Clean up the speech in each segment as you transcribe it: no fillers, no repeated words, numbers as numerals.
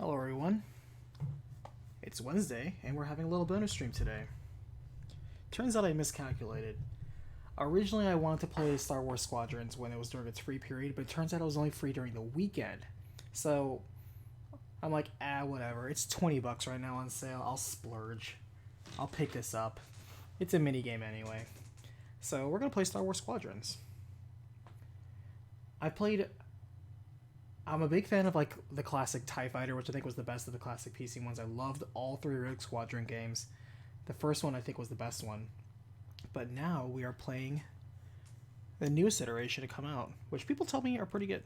Hello everyone, it's Wednesday and we're having a little bonus stream today. Turns out I miscalculated. Originally I wanted to play Star Wars Squadrons when it was during its free period, but it turns out it was only free during the weekend. So I'm like, whatever, it's 20 bucks right now on sale, I'll splurge. I'll pick this up. It's a minigame anyway. So we're gonna play Star Wars Squadrons. I'm a big fan of like the classic TIE Fighter, which I think was the best of the classic PC ones. I loved all three Rogue Squadron games. The first one I think was the best one. But now we are playing the newest iteration to come out, which people tell me are pretty good.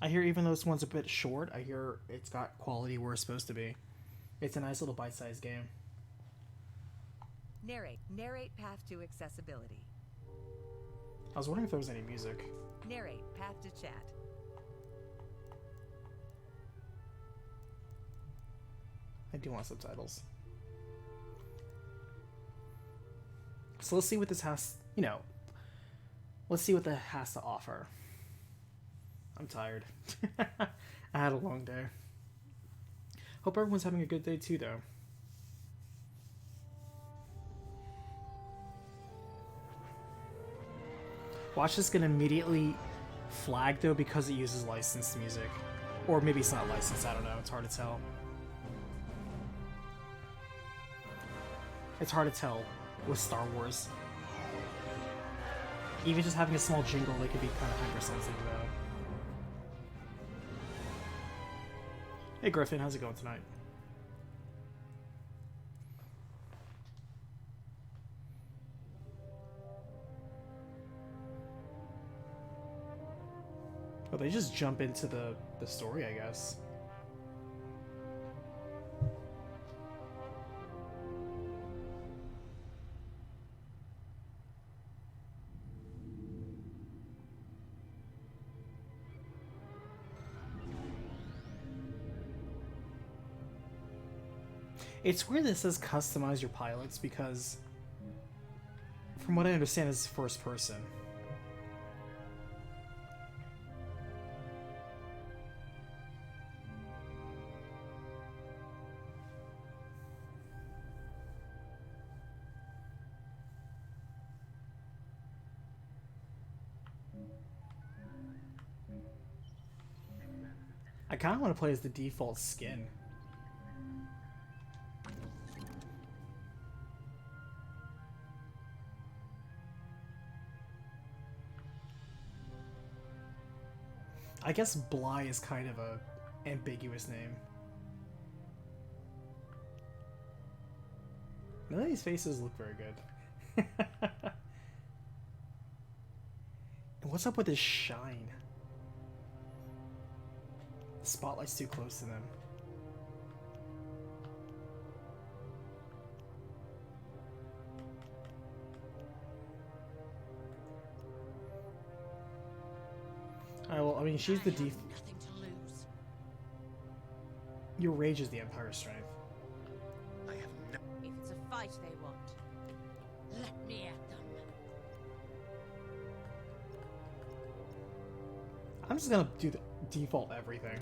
I hear even though this one's a bit short, I hear it's got quality where it's supposed to be. It's a nice little bite-sized game. Narrate path to accessibility. I was wondering if there was any music. Narrate path to chat. I do want subtitles. So let's see what this has, let's see what that has to offer. I'm tired. I had a long day. Hope everyone's having a good day too, though. Watch this get immediately flagged, though, because it uses licensed music. Or maybe it's not licensed, I don't know, it's hard to tell. It's hard to tell with Star Wars. Even just having a small jingle, they could be kind of hypersensitive, though. Hey Griffin, how's it going tonight? Oh, they just jump into the story, I guess. It's weird that it says customize your pilots because, from what I understand, it's first person. I kind of want to play as the default skin. I guess Bly is kind of a ambiguous name. None of these faces look very good. And what's up with this shine? The spotlight's too close to them. Well, I mean, she's the nothing to lose. Your rage is the Empire's strength. I have no. If it's a fight they want, let me at them. I'm just gonna do the default everything.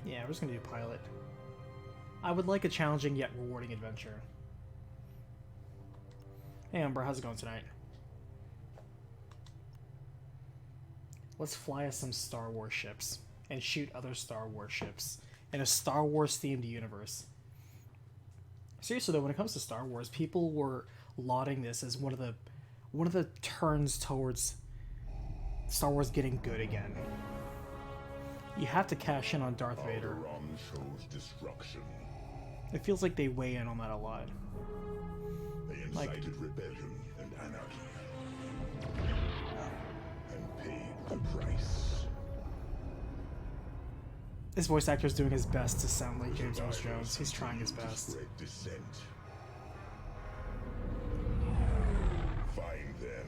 Yeah, we're just gonna do pilot. I would like a challenging yet rewarding adventure. Hey Umber, how's it going tonight? Let's fly us some Star Wars ships and shoot other Star Wars ships in a Star Wars themed universe. Seriously though, when it comes to Star Wars, people were lauding this as one of the turns towards Star Wars getting good again. You have to cash in on Darth Vader. Shows destruction. It feels like they weigh in on that a lot. They incited rebellion and anarchy, and paid the price. This voice actor is doing his best to sound like James Earl Jones. He's trying his best. Spread dissent. Find them.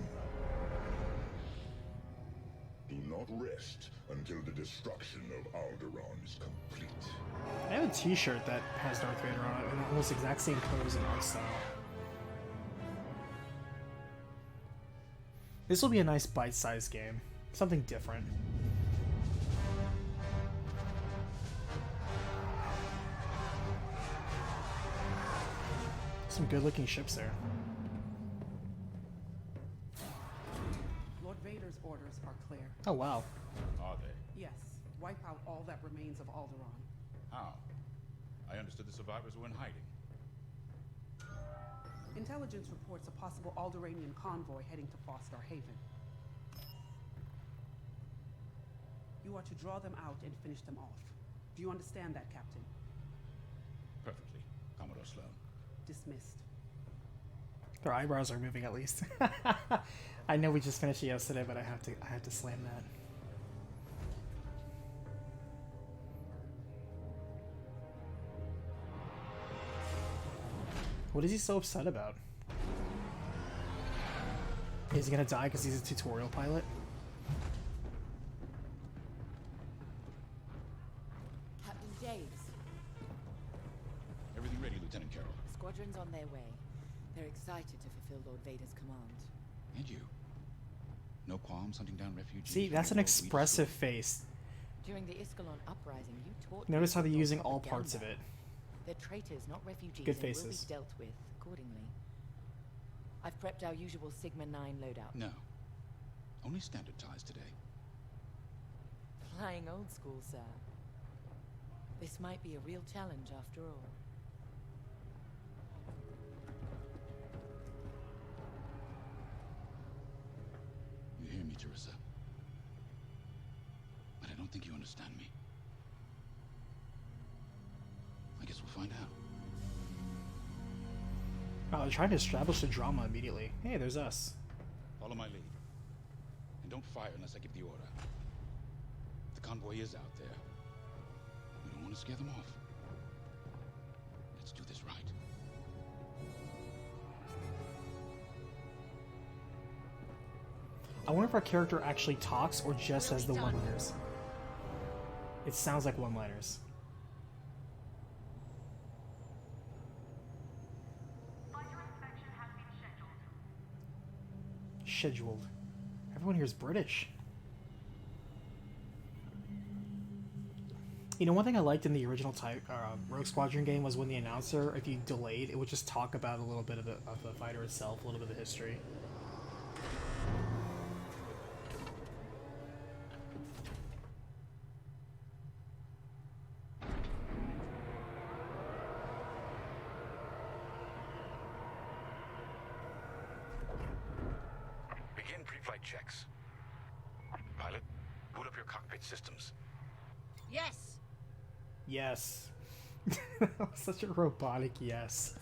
Do destruction of Alderaan is complete. I have a t-shirt that has Darth Vader on it in almost the exact same pose and art style. This will be a nice bite-sized game. Something different. Some good-looking ships there. Lord Vader's orders are clear. Oh, wow. Are they? Yes, wipe out all that remains of Alderaan. How? I understood the survivors were in hiding. Intelligence reports a possible Alderaanian convoy heading to Foster Haven. You are to draw them out and finish them off. Do you understand that, Captain? Perfectly, Commodore Sloan. Dismissed. Their eyebrows are moving at least. I know we just finished it yesterday, but I have to slam that. What is he so upset about? Is he gonna die because he's a tutorial pilot? Captain James, Everything ready, Lieutenant Carroll. Squadrons on their way. They're excited to fulfill Lord Vader's command. And you? No qualms hunting down refugees? See, that's an expressive face. During the Iskalon uprising, you taught Notice how they're people using all propaganda. parts of it. They're traitors, not refugees, Good and will faces. be dealt with accordingly. I've prepped our usual Sigma 9 loadout. No. Only standard ties today. Flying old school, sir. This might be a real challenge after all. You hear me, Teresa? But I don't think you understand me. I guess we'll find out. Oh, they're trying to establish the drama immediately. Hey, there's us. Follow my lead. And don't fire unless I give the order. The convoy is out there. We don't want to scare them off. Let's do this right. I wonder if our character actually talks or just has the one-liners. It sounds like one-liners. Scheduled. Everyone here is British. You know, one thing I liked in the original Rogue Squadron game was when the announcer, if you delayed, it would just talk about a little bit of the fighter itself, a little bit of the history. Begin pre-flight checks. Pilot, boot up your cockpit systems. Yes! Yes. That was such a robotic yes.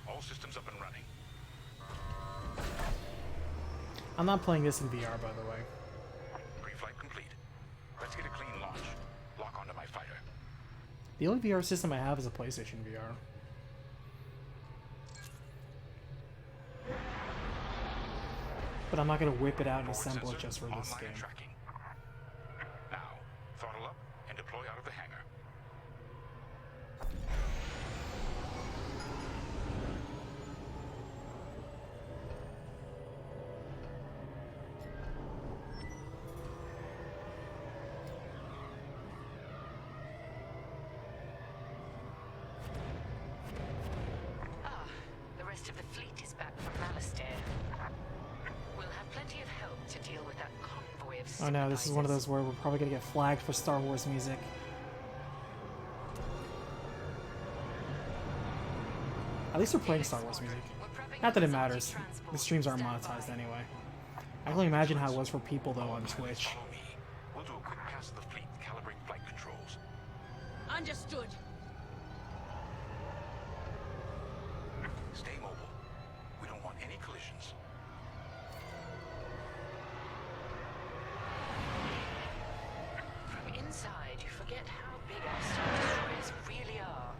All systems up and running. I'm not playing this in VR, by the way. Pre-flight complete. Let's get a clean launch. Lock onto my fighter. The only VR system I have is a PlayStation VR. But I'm not going to whip it out and Forward assemble it sensor just for this online game. and tracking. Now, throttle up and deploy out of the hangar. The rest of the fleet is back from Malastare. We'll have plenty of help to deal with that convoy of Oh no, this is one of those where we're probably going to get flagged for Star Wars music. At least we're playing Star Wars music. Not that it matters. The streams aren't monetized anyway. I can only imagine how it was for people though on Twitch. Follow me. We'll do a quick pass of the fleet, calibrate flight controls. Understood. Stay mobile. We don't want any collisions. From inside, you forget how big our Star Destroyers really are.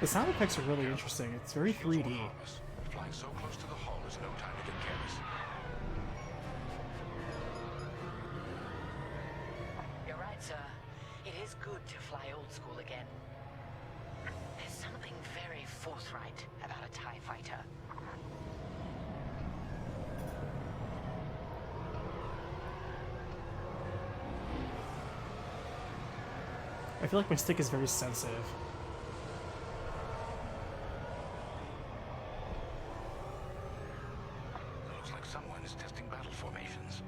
The sound effects are really interesting. It's very Shields won't 3D. harm us, but flying so close to the hull is no time to get careless. You're right, sir. It is good to fly old school again. There's something very forthright about a TIE fighter. I feel like my stick is very sensitive. Looks like someone is testing battle formations.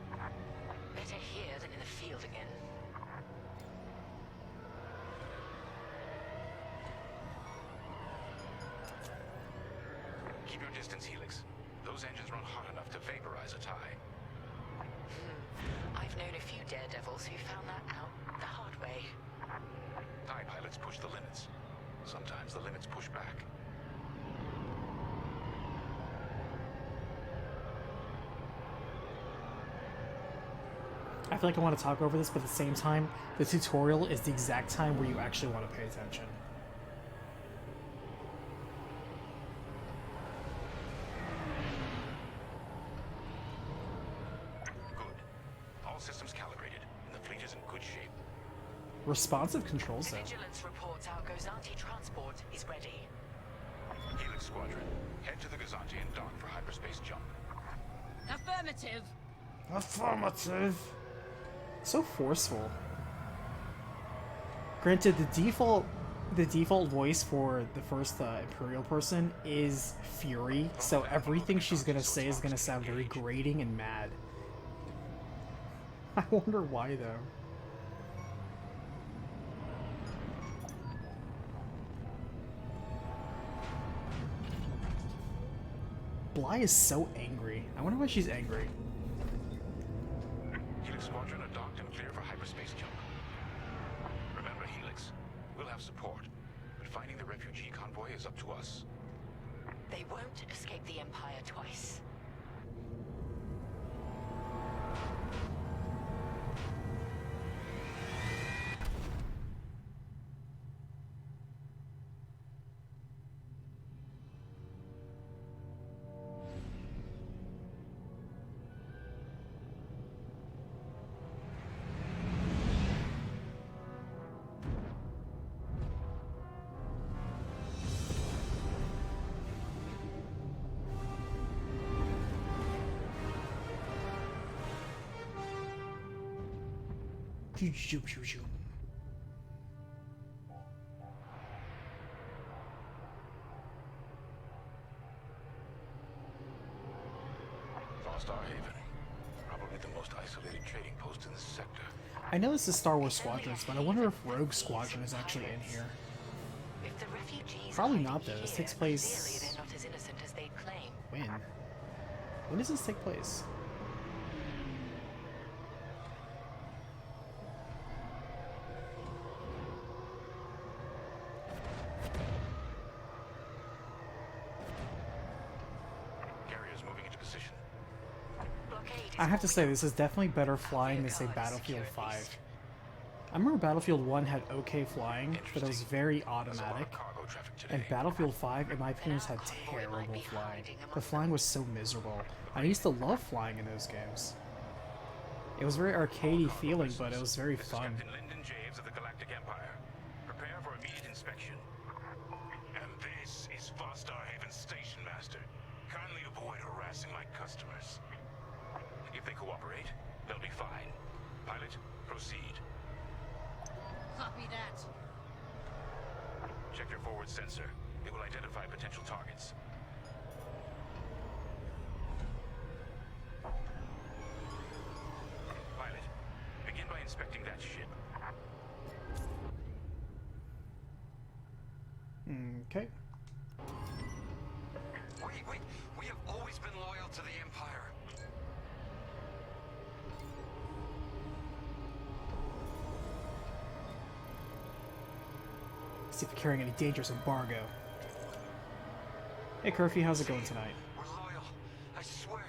Better here than in the field again. Keep your distance, Helix. Those engines run hot enough to vaporize a TIE. I've known a few daredevils who found that out the hard way. TIE pilots push the limits. Sometimes the limits push back. I feel like I want to talk over this, but at the same time, the tutorial is the exact time where you actually want to pay attention. Good. All systems calibrated, and the fleet is in good shape. Responsive controls, though. Vigilance reports our Gozanti transport is ready. Helix Squadron, head to the Gazanti and dock for hyperspace jump. Affirmative. Affirmative. So forceful. Granted, the default voice for the first Imperial person is Fury, so everything she's gonna say is gonna sound very grating and mad. I wonder why, though. Bly is so angry. I wonder why she's angry. Helix Squadron are docked and clear for hyperspace jump. Remember, Helix, we'll have support, but finding the refugee convoy is up to us. They won't escape the Empire twice. Star Haven, probably the most isolated trading post in this sector. I know this is Star Wars Squadrons, but I wonder if Rogue Squadron is actually in here. If the refugees Probably are not, though. This here, takes place- Clearly they're not as innocent as they claim. When? When does this take place? Carrier's moving into position. Blockade is I have to say, moving. this is definitely better flying than, say, Battlefield 5. I remember Battlefield 1 had okay flying, but it was very There's a lot automatic. of cargo traffic today. And Battlefield 5, in my opinion, just had terrible flying. The flying was so miserable. I used to love flying in those games. It was very arcadey feeling, but it was very This is fun. Captain Lyndon Javes of the Galactic Empire. Prepare for immediate inspection. And this is Vostar Haven Station Master. Kindly avoid harassing my customers. If they cooperate, they'll be fine. Pilot, proceed. Copy that. Check your forward sensor. It will identify potential targets. Pilot, begin by inspecting that ship. Okay. We have always been loyal to the Empire. See if you're carrying any dangerous embargo. Hey, Curfew, how's it going tonight? We're loyal. I swear.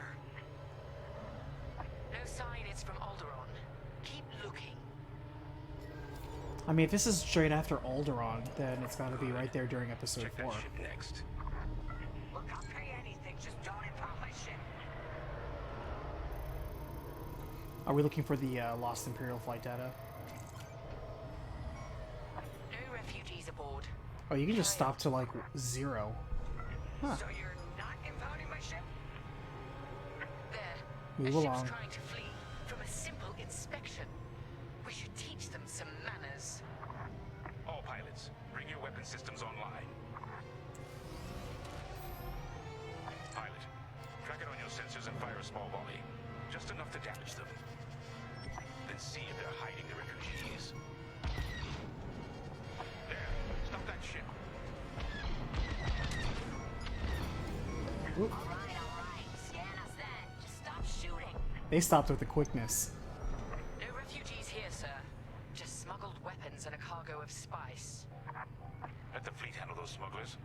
No sign it's from Alderaan. Keep looking. I mean, if this is straight after Alderaan, then it's got to be right there during episode Check 4. that ship next. Look, I'll pay anything. Just don't impound my ship. Are we looking for the lost Imperial flight data? No refugees aboard. Oh, you can just stop to like 0. Huh. So you're not impounding my ship? There. Move a along. ship's trying to flee from a simple inspection. We should teach them some manners. All pilots, bring your weapon systems online. Pilot, track it on your sensors and fire a small volley. Just enough to damage them. Then see if they're hiding the refugees. There, stop that ship. Oop. All right. Scan us then. Just stop shooting. They stopped with the quickness. No refugees here, sir. Just smuggled weapons and a cargo of spice. Let the fleet handle those smugglers.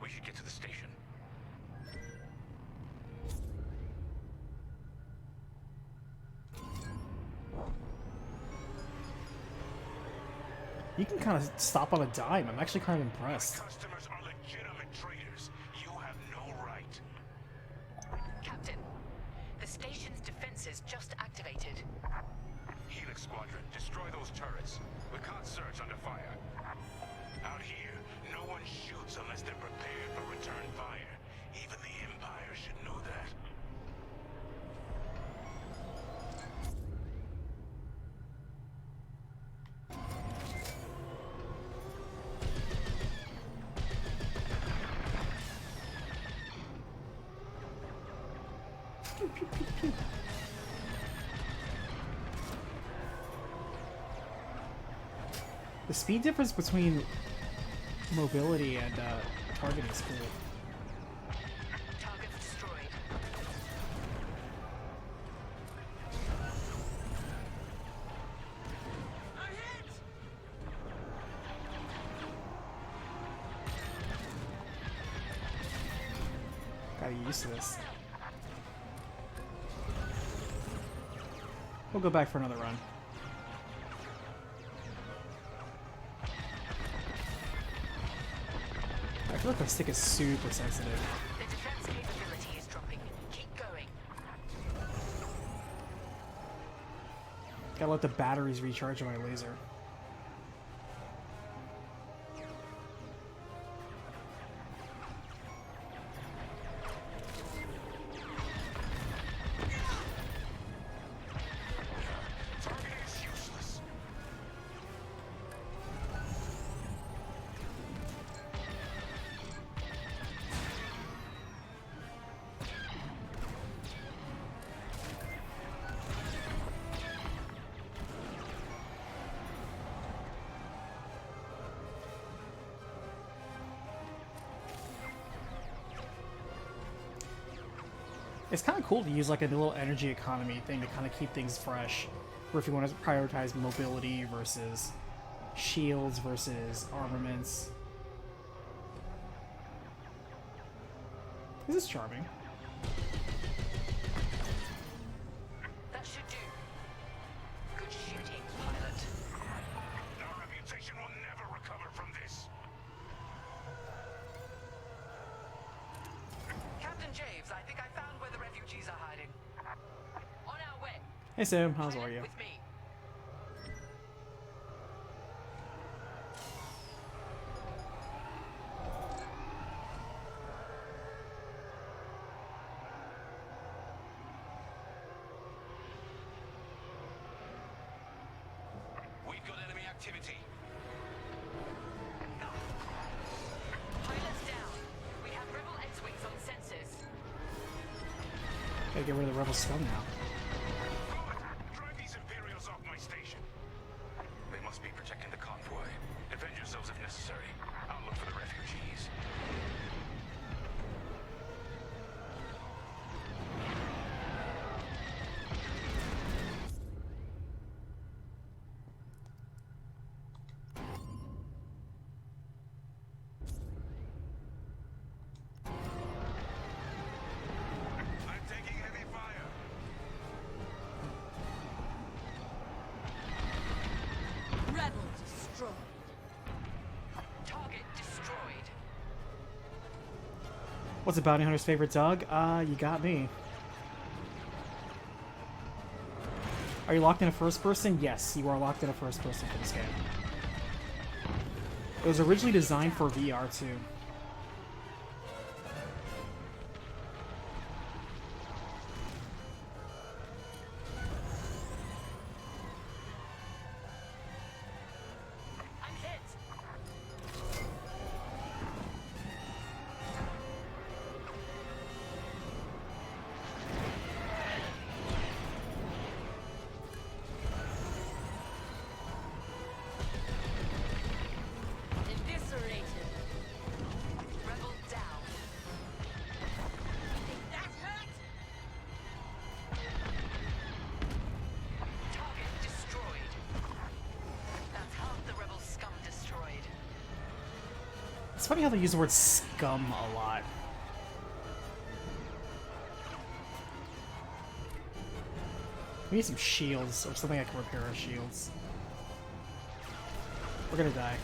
We should get to the station. You can kind of stop on a dime. I'm actually kind of impressed. Customers are legitimate traders. You have no right. Captain, the station's defenses just activated. Helix Squadron, destroy those turrets. We can't search under fire. Out here, no one shoots unless they're prepared for return fire. Even the Empire should know that. The speed difference between mobility and targeting is cool. Targets destroyed. Gotta get used to this. We'll go back for another run. I feel like my stick is super sensitive. The defense capability is dropping. Keep going. Gotta let the batteries recharge on my laser. Targeting is useless. It's kind of cool to use like a little energy economy thing to kind of keep things fresh. Or if you want to prioritize mobility versus shields versus armaments. This is charming. That should do. Good shooting, pilot. Our reputation will never recover from this. Captain James, I think I found where the refugees are hiding. On our way. Hey Sam, how's are you? With me. We've got enemy activity. Pilots down. We have rebel X-wings on sensors. Gotta get rid of the rebel scum now. Good. Drive these Imperials off my station. They must be protecting the convoy. Defend yourselves if necessary. I'll look for the refugees. I'm taking heavy fire. What's a bounty hunter's favorite dog? You got me. Are you locked in a first person? Yes, you are locked in a first person for this game. It was originally designed for VR too. I'm hit. Eviscerated. Rebel down. Think that hurt? Target destroyed. That's half the rebel scum destroyed. It's funny how they use the word scum a lot. We need some shields or something I can repair our shields. We're gonna die.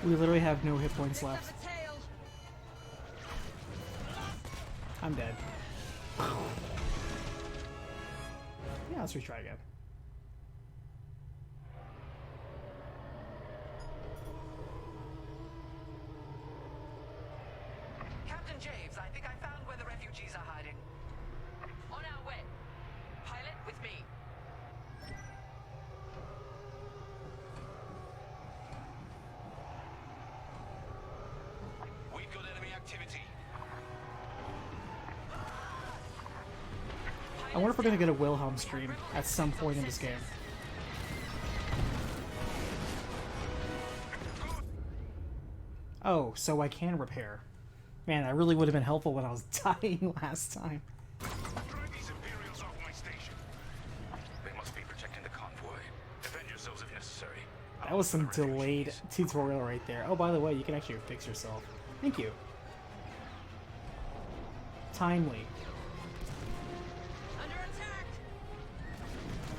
We literally have no hit points left. Up a tail. I'm dead. Yeah, let's retry again. Captain James, I think I found where the refugees are hiding. On our way. Pilot with me. We've got enemy activity. I wonder if we're gonna get a Wilhelm stream at some point in this game. Oh, so I can repair. Man, that really would have been helpful when I was dying last time. Drive these Imperials off my station. They must be protecting the convoy. Defend yourselves if necessary. That was some delayed tutorial right there. Oh, by the way, you can actually fix yourself. Thank you. Timely. Under attack.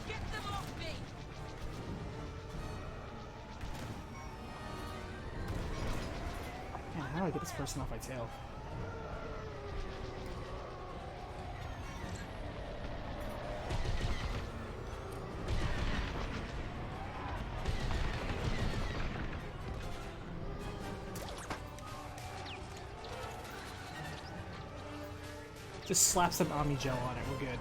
Get them off me. Man, how do I get this person off my tail? Just slap some Omni Gel on it, we're good.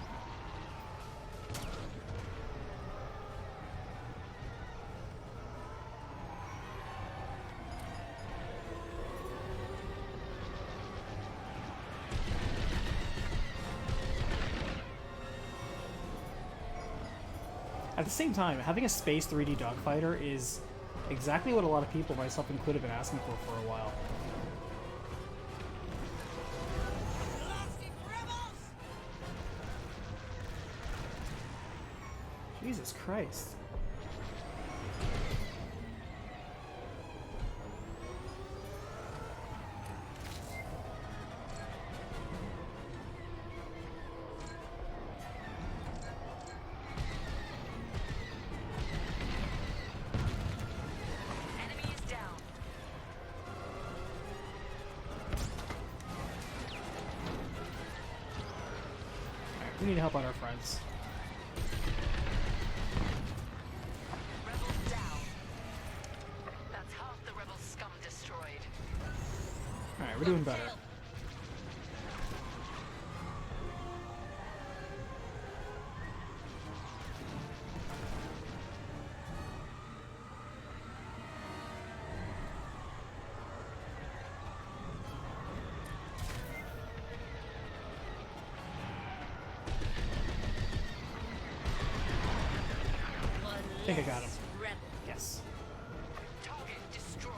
At the same time, having a space 3D dogfighter is exactly what a lot of people, myself included, have been asking for a while. Blasted rebels. Jesus Christ. Enemy is down. Alright, we need to help out our friends. Rebel down. That's half the rebel scum destroyed. Alright, we're doing better. I think I got him. Rebel. Yes. Target destroyed.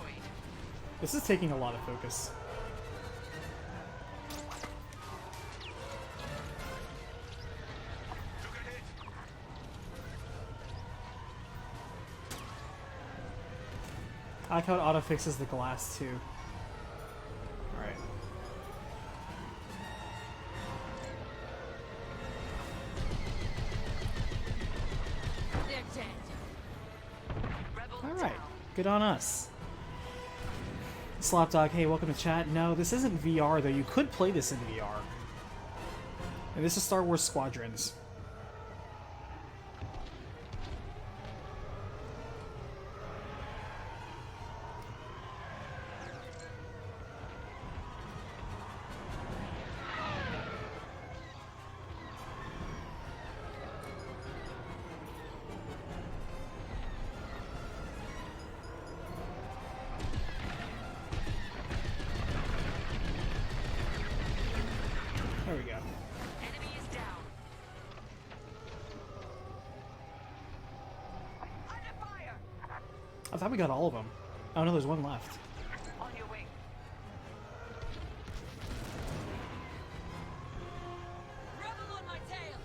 This is taking a lot of focus. I like how it auto fixes the glass too. Alright. They're dead. Rebel Alright. down. Good on us. Slapdog, hey, welcome to chat. No, this isn't VR, though. You could play this in VR. And this is Star Wars Squadrons. There we go. Enemy is down. Under fire. I thought we got all of them. Oh no, there's one left. On your wing. Rebel on my tail.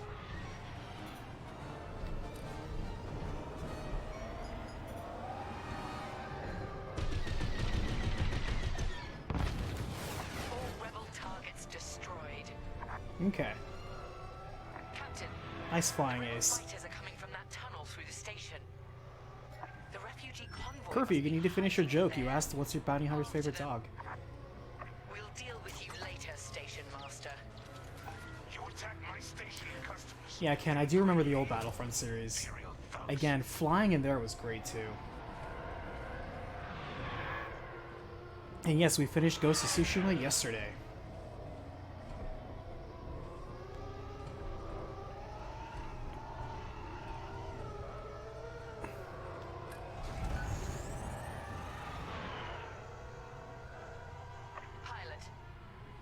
All rebel targets destroyed. Okay. Captain, Nice flying rebel ace. fighters are coming from that tunnel through the station. The refugee convoy. Curfew, must you be need to finish your hiding joke. You there. asked what's your bounty hunter's favorite dog. We'll deal with you later, Station Master. You attack my station and customers. Yeah, Ken, I do remember the old Battlefront series. Imperial thugs. Again, flying in there was great too. And yes, we finished Ghost of Tsushima yesterday. Pilot,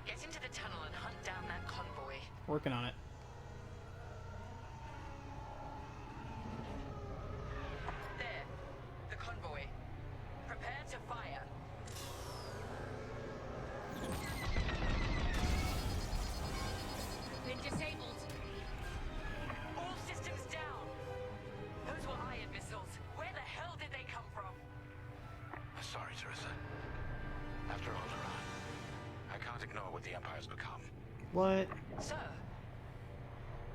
get into the tunnel and hunt down that convoy. Working on it. There, the convoy. Prepare to fire. Been disabled. All systems down. Those were iron missiles. Where the hell did they come from? Sorry, Teresa. After Alderaan, I can't ignore what the Empire's become. What? Sir.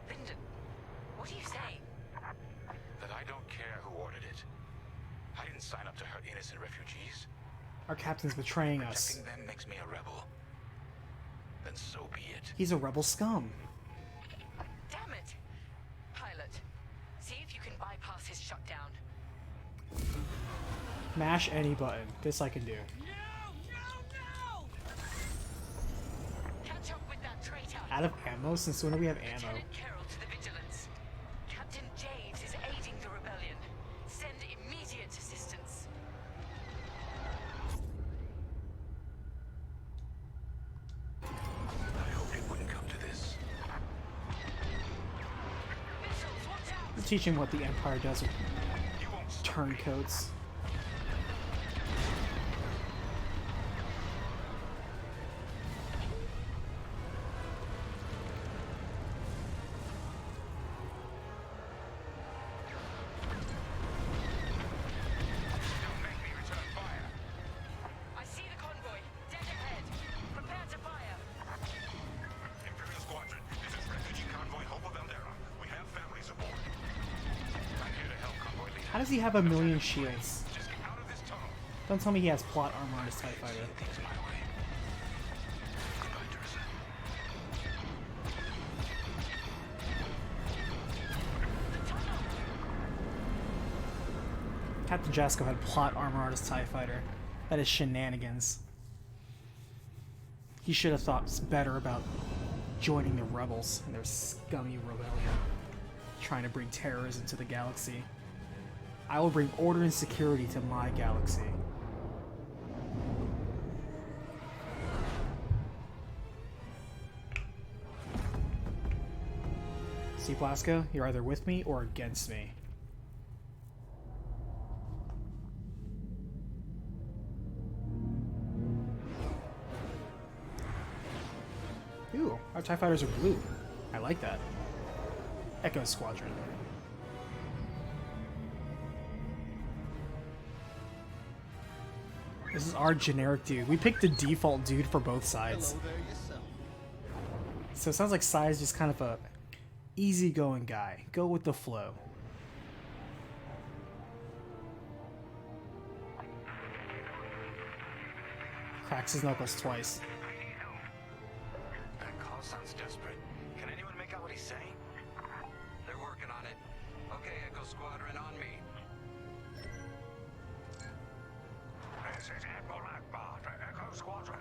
Lyndon, what are you saying? That I don't care who ordered it. I didn't sign up to hurt innocent refugees. Our captain's betraying us. Protecting them makes me a rebel. Then so be it. He's a rebel scum. Damn it! Pilot, see if you can bypass his shutdown. Mash any button. This I can do. Catch up with that traitor. Out of ammo? Since when do we have ammo? Lieutenant Carroll to the Vigilance. Captain Javes is aiding the rebellion. Send immediate assistance. I hoped it wouldn't come to this. Missiles, watch out! Teach him what the Empire does with You won't stop. turncoats. Don't make me return fire. I see the convoy. Dead ahead. Prepare to fire. Imperial Squadron, this is refugee convoy Hope of Eldera. We have families aboard. I'm here to help convoy leader. How does he have a million shields? Just get out of this tunnel. Don't tell me he has plot armor on his TIE fighter. Things my way. Goodbye, Teresa. Captain Jasko had plot armor on his TIE fighter. That is shenanigans. He should have thought better about joining the rebels and their scummy rebellion, trying to bring terrorism to the galaxy. I will bring order and security to my galaxy. See, Blasco, you're either with me or against me. Ooh, our TIE fighters are blue. I like that. Echo Squadron. This is our generic dude. We picked the default dude for both sides. So it sounds like Sai is just kind of a easygoing guy. Go with the flow. Cracks his knuckles twice. That call sounds desperate. Can anyone make out what he's saying? They're working on it. Okay, Echo Squadron, on me. This is Admiral Akbar to Echo Squadron.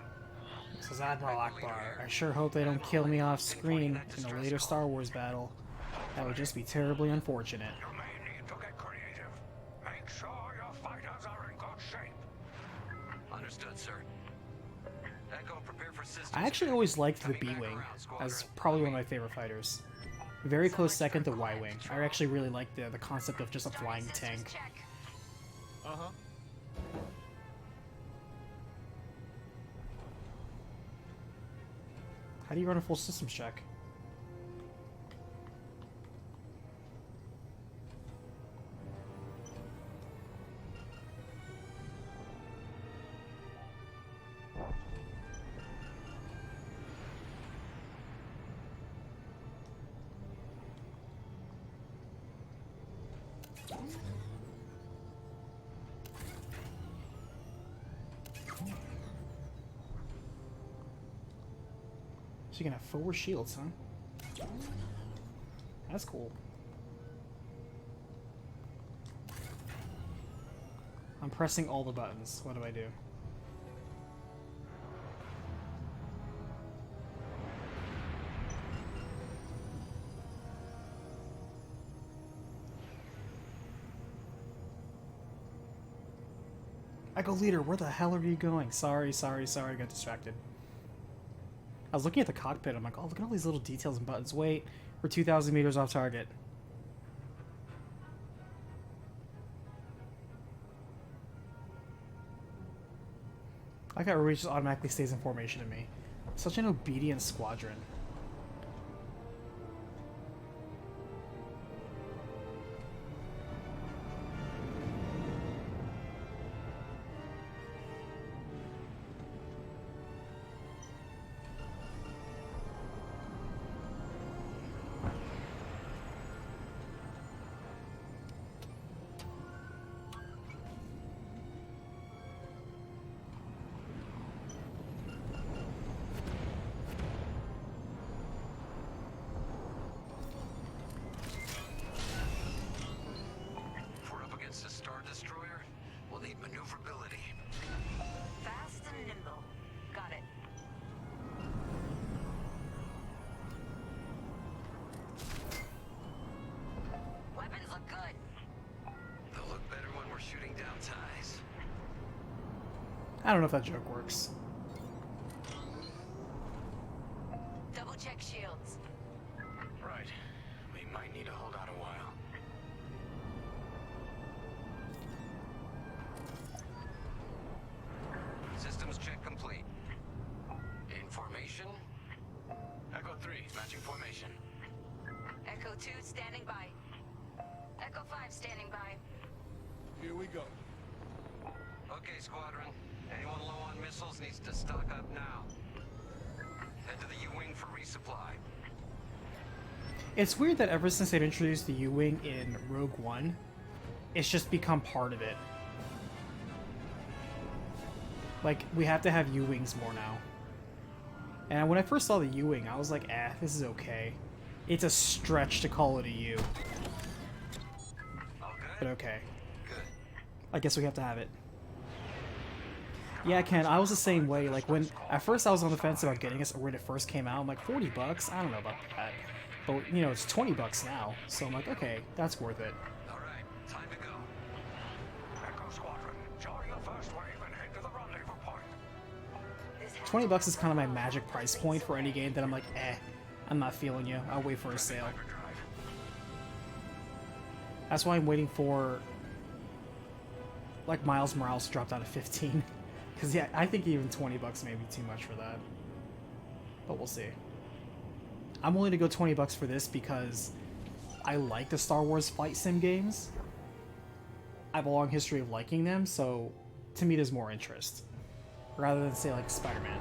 This is Admiral Akbar. I sure hope they don't kill me off screen in a later Star Wars battle. That would just be terribly unfortunate. You may need to get creative. Make sure your fighters are in good shape. Understood, sir. Echo, prepare for systems. I actually always liked the B-Wing as probably one of my favorite fighters. Very close second to Y-Wing. I actually really like the concept of just a flying tank. Uh-huh. How do you run a full systems check? So you can have 4 shields, huh? That's cool. I'm pressing all the buttons. What do I do? Echo Leader, where the hell are you going? Sorry, I got distracted. I was looking at the cockpit, I'm like, oh, look at all these little details and buttons. Wait, we're 2,000 meters off target. I like how everybody just automatically stays in formation to me. Such an obedient squadron. If we're up against a Star Destroyer, we'll need maneuverability. Fast and nimble. Got it. Weapons look good. They'll look better when we're shooting down ties. I don't know if that joke works. Double check shields. Right. We might need to hold out a while. Systems check complete. In formation. Echo 3, matching formation. Echo 2 standing by. Echo 5 standing by. Here we go. Okay, Squadron. Anyone low on missiles needs to stock up now. Head to the U-Wing for resupply. It's weird that ever since they've introduced the U-Wing in Rogue One, it's just become part of it. Like, we have to have U-Wings more now. And when I first saw the U-Wing, I was like, this is okay. It's a stretch to call it a U. All good? But okay. Good. I guess we have to have it. Yeah, Ken, I was the same way. Like, when at first I was on the fence about getting it when it first came out, I'm like, 40 bucks? I don't know about that. But, you know, it's 20 bucks now. So I'm like, okay, that's worth it. All right, time to go. Echo Squadron, join the first wave and head to the rendezvous point. 20 bucks is kind of my magic price point for any game that I'm like, I'm not feeling you. I'll wait for a sale. Hyperdrive. That's why I'm waiting for, like, Miles Morales to drop down to 15. Because, yeah, I think even 20 bucks may be too much for that. But we'll see. I'm willing to go 20 bucks for this because I like the Star Wars flight sim games. I have a long history of liking them, so to me there's more interest. rather than say like Spider-Man.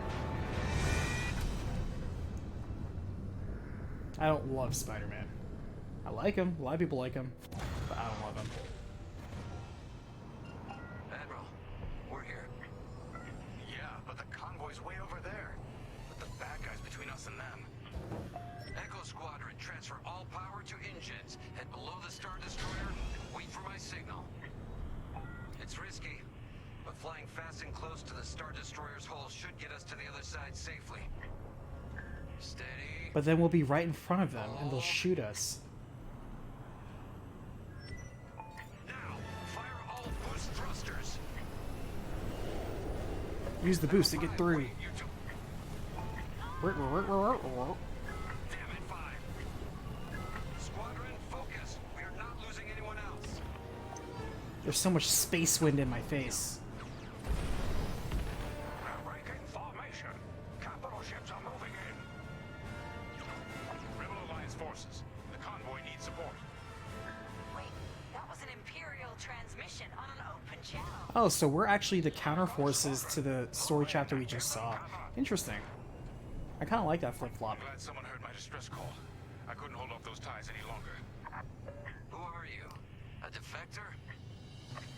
I don't love Spider-Man. I like him. A lot of people like him, but I don't love him. Admiral, we're here. Yeah, but the convoy's way over there. With the bad guys between us and them. Echo Squadron, transfer all power to engines. Head below the Star Destroyer and wait for my signal. It's risky, but flying fast and close to the Star Destroyer's hull should get us to the other side safely. Steady. But then we'll be right in front of them, and they'll shoot us. Now, fire all boost thrusters. Use the boost to get through. Wait, you two. Damn it, 5. Squadron, focus. We are not losing anyone else. There's so much space wind in my face. Breaking formation. Capital ships are moving in. Rebel Alliance forces. The convoy needs support. Wait, that was an Imperial transmission on an open channel. Oh, so we're actually the counter forces to the story chapter we just saw. Interesting. I kind of like that flip-flop. I'm glad someone heard my distress call. I couldn't hold off those ties any longer. Who are you? A defector?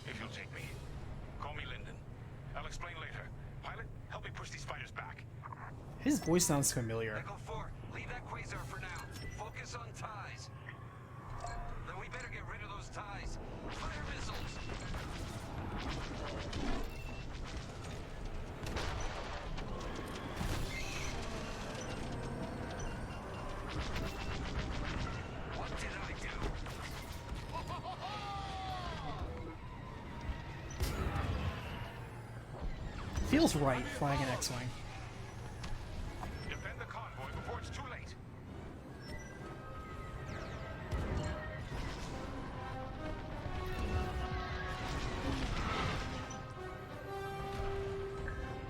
If you'll take me. Call me Lyndon. I'll explain later. Pilot, help me push these fighters back. His voice sounds familiar. Echo 4, leave that quasar for now. Focus on ties. Then we better get rid of those ties. Fire missiles! What did I do? Feels right flying an X-Wing. Defend the convoy before it's too late.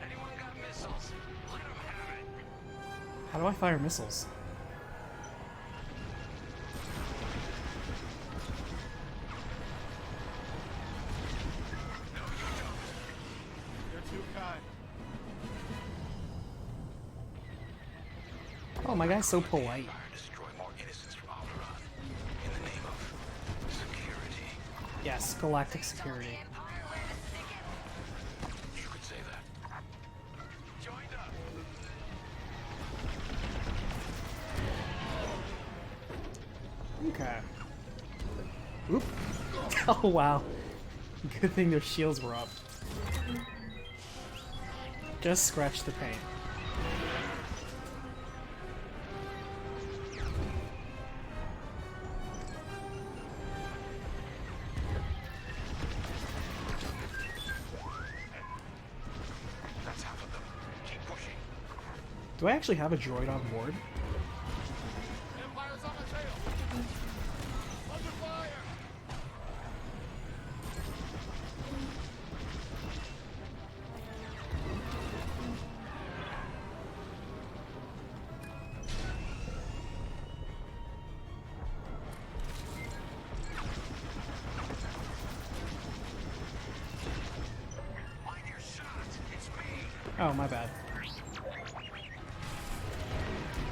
Anyone got missiles? Let them have it. How do I fire missiles? No, you don't. You're too kind. Oh, my guy's so polite. Empire destroy more innocents from Alderaan in the name of security. Yes, galactic security. Empire, where to stick it? You could say that. Joined up. Okay. Oop. Oh, wow. Good thing their shields were up. Just scratch the paint. That's half of them. Keep pushing. Do I actually have a droid on board? Empire's on the tail. Under fire. Mind your shot. It's me. Oh, my bad.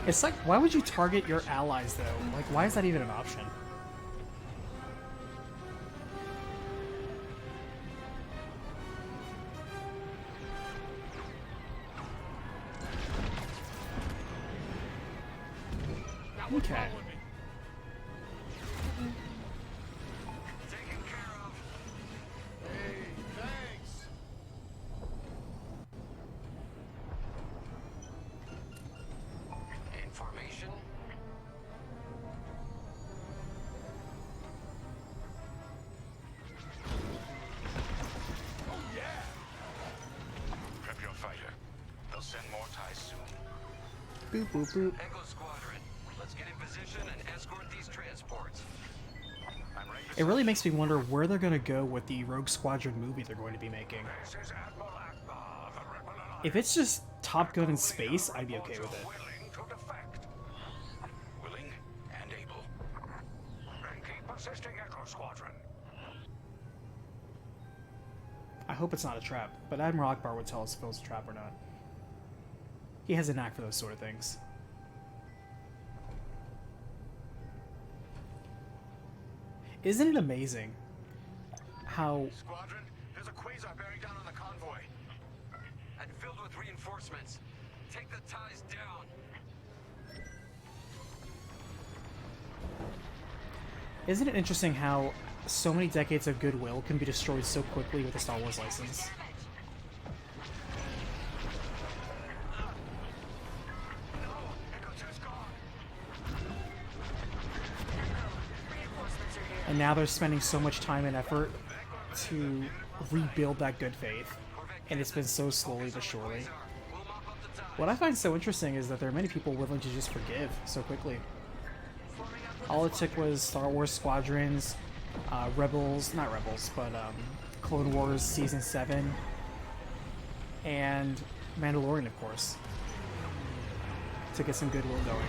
It's like, why would you target your allies, though? Like, why is that even an option? Okay. Follow me. Taken care of. Hey, thanks. Information. Oh yeah. Prep your fighter. They'll send more ties soon. Boop, boop, boop. Echo Squadron, let's get in position and escort these transports. I'm ready to It really makes me wonder where they're going to go with the Rogue Squadron movie they're going to be making. This is Admiral Akbar, the Rebel Alliance. If it's just Top Gun in space, I'd be okay with it. Willing to defect. Willing and able. And keep assisting Echo Squadron. I hope it's not a trap, but Admiral Akbar would tell us if it was a trap or not. He has a knack for those sort of things. Isn't it amazing how... Squadron, there's a quasar bearing down on the convoy. And filled with reinforcements. Take the ties down. Isn't it interesting how so many decades of goodwill can be destroyed so quickly with a Star Wars license? And now they're spending so much time and effort to rebuild that good faith, and it's been so slowly but surely. What I find so interesting is that there are many people willing to just forgive so quickly. All it took was Star Wars Squadrons, Clone Wars Season 7, and Mandalorian, of course, to get some goodwill going.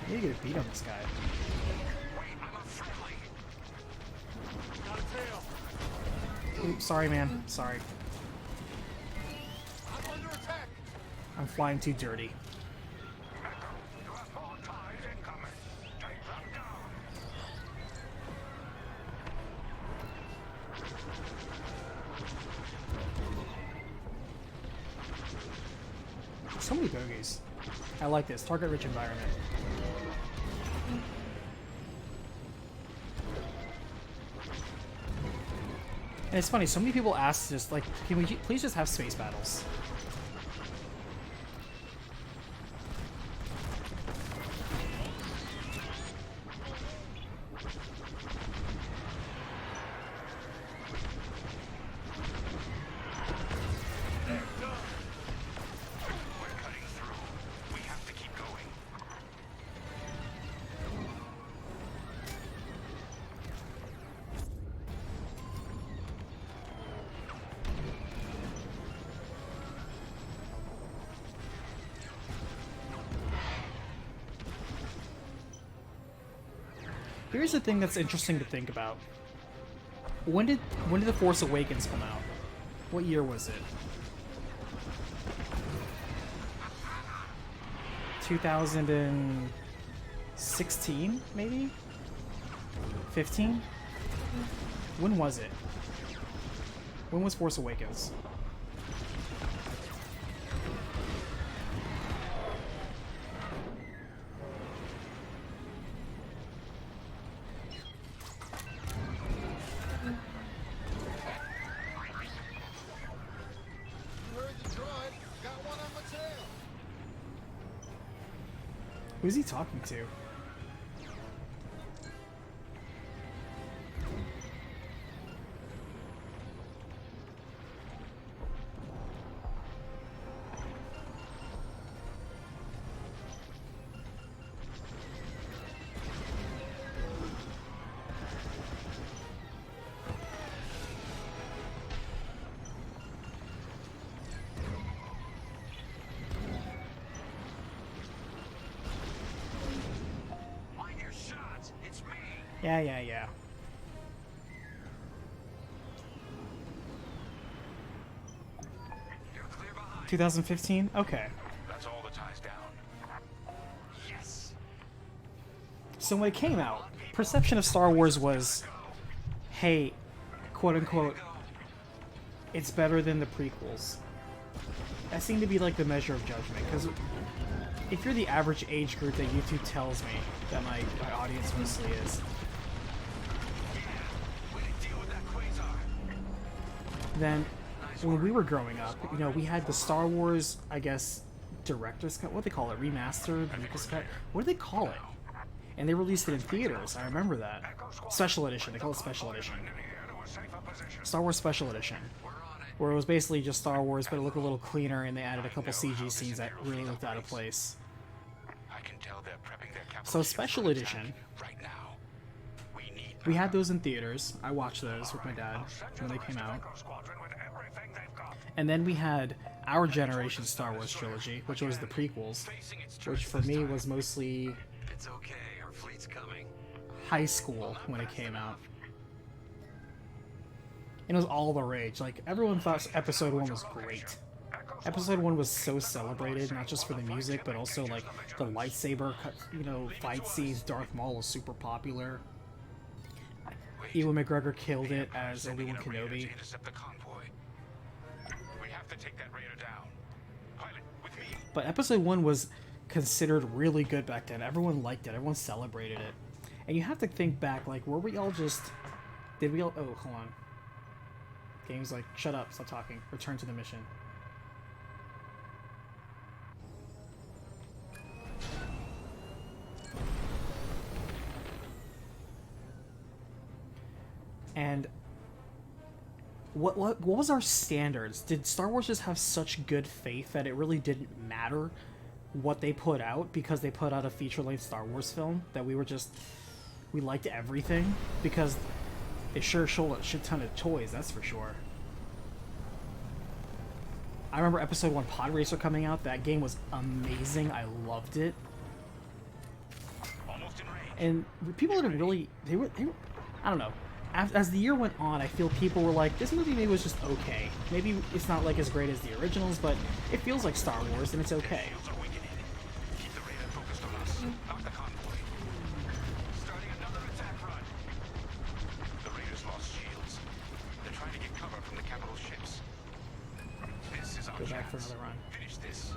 I need to get a beat on this guy. Oops, sorry, man. Sorry. I'm under attack. I'm flying too dirty. So many bogeys. I like this. Target-rich environment. And it's funny, so many people ask just like, can we please just have space battles? Here's the thing that's interesting to think about. When did The Force Awakens come out? What year was it? 2016, maybe? 15? When was it? When was Force Awakens? Who's he talking to? Yeah. 2015? Okay. That's all the ties down. Yes. So when it came out, perception of Star Wars was, hey, quote unquote, it's better than the prequels. That seemed to be like the measure of judgment, because if you're the average age group that YouTube tells me that my audience mostly is, then when we were growing up, you know, we had the Star Wars, I guess, director's cut, what do they call it, remastered, Lucas cut, what do they call it? And they released it in theaters, I remember that. Special edition, they call it Special Edition. Star Wars Special Edition. Where it was basically just Star Wars, but it looked a little cleaner, and they added a couple CG scenes that really looked out of place. So Special Edition, we had those in theaters. I watched those with my dad when they came out. And then we had our generation Star Wars trilogy, which was the prequels, which for me was mostly It's okay, our fleet's coming. high school when it came out. And it was all the rage. Like, everyone thought Episode 1 was great. Episode 1 was so celebrated, not just for the music, but also, like, the lightsaber, fight scenes. Darth Maul was super popular. Ewan McGregor killed it as Obi-Wan Kenobi. Intercept the convoy. We have to take that raider down. Pilot, with me. But Episode 1 was considered really good back then. Everyone liked it. Everyone celebrated it. And you have to think back, like, were we all just... Did we all... Oh, hold on. Game's like, shut up, stop talking. Return to the mission. And what was our standards? Did Star Wars just have such good faith that it really didn't matter what they put out because they put out a feature-length Star Wars film, that we liked everything? Because they sure showed a shit ton of toys, that's for sure. I remember Episode 1 Pod Racer coming out. That game was amazing. I loved it. And people didn't really... They were I don't know. As the year went on, I feel people were like, this movie maybe was just okay. Maybe it's not like as great as the originals, but it feels like Star Wars and it's okay. Keep the radar focused on us, not the convoy. Starting another attack run. The raiders lost shields. They're trying to get cover from the capital ships. This is our Go back for chance. another run. Finish this.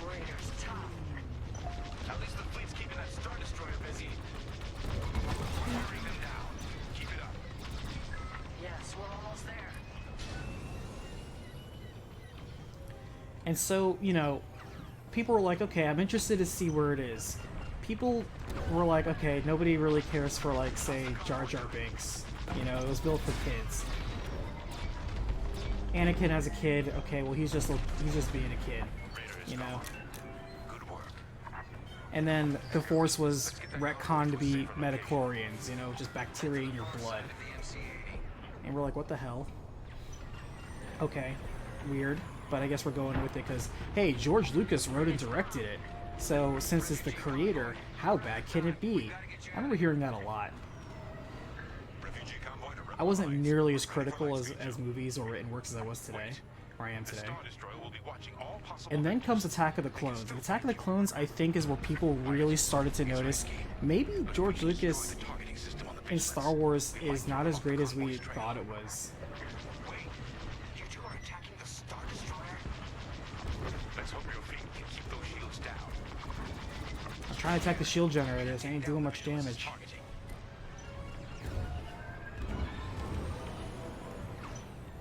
Raiders top. At least the fleet's keeping that Star Destroyer busy. Wearing them down. Keep it up. Yes, we're almost there. And so, people were like, okay, I'm interested to see where it is. People were like, okay, nobody really cares for, like, say, Jar Jar Binks. It was built for kids. Anakin as a kid, okay, well, he's just being a kid, Good work. And then the Force was retconned to be metachlorians, just bacteria in your blood. And we're like, what the hell? Okay, weird, but I guess we're going with it because, hey, George Lucas wrote and directed it. So, since it's the creator, how bad can it be? I remember hearing that a lot. Refugee convoy to I wasn't nearly as critical as movies or written works as I was today, or I am today. Star Destroyer will be watching all possible. And then comes Attack of the Clones. And Attack of the Clones, I think, is where people really started to notice maybe George Lucas targeting system on the in Star Wars is not as great as we thought it was. Wait, you two are attacking the Star Destroyer? Let's hope your fleet can keep those shields down. I'm trying to attack the shield generators. I ain't doing much damage. Targeting.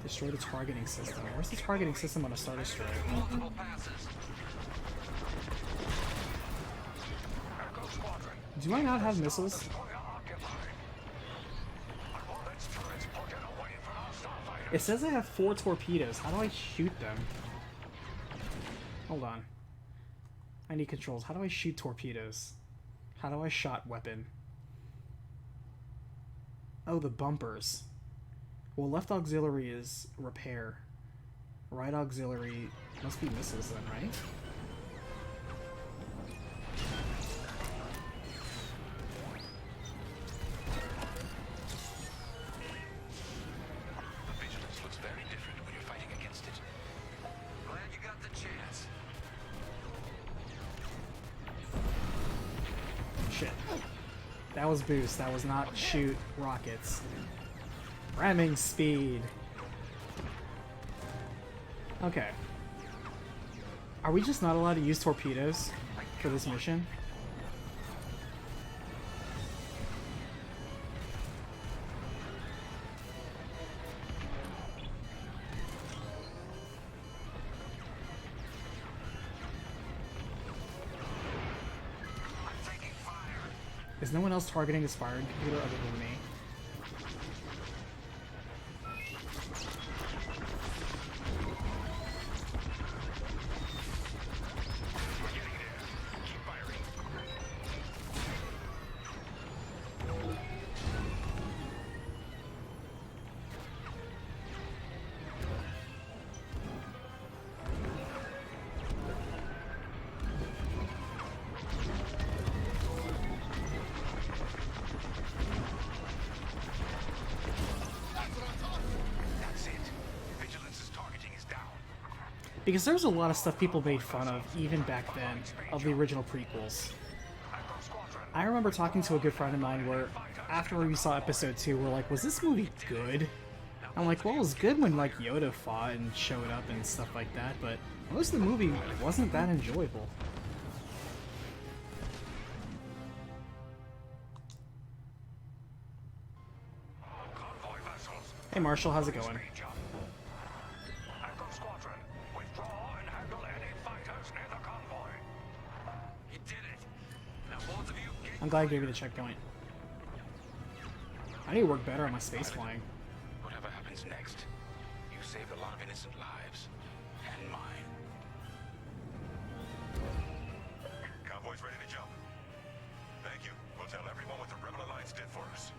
Destroy the targeting system. Where's the targeting system on a Star Destroyer? Multiple passes. Echo Squadron. Do I not have missiles? Destroyer occupied. All its turrets pointed away from our starfighters. It says I have 4 torpedoes. How do I shoot them? Hold on. I need controls. How do I shoot torpedoes? How do I shot weapon? Oh, the bumpers. Well, left auxiliary is repair. Right auxiliary must be missiles then, right? The vigilance looks very different when you're fighting against it. Glad you got the chance. Shit. That was boost. That was not shoot rockets. Ramming speed. Okay. Are we just not allowed to use torpedoes for this mission? I'm taking fire. Is no one else targeting this firing computer other than me? We're getting Because there was a lot of stuff people made fun of, even back then, of the original prequels. I remember talking to a good friend of mine where, after we saw episode 2, we're like, was this movie good? I'm like, well, it was good when, like, Yoda fought and showed up and stuff like that, but most of the movie wasn't that enjoyable. Hey Marshall, how's it going? Squadron, withdraw and handle any fighters near the convoy. You did it. Now both of you get I'm glad I gave you the checkpoint. I need to work better on my space flying. whatever happens next. You saved a lot of innocent lives. And mine. Convoy's ready to jump. Thank you. We'll tell everyone what the Rebel Alliance did for us.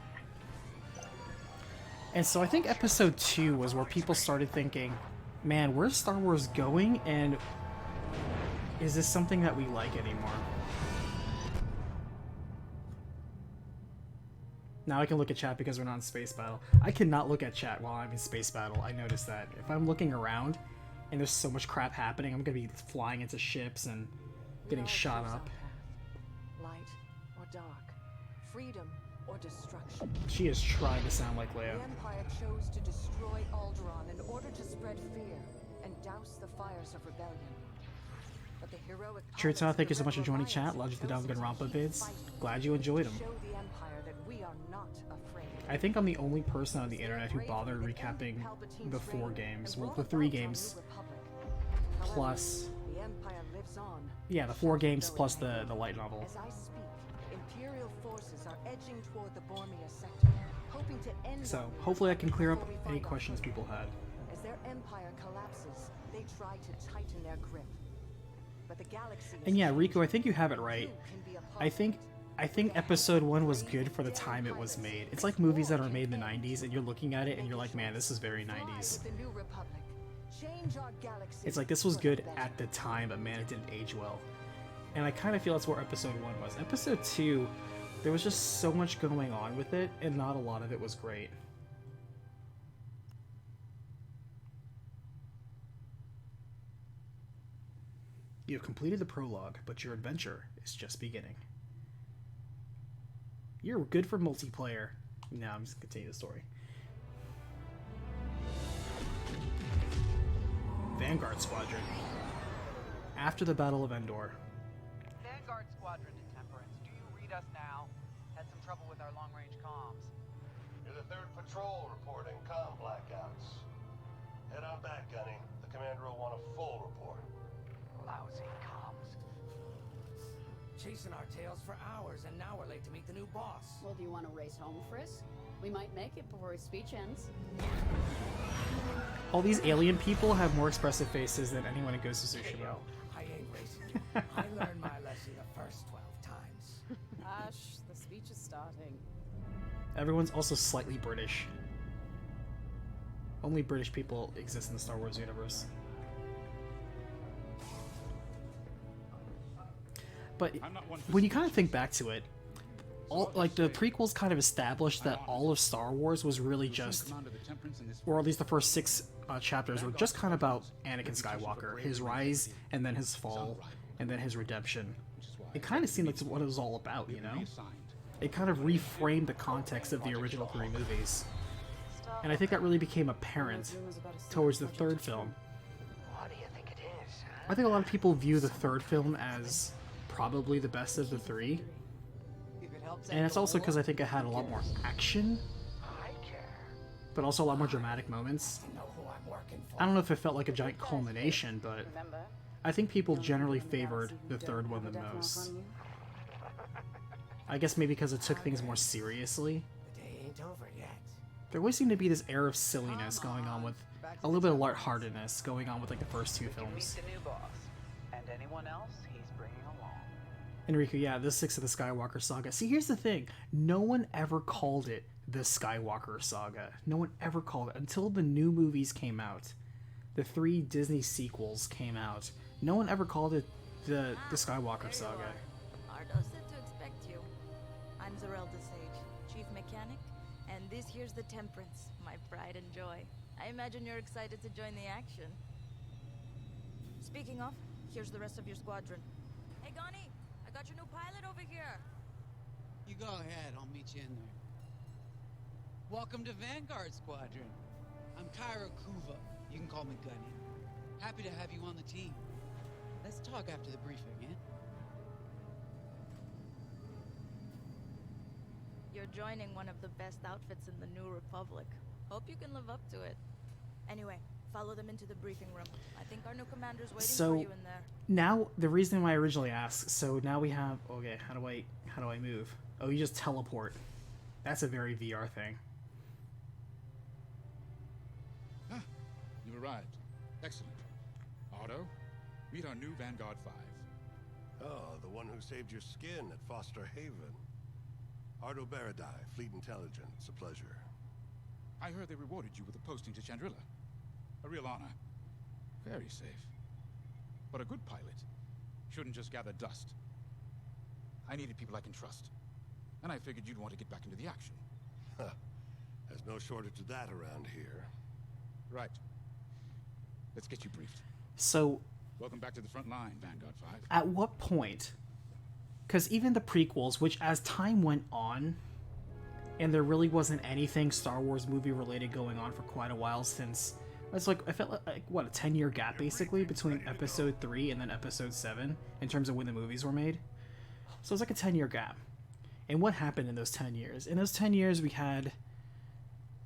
And so I think episode 2 was where people started thinking, man, where's Star Wars going, and is this something that we like anymore? Now I can look at chat because we're not in space battle. I cannot look at chat while I'm in space battle. I noticed that. If I'm looking around and there's so much crap happening, I'm gonna be flying into ships and getting shot up. Light or dark, freedom or destruction. She is trying to sound like Leia. The Empire chose to destroy Alderaan in order to spread fear and douse the fires of rebellion. But the heroic Chirita, thank you so much for joining chat. Love you to Danganronpa vids. Glad you enjoyed them. Show the Empire that we are not afraid. I think I'm the only person on the internet who bothered recapping the 4 games. Well, the 3 games plus... The Empire lives on. Yeah, the 4 games plus the light novel. As I speak, Imperial forces are edging toward the Bormia sector, hoping to end So, our war hopefully I can clear up before we any find our questions victory. people had. As their empire collapses, they try to tighten their grip. But the galaxy And yeah, Riku, I think you have it right. You can be a part I think episode 1 was good for the time it was made. It's like movies that are made in the 90s and you're looking at it and you're like, man, this is very 90s. with the New Republic. Change our galaxy It's like this was for the good better. at the time, but man, it didn't age well. And I kind of feel that's where episode 1 was. Episode 2, there was just so much going on with it, and not a lot of it was great. You have completed the prologue, but your adventure is just beginning. You're good for multiplayer. No, I'm just gonna continue the story. Vanguard Squadron. After the Battle of Endor. Vanguard Squadron to Temperance, do you read us now? Had some trouble with our long-range comms. You're the 3rd patrol reporting comm blackouts. Head on back, Gunny. The commander will want a full report. Lousy comms. Chasing our tails for hours, and now we're late to meet the new boss. Well, do you want to race home, Frisk? We might make it before his speech ends. All these alien people have more expressive faces than anyone in Ghost of Tsushima. I ain't racing. I learned my lesson the first 12 times. Ash, the speech is starting. Everyone's also slightly British. Only British people exist in the Star Wars universe. But when you kind of think back to it, all like the prequels kind of established that all of Star Wars was really just, or at least the first 6 chapters were just kind of about Anakin Skywalker, his rise, and then his fall, and then his redemption. It kind of seemed like what it was all about, you know? It kind of reframed the context of the original 3 movies. And I think that really became apparent towards the 3rd film. What do you think it is, huh? I think a lot of people view the 3rd film as probably the best of the 3. And it's also because I think it had a lot more action, but also a lot more dramatic moments. I don't know if it felt like a giant culmination, but I think people generally favored the 3rd one the most. I guess maybe because it took things more seriously. The day ain't over yet. There always seemed to be this air of silliness going on with a little bit of lightheartedness going on with like the first 2 films. Meet the new boss. And anyone else he's bringing along. Enrico, yeah, this 6 of the Skywalker Saga. See, here's the thing. No one ever called it the Skywalker Saga. No one ever called it until the new movies came out. The 3 Disney sequels came out. No one ever called it the Skywalker Saga. Ardo said to expect you. I'm Zerelda Sage, Chief Mechanic, and this here's the Temperance, my pride and joy. I imagine you're excited to join the action. Speaking of, here's the rest of your squadron. Hey, Gunny, I got your new pilot over here. You go ahead, I'll meet you in there. Welcome to Vanguard Squadron. I'm Kyra Kuva. You can call me Gunny. Happy to have you on the team. Let's talk after the briefing, eh? You're joining one of the best outfits in the New Republic. Hope you can live up to it. Anyway, follow them into the briefing room. I think our new commander's waiting for you in there. Now, the reason why I originally asked, so now we have, okay, how do I move? Oh, you just teleport. That's a very VR thing. Ah, you've arrived. Excellent. Otto, meet our new Vanguard 5. Oh, the one who saved your skin at Foster Haven. Ardo Baradai, Fleet Intelligence. A pleasure. I heard they rewarded you with a posting to Chandrilla. A real honor. Very safe. But a good pilot shouldn't just gather dust. I needed people I can trust. And I figured you'd want to get back into the action. Huh. There's no shortage of that around here. Right. Let's get you briefed. So... Welcome back to the front line, Vanguard 5. At what point... Because even the prequels, which as time went on, and there really wasn't anything Star Wars movie related going on for quite a while since... It's like, I felt like, what, a 10-year gap, basically, between Episode 3 and then Episode 7, in terms of when the movies were made. So it's like a 10-year gap. And what happened in those 10 years? In those 10 years, we had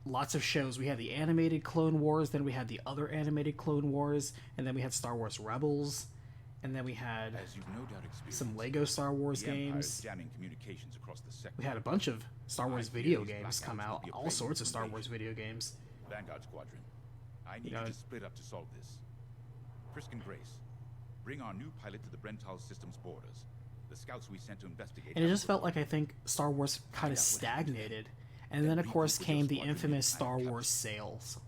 lots of shows. We had the animated Clone Wars, then we had the other animated Clone Wars, and then we had Star Wars Rebels, and then we had some Lego Star Wars games. Communications across the sector. We had a bunch of Star Wars video games come out, all sorts of Star Wars video games. Vanguard Squadron, I need you to split up to solve this. Frisk and Grace, bring our new pilot to the Brental Systems borders. The scouts we sent to investigate. And it just felt like, I think, Star Wars kind of stagnated. And then, of course, came the infamous Star Wars sales.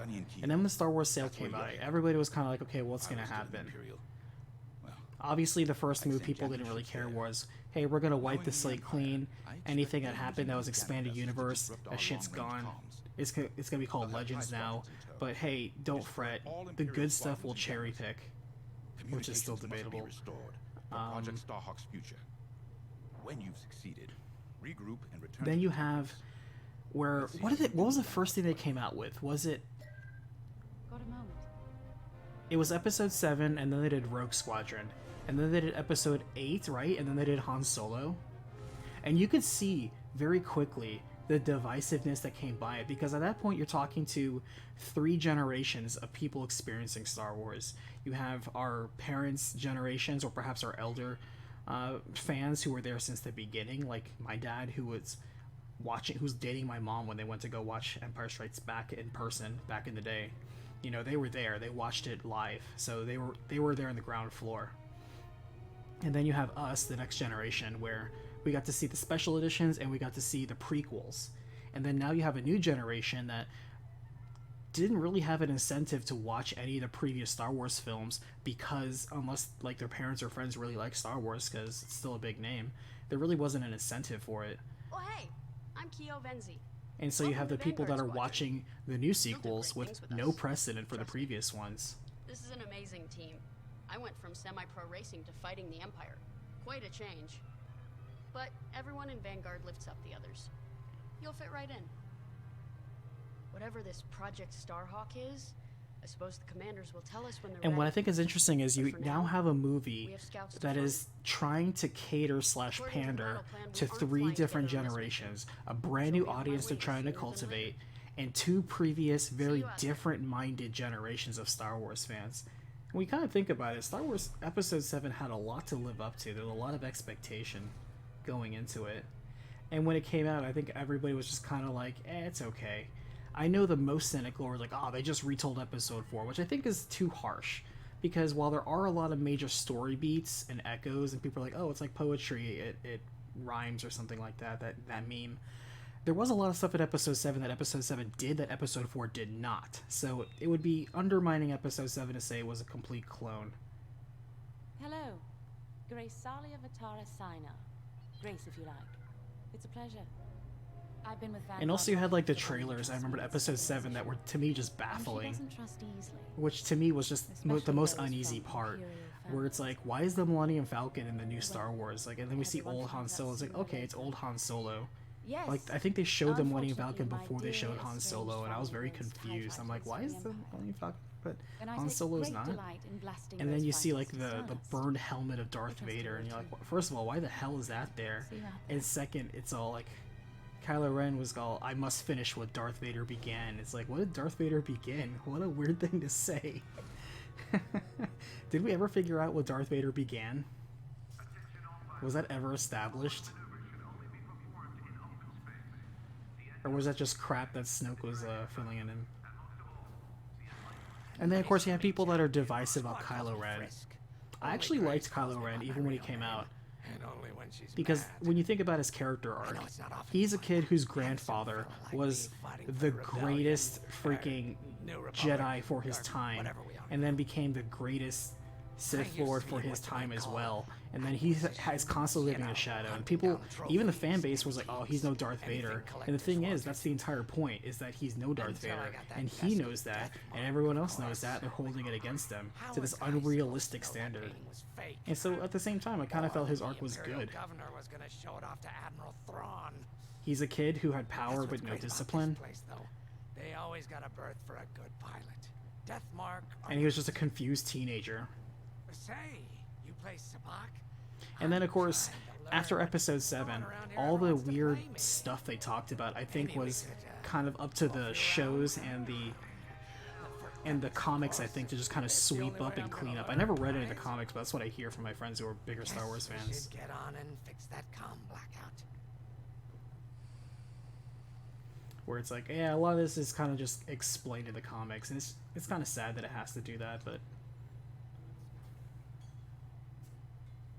And then when the Star Wars sale came out, everybody was kind of like, okay, what's going to happen? Obviously, the first move people didn't really care was, hey, we're going to wipe the slate clean. Anything that happened that was expanded universe, that shit's gone. It's going to be called Legends now. But hey, don't fret. The good stuff will cherry pick. Which is still debatable. Project Starhawk's future. When you've succeeded, regroup and return. Then you have where what was the first thing they came out with? Was it? Got a moment. It was Episode 7, and then they did Rogue Squadron, and then they did Episode 8, right? And then they did Han Solo. And you could see very quickly the divisiveness that came by it, because at that point you're talking to 3 generations of people experiencing Star Wars. You have our parents' generations, or perhaps our elder fans who were there since the beginning, like my dad, who was dating my mom when they went to go watch Empire Strikes Back in person back in the day. You know, they were there, they watched it live, so they were there on the ground floor. And then you have us, the next generation, where we got to see the special editions and we got to see the prequels. And then now you have a new generation that didn't really have an incentive to watch any of the previous Star Wars films, because unless like their parents or friends really like Star Wars, because it's still a big name, there really wasn't an incentive for it. Oh hey, I'm Keo Venzi. And so you have the people that are watching the new sequels with no precedent for the previous ones. This is an amazing team. I went from semi-pro racing to fighting the Empire. Quite a change. But everyone in Vanguard lifts up the others. You'll fit right in. Whatever this Project Starhawk is, I suppose the commanders will tell us when they're ready. And what I think is interesting is you now have a movie that is trying to cater / pander to 3 different generations, a brand new audience they're trying to cultivate, and 2 previous very different-minded generations of Star Wars fans. When we kind of think about it, Star Wars Episode 7 had a lot to live up to. There was a lot of expectation going into it. And when it came out, I think everybody was just kind of like, it's okay. I know the most cynical were like, oh, they just retold Episode 4, which I think is too harsh. Because while there are a lot of major story beats and echoes, and people are like, oh, it's like poetry, it rhymes or something like that meme. There was a lot of stuff in Episode 7 that Episode 7 did that Episode 4 did not. So it would be undermining Episode 7 to say it was a complete clone. Hello. Grace Salia Vatara Sina. Grace, if you like. It's a pleasure. I've been with And also you had like the trailers, I remembered episode 7, that were to me just baffling. Which to me was just the most uneasy part. Where it's like, why is the Millennium Falcon in the new Star Wars? Like, and then we see old Han Solo. It's like, okay, it's old Han Solo. Like, I think they showed the Millennium Falcon before they showed Han Solo, and I was very confused. I'm like, why is the Millennium Falcon? But Han Solo's not. And then you see like the burned helmet of Darth Vader, and you're like, first of all, why the hell is that there? And second, it's all like, Kylo Ren was all, I must finish what Darth Vader began. It's like, what did Darth Vader begin? What a weird thing to say. Did we ever figure out what Darth Vader began? Was that ever established? Or was that just crap that Snoke was filling in him? And then of course you have people that are divisive about Kylo Ren. I actually liked Kylo Ren even when he came out. Because when you think about his character arc, he's a kid whose grandfather was the greatest freaking Jedi for his time, and then became the greatest Sith Lord for his time as well. And then he is constantly living in a shadow, and people, even the fan base, was like, oh, he's no Darth Vader. And the thing is, that's the entire point, is that he's no Darth Vader, and he knows that, and everyone else knows that. They're holding it against him to this unrealistic standard. And so at the same time, I kind of felt his arc was good. He's a kid who had power but no discipline. They always got a berth for a good pilot. Deathmark. And he was just a confused teenager. Say, you play Sabak? And then of course, after episode 7, all the weird stuff they talked about, I think, was kind of up to the shows and the comics, I think, to just kind of sweep up and clean up. I never read any of the comics, but that's what I hear from my friends who are bigger Star Wars fans. Get on and fix that comm blackout. Where it's like, yeah, a lot of this is kind of just explained in the comics, and it's kind of sad that it has to do that, but...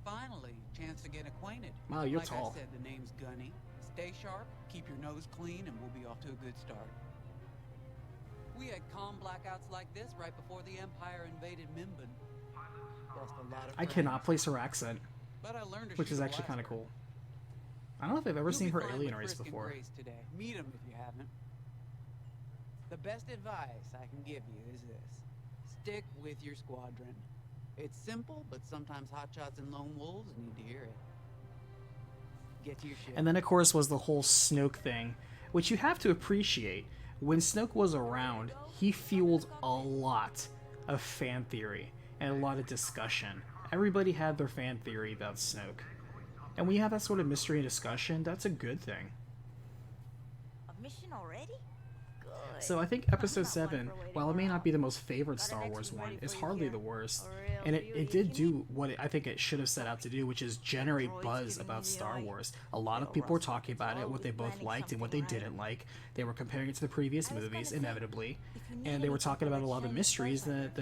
Finally, chance to get acquainted. Wow, you're like tall. I said, the name's Gunny. Stay sharp, keep your nose clean, and we'll be off to a good start. We had comm blackouts like this right before the Empire invaded Minban. Lost a lot of I cannot place her accent, but I learned to which is shoot actually kind of Alaska. cool. I don't know if I've ever You'll seen be her fine alien with race Frisk and before. Grace today. Meet them if you haven't. The best advice I can give you is this. Stick with your squadron. It's simple, but sometimes hotshots and lone wolves need to hear it. Get to your ship. And then of course was the whole Snoke thing, which you have to appreciate. When Snoke was around, he fueled a lot of fan theory and a lot of discussion. Everybody had their fan theory about Snoke. And when you have that sort of mystery and discussion, that's a good thing. A mission already? Good. So I think episode 7, while it may not be the most favorite Star Wars one, is hardly the worst. And it did do what I think it should have set out to do, which is generate buzz about Star Wars. A lot of people were talking about it, what they both liked and what they didn't like. They were comparing it to the previous movies, inevitably. And they were talking about a lot of the mysteries that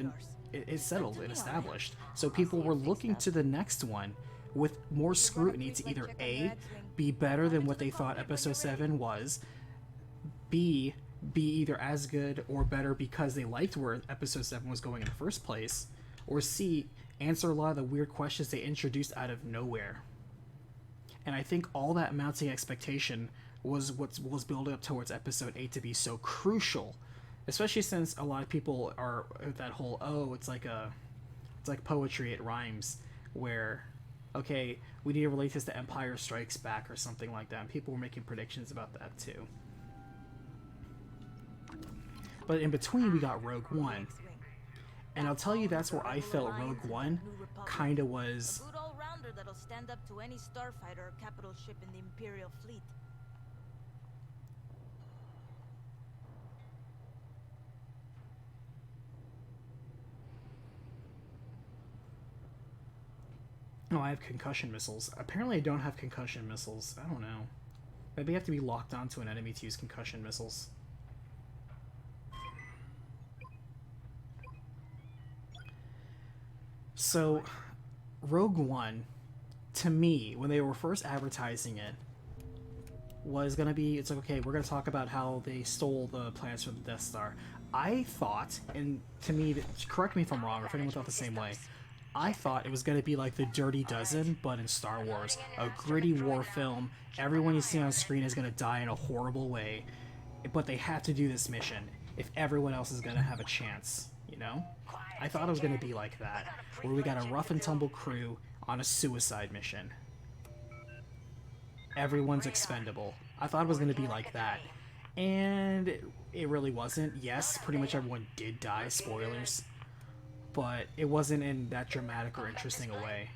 it settled and established. So people were looking to the next one with more scrutiny to either A, be better than what they thought episode 7 was, B, be either as good or better because they liked where episode 7 was going in the first place, or C, answer a lot of the weird questions they introduced out of nowhere. And I think all that mounting expectation was what was building up towards episode 8 to be so crucial, especially since a lot of people are that whole, oh, it's like poetry, it rhymes, where, okay, we need to relate this to Empire Strikes Back or something like that. And people were making predictions about that too. But in between, we got Rogue One. And I'll tell you, that's where I felt Rogue One kind of was... A good all-rounder that'll stand up to any starfighter or capital ship in the Imperial fleet. Oh, I have concussion missiles. Apparently I don't have concussion missiles. I don't know. Maybe I have to be locked onto an enemy to use concussion missiles. So, Rogue One, to me, when they were first advertising it, was going to be, it's like, okay, we're going to talk about how they stole the plans from the Death Star. I thought, and to me, correct me if I'm wrong, or if anyone thought the same way, I thought it was going to be like The Dirty Dozen, but in Star Wars. A gritty war film. Everyone you see on screen is going to die in a horrible way. But they have to do this mission if everyone else is going to have a chance, you know? I thought it was going to be like that, where we got a rough and tumble crew on a suicide mission. Everyone's expendable. I thought it was going to be like that. And it really wasn't. Yes, pretty much everyone did die, spoilers. But it wasn't in that dramatic or interesting a way.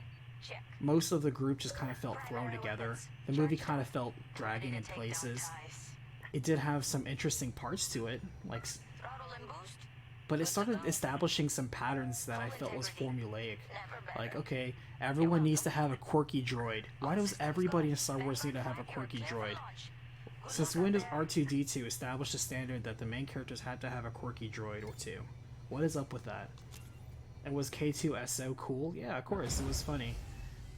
Most of the group just kind of felt thrown together. The movie kind of felt dragging in places. It did have some interesting parts to it, like, but it started establishing some patterns that I felt was formulaic. Like, okay, everyone needs to have a quirky droid. Why does everybody in Star Wars need to have a quirky droid? Since when does R2-D2 establish the standard that the main characters had to have a quirky droid or two? What is up with that? And was K2SO cool? Yeah, of course, it was funny.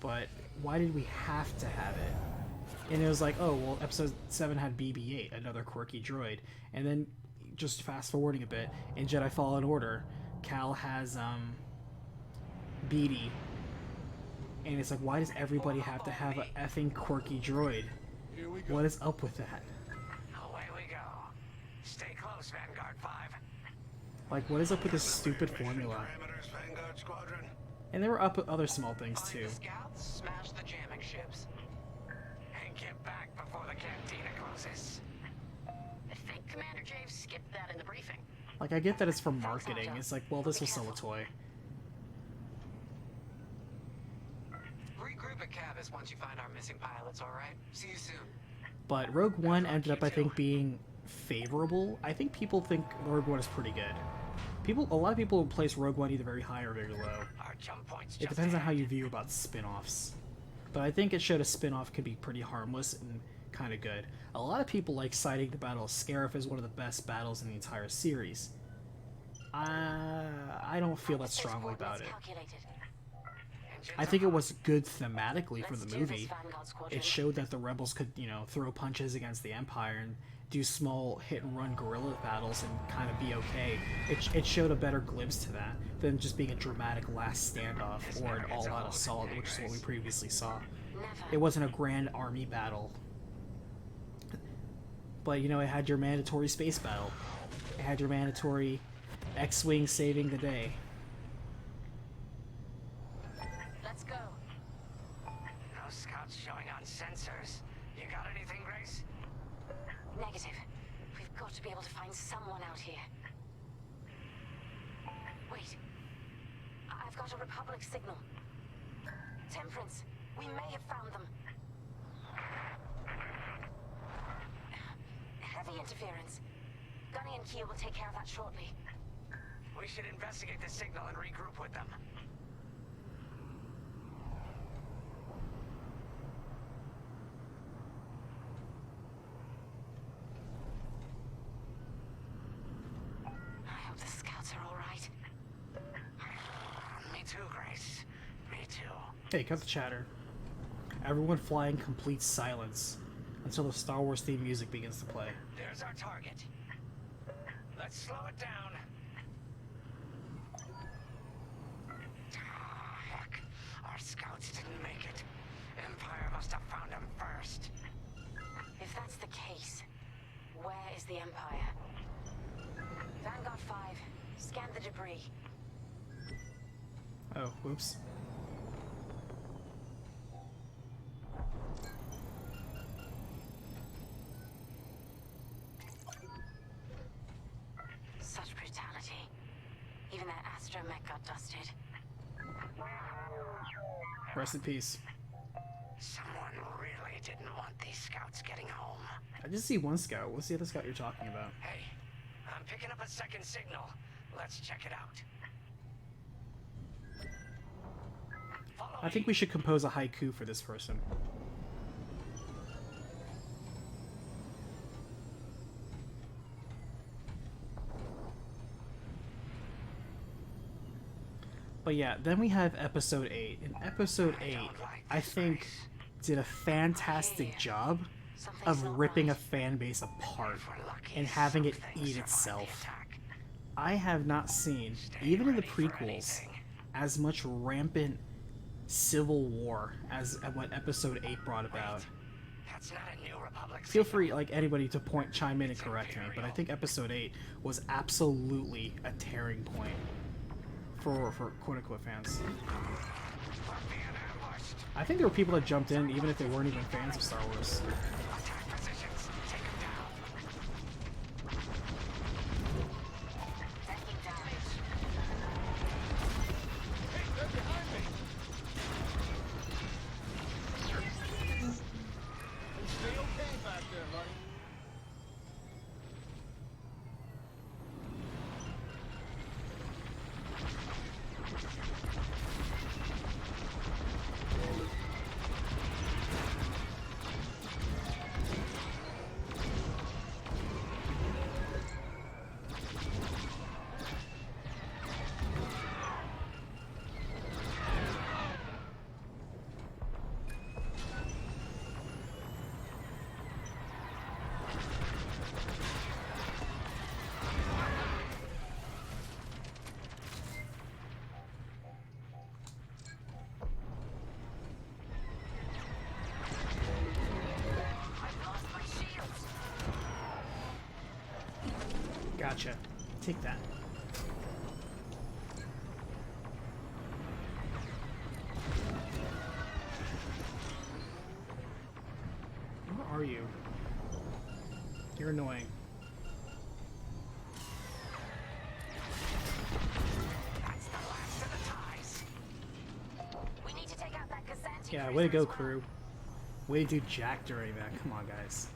But why did we have to have it? And it was like, oh, well, episode 7 had BB-8, another quirky droid. And then, just fast forwarding a bit, in Jedi Fallen Order, Cal has, BD. And it's like, why does everybody have to have a effing quirky droid? What is up with that? Away we go. Stay close, Vanguard 5. Like, what is up with this stupid formula? And there were other small things, too. Scouts, smash the jamming ships. And get back before the cantina closes. I think Commander Javes skipped that in the briefing. Like, I get that it's for marketing. It's like, well, this will sell a toy. Regroup at Cavus once you find our missing pilots, alright? See you soon. But Rogue One ended up, I think, being favorable. I think people think Rogue One is pretty good. A lot of people place Rogue One either very high or very low. It depends on how you view about spin-offs. But I think it showed a spin-off could be pretty harmless and kind of good. A lot of people like citing the Battle of Scarif as one of the best battles in the entire series. I don't feel that strongly about it. I think it was good thematically for the movie. It showed that the rebels could, you know, throw punches against the Empire and do small hit-and-run guerrilla battles and kind of be okay. It showed a better glimpse to that than just being a dramatic last standoff or an all-out assault, which is what we previously saw. It wasn't a grand army battle. But, you know, it had your mandatory space battle. It had your mandatory X-Wing saving the day. Let's go. No scouts showing on sensors. You got anything, Grace? Negative. We've got to be able to find someone out here. Wait. I've got a Republic signal. Temperance, we may have found them. Heavy interference. Gunny and Keel will take care of that shortly. We should investigate the signal and regroup with them. I hope the scouts are all right. Me too, Grace. Me too. Hey, cut the chatter. Everyone fly in complete silence until the Star Wars theme music begins to play. There's our target. Let's slow it down. Heck, our scouts didn't make it. Empire must have found them first. If that's the case, where is the Empire? Vanguard 5, scan the debris. Oh, whoops. Such brutality. Even that astromech got dusted. Rest in peace. Someone really didn't want these scouts getting home. I just see one scout. What's the other scout you're talking about? Hey, I'm picking up a second signal. Let's check it out. I think we should compose a haiku for this person. But yeah, then we have episode 8. And episode 8, I think, did a fantastic job of ripping a fan base apart and having it eat itself. I have not seen, even in the prequels, as much rampant civil war as what Episode 8 brought about. That's not a New Republic. Feel free, like, anybody to chime in and correct me, but I think Episode 8 was absolutely a tearing point for quote-unquote fans. I think there were people that jumped in even if they weren't even fans of Star Wars. Gotcha. Take that. Where are you? You're annoying. That's the last of the ties. We need to take out that Kazanti. Yeah, way to go, crew. Way to do Jack during that. Come on, guys.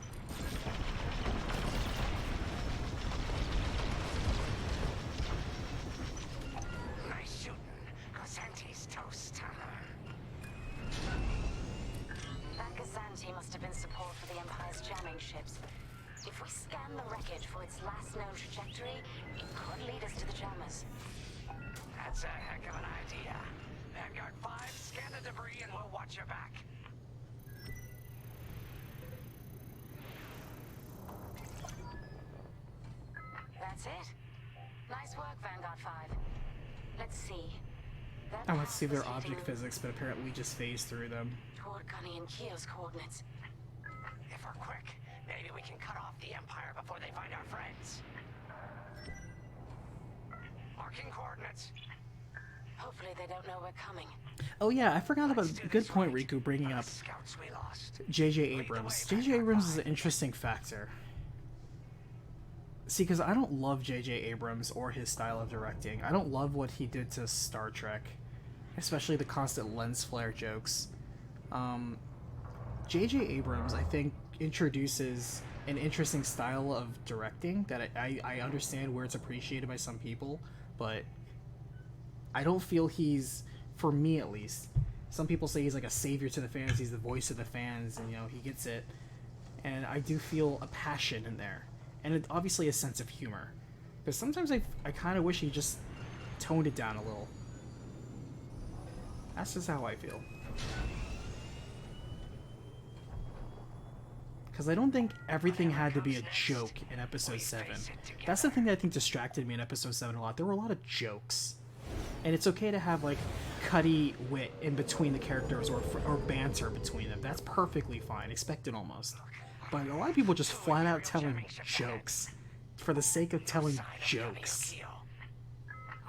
Must have been support for the Empire's jamming ships. If we scan the wreckage for its last known trajectory, it could lead us to the jammers. That's a heck of an idea. Vanguard 5, scan the debris and we'll watch your back. That's it. Nice work, Vanguard 5. Let's see. I want to see their object physics, but apparently we just phased through them. Toward Gunny and Keo's coordinates. If we're quick, maybe we can cut off the Empire before they find our friends. Marking coordinates. Hopefully they don't know we're coming. Oh yeah, I forgot about. Good point, Riku, bringing up J.J. Abrams. J.J. Abrams is an interesting factor. See, because I don't love J.J. Abrams or his style of directing. I don't love what he did to Star Trek, especially the constant lens flare jokes. J.J. Abrams, I think, introduces an interesting style of directing that I understand where it's appreciated by some people, but I don't feel he's, for me at least, some people say he's like a savior to the fans, he's the voice of the fans, and, you know, he gets it. And I do feel a passion in there. And obviously a sense of humor. But sometimes I kind of wish he just toned it down a little. That's just how I feel. Because I don't think everything had to be a joke in Episode 7. That's the thing that I think distracted me in Episode 7 a lot. There were a lot of jokes. And it's okay to have, like, cutty wit in between the characters or banter between them. That's perfectly fine. Expected almost. But a lot of people just flat out telling jokes for the sake of telling jokes.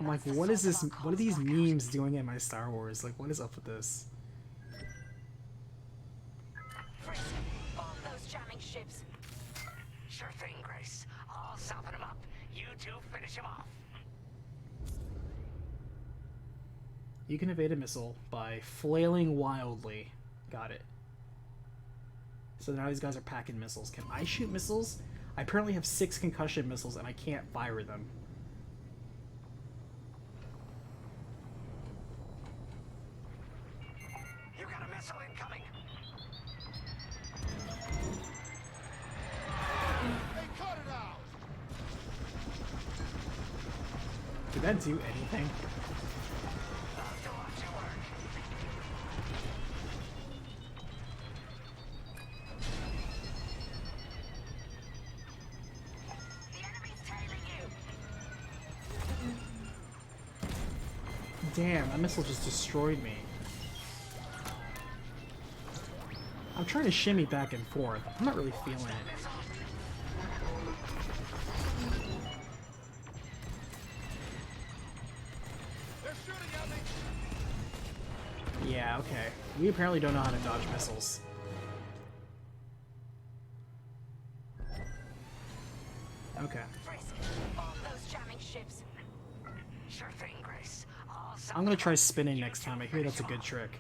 I'm like, what is this? What are these memes doing in my Star Wars? Like, what is up with this? Bomb those jamming ships. Sure thing, Grace. I'll soften them up. You two finish them off. You can evade a missile by flailing wildly. Got it. So now these guys are packing missiles. Can I shoot missiles? I apparently have 6 concussion missiles and I can't fire them. You got a missile incoming. Hey, cut it out! Did that do anything? Damn, that missile just destroyed me. I'm trying to shimmy back and forth. I'm not really feeling it. Yeah, okay. We apparently don't know how to dodge missiles. Okay. Sure thing, Grace. I'm gonna try spinning next time. I hear that's a good trick.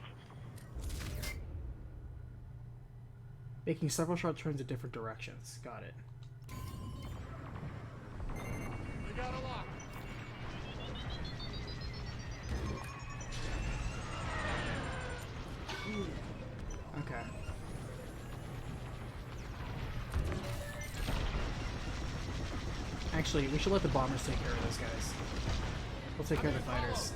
Making several sharp turns in different directions. Got it. We got a lock. Okay. Actually, we should let the bombers take care of those guys. We'll take care of the fighters.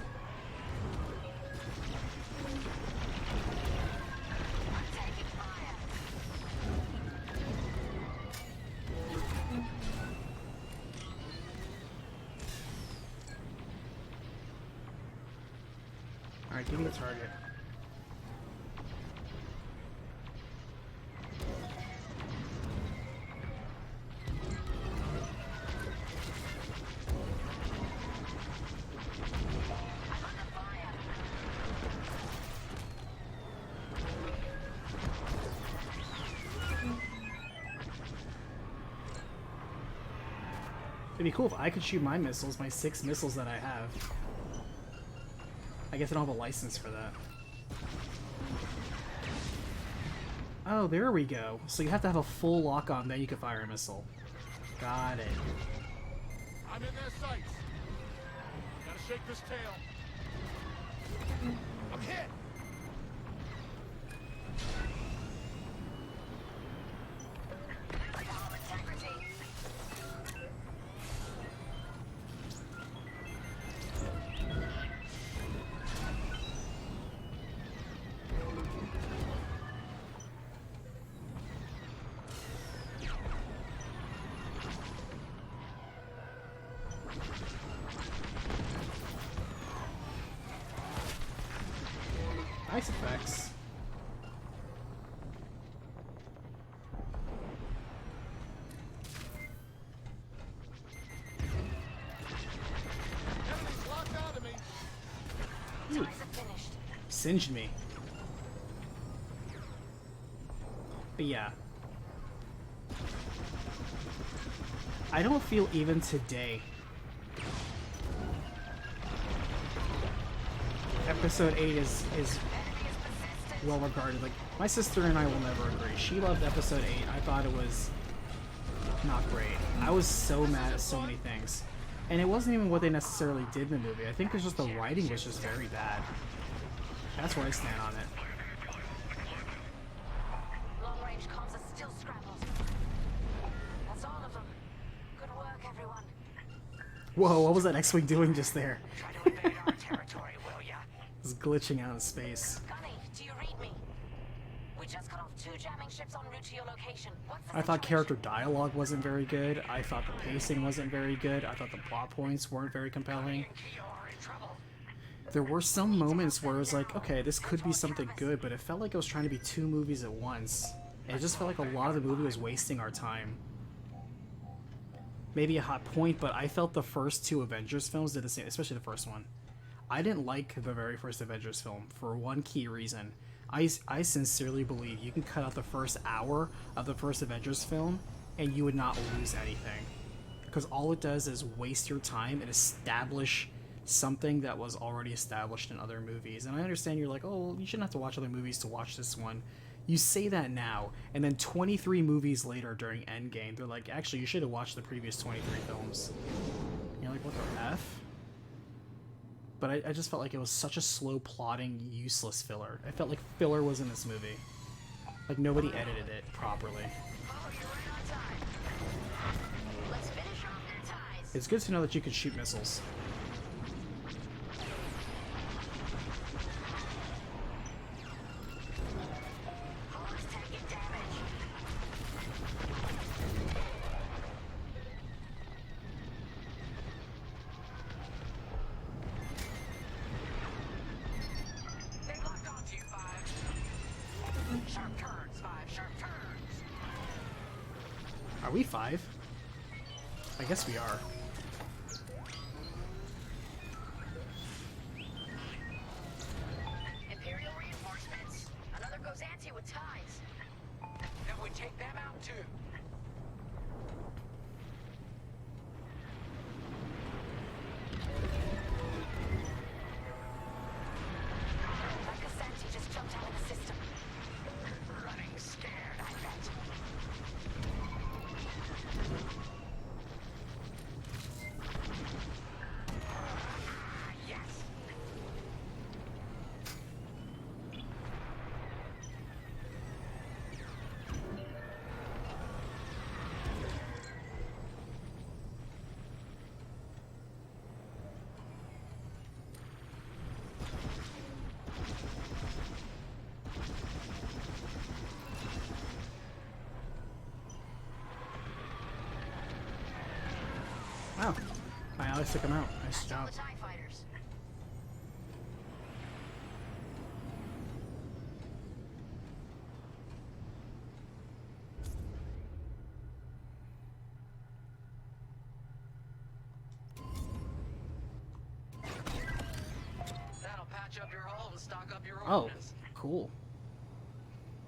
Alright, give me a target. It'd be cool if I could shoot my missiles, my 6 missiles that I have. I guess I don't have a license for that. Oh, there we go. So you have to have a full lock-on, then you can fire a missile. Got it. I'm in their sights. Gotta shake this tail. I'm hit. Nice effects. Ooh. Singed me. But yeah. I don't feel even today. Episode 8 is well regarded. Like, my sister and I will never agree. She loved episode 8. I thought it was not great. I was so mad at so many things. And it wasn't even what they necessarily did in the movie. I think it's just the writing was just very bad. That's where I stand on it. Long-range comms are still scrambled. That's all of them. Good work, everyone. Whoa, what was that X-Wing doing just there? Try to invade our territory, will ya? It's glitching out in space. Gunny, do you read me? We just cut off 2 jamming ships en route to your location. What's the I thought character dialogue wasn't very good. I thought the pacing wasn't very good. I thought the plot points weren't very compelling. There were some moments where it was like, okay, this could be something good, but it felt like it was trying to be 2 movies at once. And it just felt like a lot of the movie was wasting our time. Maybe a hot point, but I felt the first 2 Avengers films did the same, especially the first one. I didn't like the very first Avengers film for one key reason. I sincerely believe you can cut out the first hour of the first Avengers film and you would not lose anything. Because all it does is waste your time and establish something that was already established in other movies. And I understand you're like, oh, well, you shouldn't have to watch other movies to watch this one. You say that now, and then 23 movies later during Endgame, they're like, actually, you should have watched the previous 23 films. And you're like, what the F? But I just felt like it was such a slow, plotting, useless filler. I felt like filler was in this movie. Like, nobody edited it properly. It's good to know that you can shoot missiles. Are we 5? I guess we are. Imperial reinforcements. Another goes anti with ties. Then we take them out too. That Cassanti just jumped out of the system. Running scared, I bet. Yes. Wow. I always took him out. Nice job. The TIE fighters. That'll patch up your hull and stock up your Oh, ordnance. cool.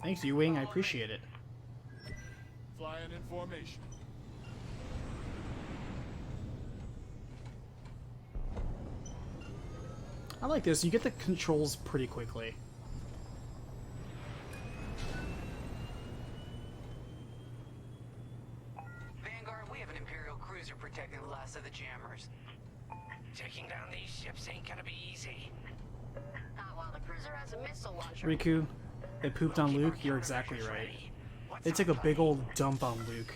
Thanks, U-Wing. I appreciate it. Flying in formation. I like this. You get the controls pretty quickly. Vanguard, we have an Imperial cruiser protecting the last of the jammers. Taking down these ships ain't gonna be easy. Not while the cruiser has a missile launcher. Riku, they pooped on Luke. You're exactly right. They took a big old dump on Luke.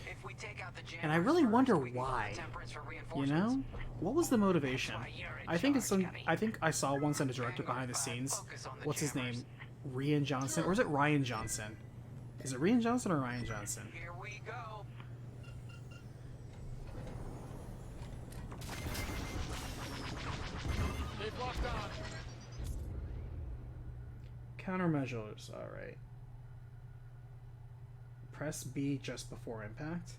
And I really wonder why. You know? What was the motivation? I think it's some. I think I saw once in the director behind the scenes. What's his name? Rian Johnson, or is it Ryan Johnson? Is it Rian Johnson or Ryan Johnson? Here we go. They've locked on. Countermeasures. All right. Press B just before impact.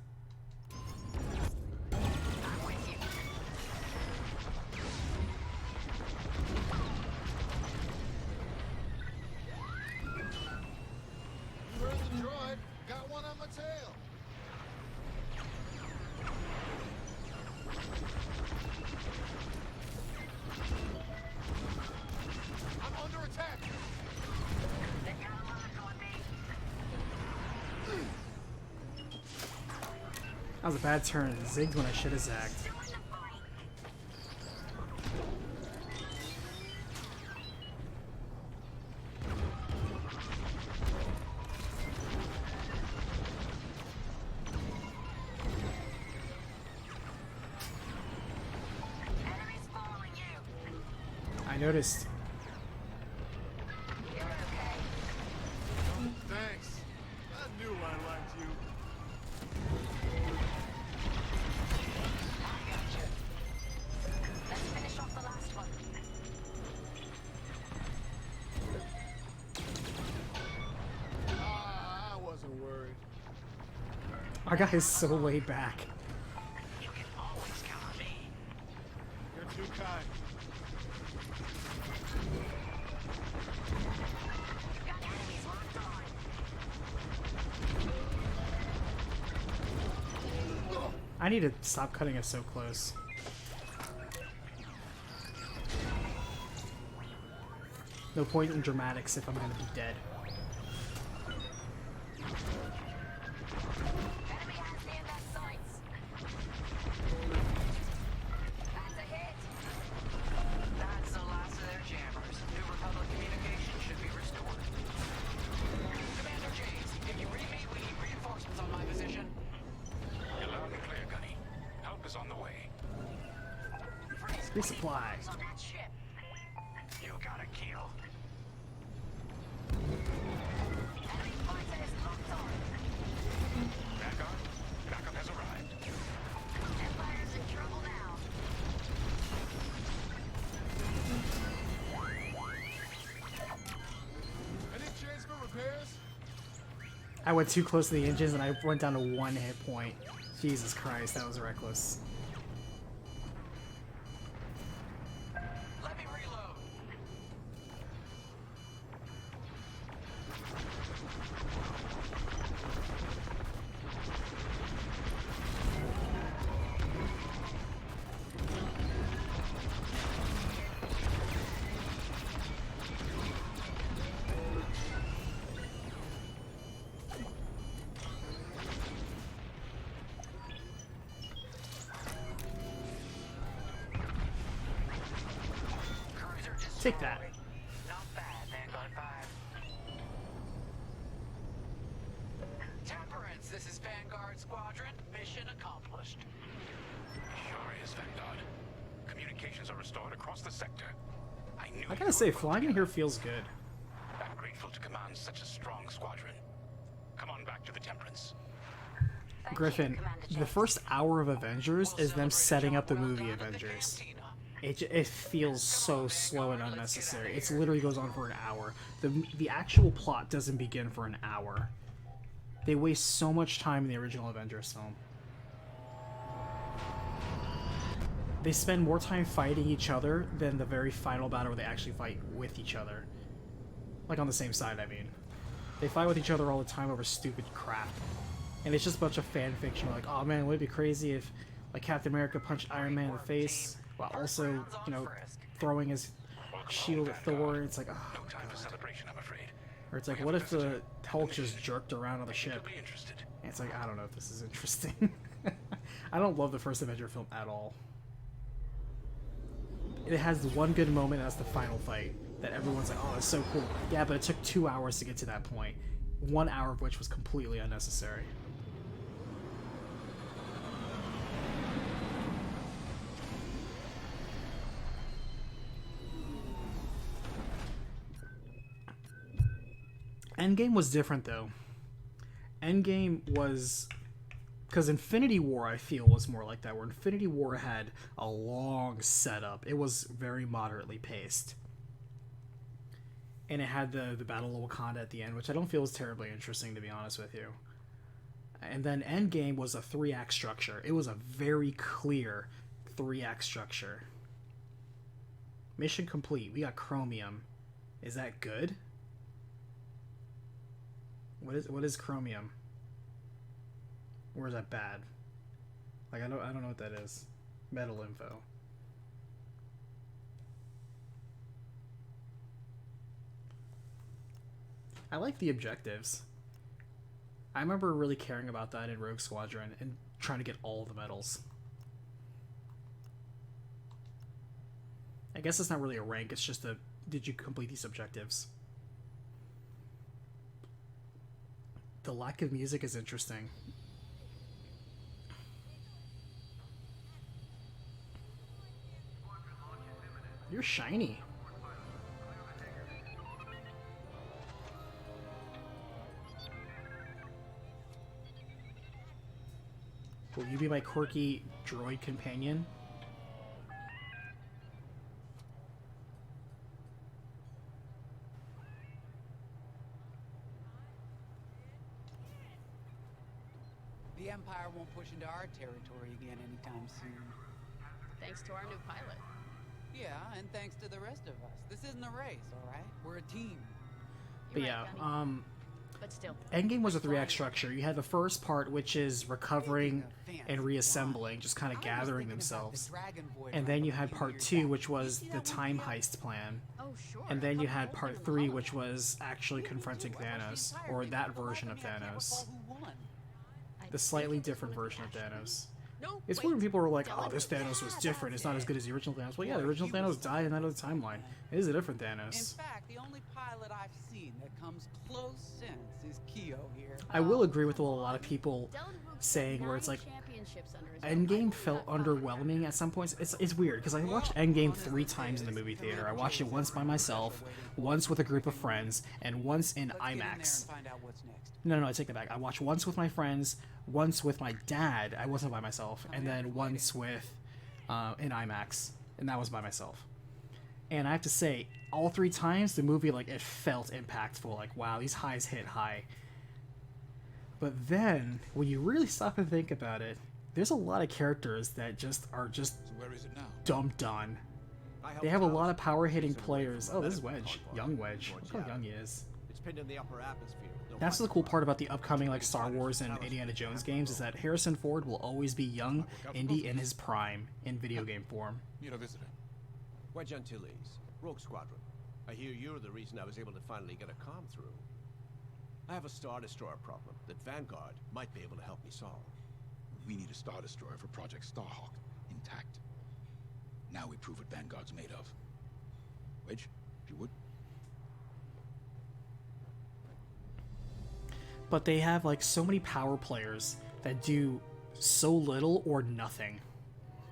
You heard the droid. Got one on my tail. I'm under attack. They got a lock on me. That was a bad turn. Zigged when I should have zagged. Enemies following you. I noticed. You're okay. Thanks. I knew I liked you. I got you. Let's finish off the last one. I wasn't worried. Our guy is so laid back. You can always count on me. You're too kind. Got enemies locked on. I need to stop cutting us so close. No point in dramatics if I'm gonna be dead. Enemy has the invest sights. That's a hit. That's the last of their jammers. New Republic communication should be restored. Commander James, if you read me, we need reinforcements on my position. You're loud and clear, Gunny. Help is on the way. Resupply. On that ship. You got a kill. Enemy fighter is locked on. Vanguard, backup has arrived. Empire's in trouble now. Any chance for repairs? I went too close to the engines and I went down to 1 hit point. Jesus Christ, that was reckless. Let me reload. Take that. Not bad, Vanguard 5. Temperance, this is Vanguard Squadron. Mission accomplished. Sure is, Vanguard. Communications are restored across the sector. I gotta say, flying in here feels good. I'm grateful to command such a strong squadron. Come on back to the Temperance. Griffin, the first hour of Avengers is them setting up the movie Avengers. It feels so slow and unnecessary. It literally goes on for an hour. The actual plot doesn't begin for an hour. They waste so much time in the original Avengers film. They spend more time fighting each other than the very final battle where they actually fight with each other. Like on the same side, I mean. They fight with each other all the time over stupid crap. And it's just a bunch of fan fiction. Like, oh man, would it be crazy if like Captain America punched Iron Man in the face while also, you know, throwing his shield at Thor? It's like, oh, no time for celebration, I'm afraid. or it's like, what if the Hulk just jerked around on the ship? And it's like, I don't know if this is interesting. I don't love the first Avenger film at all. It has one good moment, that's the final fight, that everyone's like, oh, that's so cool. Yeah, but it took 2 hours to get to that point. 1 hour of which was completely unnecessary. Endgame was different, though. Endgame was... Because Infinity War, I feel, was more like that, where Infinity War had a long setup. It was very moderately paced. And it had the Battle of Wakanda at the end, which I don't feel was terribly interesting, to be honest with you. And then Endgame was a 3-act structure. It was a very clear 3-act structure. Mission complete. We got Chromium. Is that good? What is Chromium? Or is that bad? Like, I don't know what that is. Metal info. I like the objectives. I remember really caring about that in Rogue Squadron and trying to get all the medals. I guess it's not really a rank, it's just a, did you complete these objectives? The lack of music is interesting. You're shiny. Will you be my quirky droid companion? The Empire won't push into our territory again anytime soon. Thanks to our new pilot. Yeah, and thanks to the rest of us. This isn't a race, all right? We're a team. But yeah, But still, Endgame was a 3-act structure. You had the first part, which is recovering and reassembling, just kind of gathering themselves. And then you had part 2, which was the time heist plan. And then you had part 3, which was actually confronting Thanos, or that version of Thanos. The slightly different version of Thanos. It's weird when people are like, oh, this Thanos was different, it's not as good as the original Thanos. Well, yeah, the original Thanos died in that other timeline. It is a different Thanos. In fact, the only pilot I've seen that comes close since is Keo here. I will agree with what a lot of people saying, where it's like, Endgame felt underwhelming at some points. It's weird, because I watched Endgame 3 times in the movie theater. I watched it once by myself, once with a group of friends, and once in IMAX. No, I take that back. I watched once with my friends, once with my dad. I wasn't by myself, and then once with in IMAX, and that was by myself. And I have to say, all 3 times the movie, like, it felt impactful. Like, wow, these highs hit high. But then, when you really stop and think about it, there's a lot of characters that are just So where is it now? dumped on. They have a lot of power-hitting players. Oh, this is Wedge. Young Wedge. Look how young he is. It's pinned in the upper atmosphere. That's the cool part about the upcoming like Star Wars and Indiana Jones games is that Harrison Ford will always be young, Indy in his prime in video game form. Meet a visitor. Wedge Antilles, Rogue Squadron. I hear you're the reason I was able to finally get a comm through. I have a Star Destroyer problem that Vanguard might be able to help me solve. We need a Star Destroyer for Project Starhawk, intact. Now we prove what Vanguard's made of. Wedge, if you would. But they have like so many power players that do so little or nothing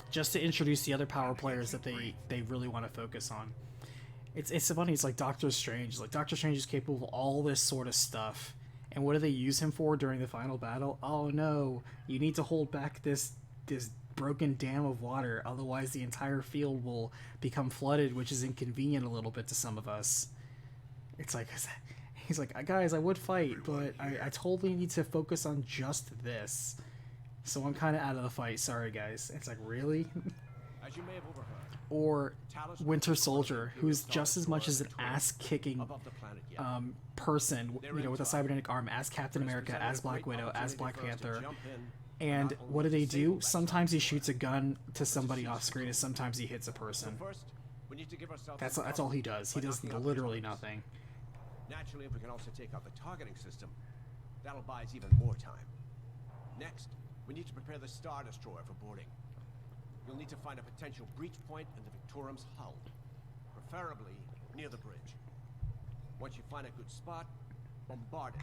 just to introduce the other power players that they really want to focus on. It's funny, it's like Doctor Strange. Like Doctor Strange is capable of all this sort of stuff. And what do they use him for during the final battle? Oh no, you need to hold back this broken dam of water, otherwise the entire field will become flooded, which is inconvenient a little bit to some of us. It's like, he's like, guys, I would fight, but I totally need to focus on just this. So I'm kind of out of the fight. Sorry, guys. It's like, really? As you may have overheard, or Winter Soldier, who's just as much as an ass-kicking person, you know, with a cybernetic arm, as Captain America, as Black Widow, as Black Panther. And what do? Sometimes he shoots a gun to somebody off screen, and sometimes he hits a person. That's all he does. He does literally nothing. Naturally, if we can also take out the targeting system, that'll buy us even more time. Next, we need to prepare the Star Destroyer for boarding. You'll need to find a potential breach point in the Victorum's hull, preferably near the bridge. Once you find a good spot, bombard it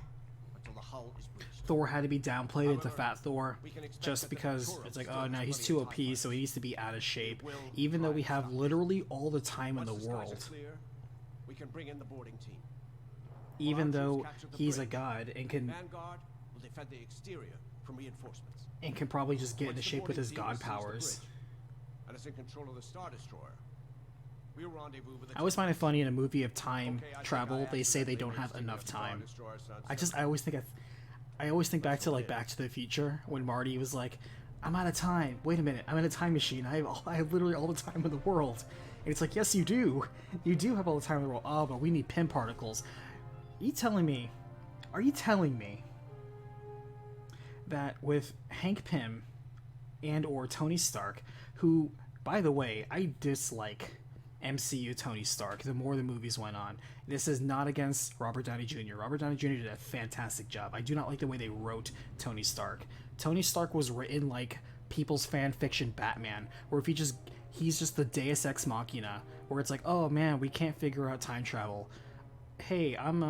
until the hull is breached. Thor had to be downplayed into Fat Thor just because it's like, oh no, he's too OP, so he needs to be out of shape. Even though we have literally all the time in the world. We can bring in the boarding team. Even though he's a god and can Vanguard will defend the exterior from reinforcements. And can probably just get into shape with his god powers. And is in control of the Star Destroyer. We'll rendezvous with the I always find it funny in a movie of time travel, they say they don't have enough time. I always think back to like Back to the Future when Marty was like, I'm out of time. Wait a minute, I'm in a time machine. I have literally all the time in the world. And it's like, yes, you do. You do have all the time in the world. Oh, but we need Pym particles. Are you telling me that with Hank Pym and or Tony Stark, who, by the way, I dislike MCU Tony Stark the more the movies went on. This is not against Robert Downey Jr. Robert Downey Jr. did a fantastic job. I do not like the way they wrote Tony Stark. Tony Stark was written like people's fan fiction Batman, where if he's just the Deus Ex Machina, where it's like, oh man, we can't figure out time travel. Hey, I'm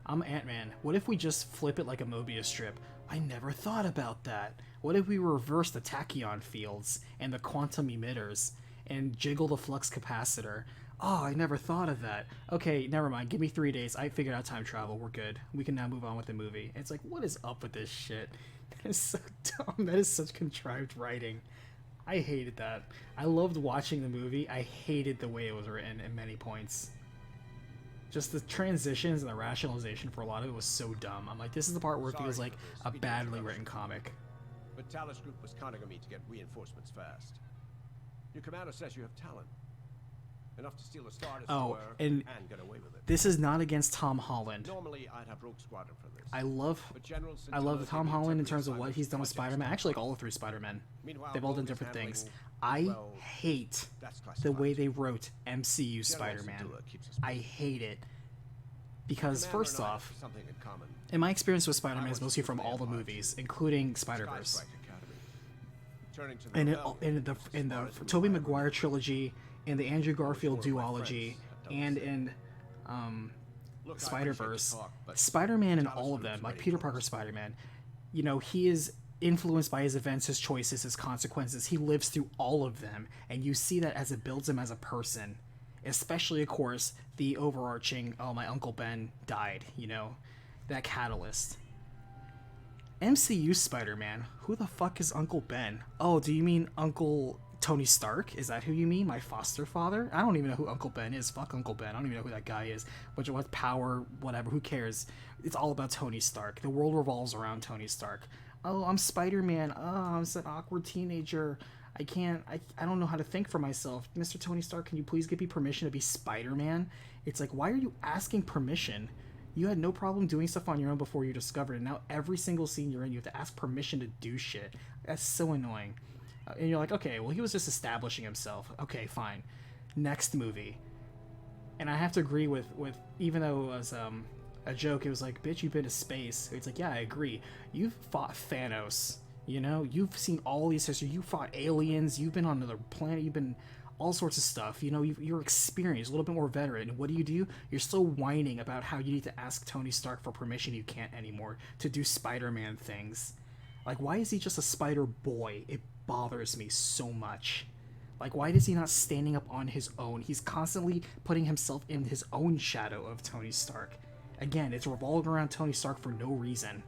Ant-Man. What if we just flip it like a Mobius strip? I never thought about that. What if we reverse the tachyon fields and the quantum emitters and jiggle the flux capacitor? Oh, I never thought of that. Okay, never mind. Give me 3 days. I figured out time travel. We're good. We can now move on with the movie. It's like, what is up with this shit? That is so dumb. That is such contrived writing. I hated that. I loved watching the movie. I hated the way it was written at many points. Just the transitions and the rationalization for a lot of it was so dumb. I'm like, this is the part where it feels like a badly written comic. But Talos Group was counting on me to get reinforcements fast. Your commander says you have talent. Enough to steal a Star Destroyer and get away with it. This is not against Tom Holland. Normally, I'd have Rogue Squadron for this. I love Tom Holland in terms of what he's done with Spider-Man. I actually like all the 3 Spider-Men. They've all done different things. I hate the way they wrote MCU Spider-Man. I hate it. Because first off, in my experience with Spider-Man is mostly from all the movies, including Spider-Verse. And in the Tobey Maguire trilogy, in the Andrew Garfield duology, and in Spider-Verse, Spider-Man in all of them, like Peter Parker Spider-Man, you know, he is influenced by his events, his choices, his consequences. He lives through all of them, and you see that as it builds him as a person. Especially, of course, the overarching, oh, my Uncle Ben died, you know, that catalyst. MCU Spider-Man, who the fuck is Uncle Ben? Oh, do you mean Uncle Tony Stark? Is that who you mean? My foster father? I don't even know who Uncle Ben is. Fuck Uncle Ben. I don't even know who that guy is. But what power, whatever, who cares? It's all about Tony Stark. The world revolves around Tony Stark. Oh, I'm Spider-Man. Oh, I'm an awkward teenager. I don't know how to think for myself. Mr. Tony Stark, can you please give me permission to be Spider-Man? It's like, why are you asking permission? You had no problem doing stuff on your own before you discovered it. Now every single scene you're in, you have to ask permission to do shit. That's so annoying. And you're like, okay, well, he was just establishing himself. Okay, fine. Next movie. And I have to agree with even though it was a joke, it was like, bitch, you've been to space. It's like, yeah, I agree. You've fought Thanos. You know, you've seen all these history. You fought aliens. You've been on another planet. You've been all sorts of stuff. You know, you're experienced, a little bit more veteran. What do? You're still whining about how you need to ask Tony Stark for permission. You can't anymore to do Spider-Man things. Like, why is he just a spider boy? It bothers me so much. Like, why is he not standing up on his own? He's constantly putting himself in his own shadow of Tony Stark. Again, it's revolving around Tony Stark for no reason.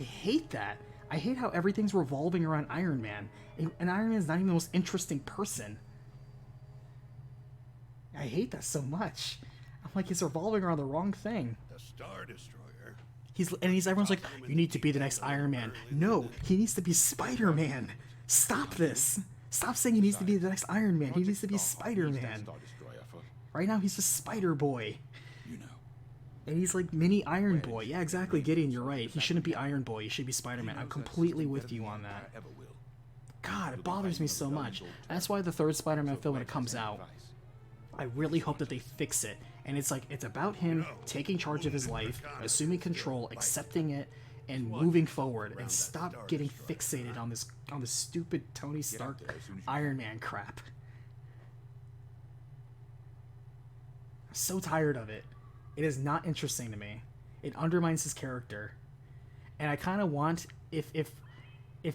I hate that. I hate how everything's revolving around Iron Man. And Iron Man's not even the most interesting person. I hate that so much. I'm like, he's revolving around the wrong thing. The Star Destroyer. Everyone's like, you need to be the next Iron Man. No, he needs to be Spider-Man. Stop this. Stop saying he needs to be the next Iron Man. He needs to be Spider-Man. Right now, he's just Spider-Boy. And he's like mini Iron Boy. Yeah, exactly, Gideon, you're right. He shouldn't be Iron Boy. He should be Spider-Man. I'm completely with you on that. God, it bothers me so much. That's why the third Spider-Man film, when it comes out, I really hope that they fix it. And it's like, it's about him taking charge of his life, assuming control, accepting it, and moving forward. And stop getting fixated on this stupid Tony Stark Iron Man crap. I'm so tired of it. It is not interesting to me. It undermines his character. And I kind of want, if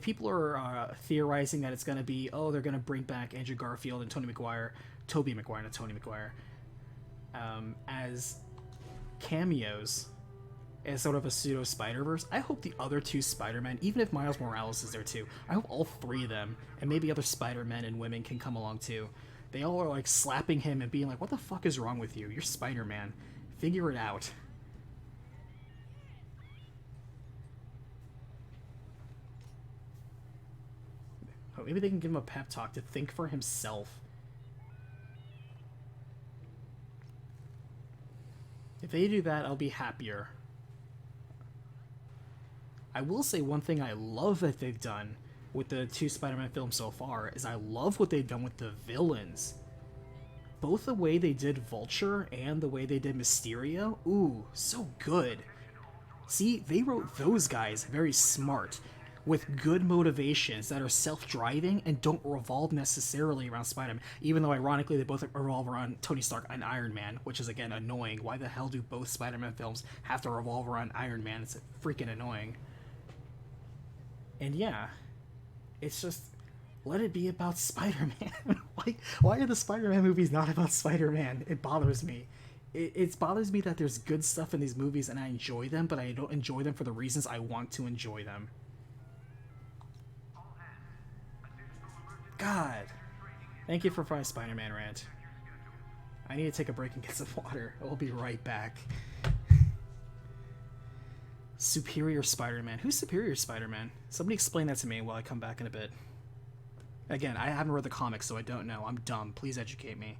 people are theorizing that it's going to be, oh, they're going to bring back Andrew Garfield and Tobey Maguire, not Tony Maguire, as cameos, as sort of a pseudo Spider-Verse, I hope the other two Spider-Men, even if Miles Morales is there too, I hope all three of them, and maybe other Spider-Men and women can come along too. They all are like slapping him and being like, what the fuck is wrong with you? You're Spider-Man. Figure it out. Oh, maybe they can give him a pep talk to think for himself. If they do that, I'll be happier. I will say one thing I love that they've done with the two Spider-Man films so far is I love what they've done with the villains. Both the way they did Vulture and the way they did Mysterio, ooh, so good. See, they wrote those guys very smart, with good motivations that are self-driving and don't revolve necessarily around Spider-Man, even though ironically they both revolve around Tony Stark and Iron Man, which is again annoying. Why the hell do both Spider-Man films have to revolve around Iron Man? It's freaking annoying. And yeah, it's just, let it be about Spider-Man. Why are the Spider-Man movies not about Spider-Man? It bothers me. It bothers me that there's good stuff in these movies and I enjoy them, but I don't enjoy them for the reasons I want to enjoy them. God. Thank you for my Spider-Man rant. I need to take a break and get some water. We'll be right back. Superior Spider-Man. Who's Superior Spider-Man? Somebody explain that to me while I come back in a bit. Again, I haven't read the comics, so I don't know. I'm dumb. Please educate me.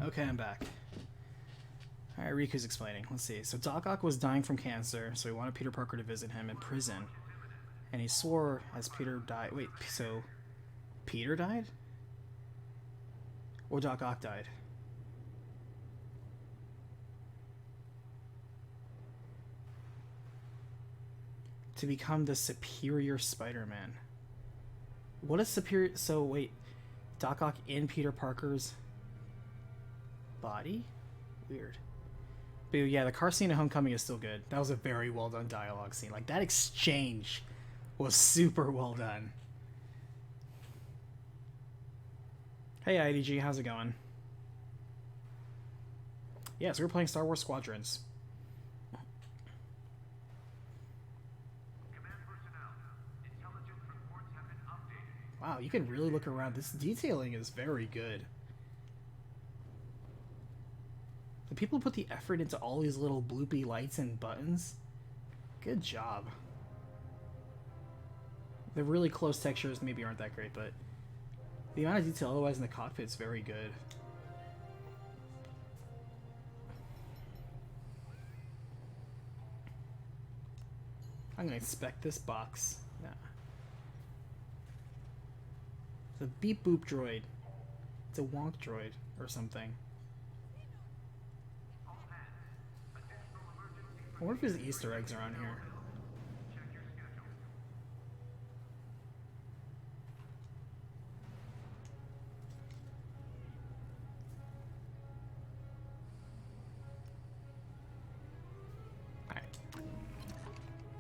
Okay, I'm back. Alright, Riku's explaining. Let's see. So Doc Ock was dying from cancer, so he wanted Peter Parker to visit him in prison. And he swore as Peter died... Wait, so... Peter died? Or Doc Ock died? To become the superior Spider-Man. What is superior... So, wait. Doc Ock in Peter Parker's body? Weird. But yeah, the car scene at Homecoming is still good. That was a very well done dialogue scene. Like, that exchange was super well done. Hey IDG, how's it going? Yeah, so we're playing Star Wars Squadrons. Wow, you can really look around. This detailing is very good. The people put the effort into all these little bloopy lights and buttons. Good job. The really close textures maybe aren't that great, but the amount of detail otherwise in the cockpit is very good. I'm gonna inspect this box. Nah. It's a beep boop droid. It's a wonk droid or something. I wonder if there's Easter eggs around here.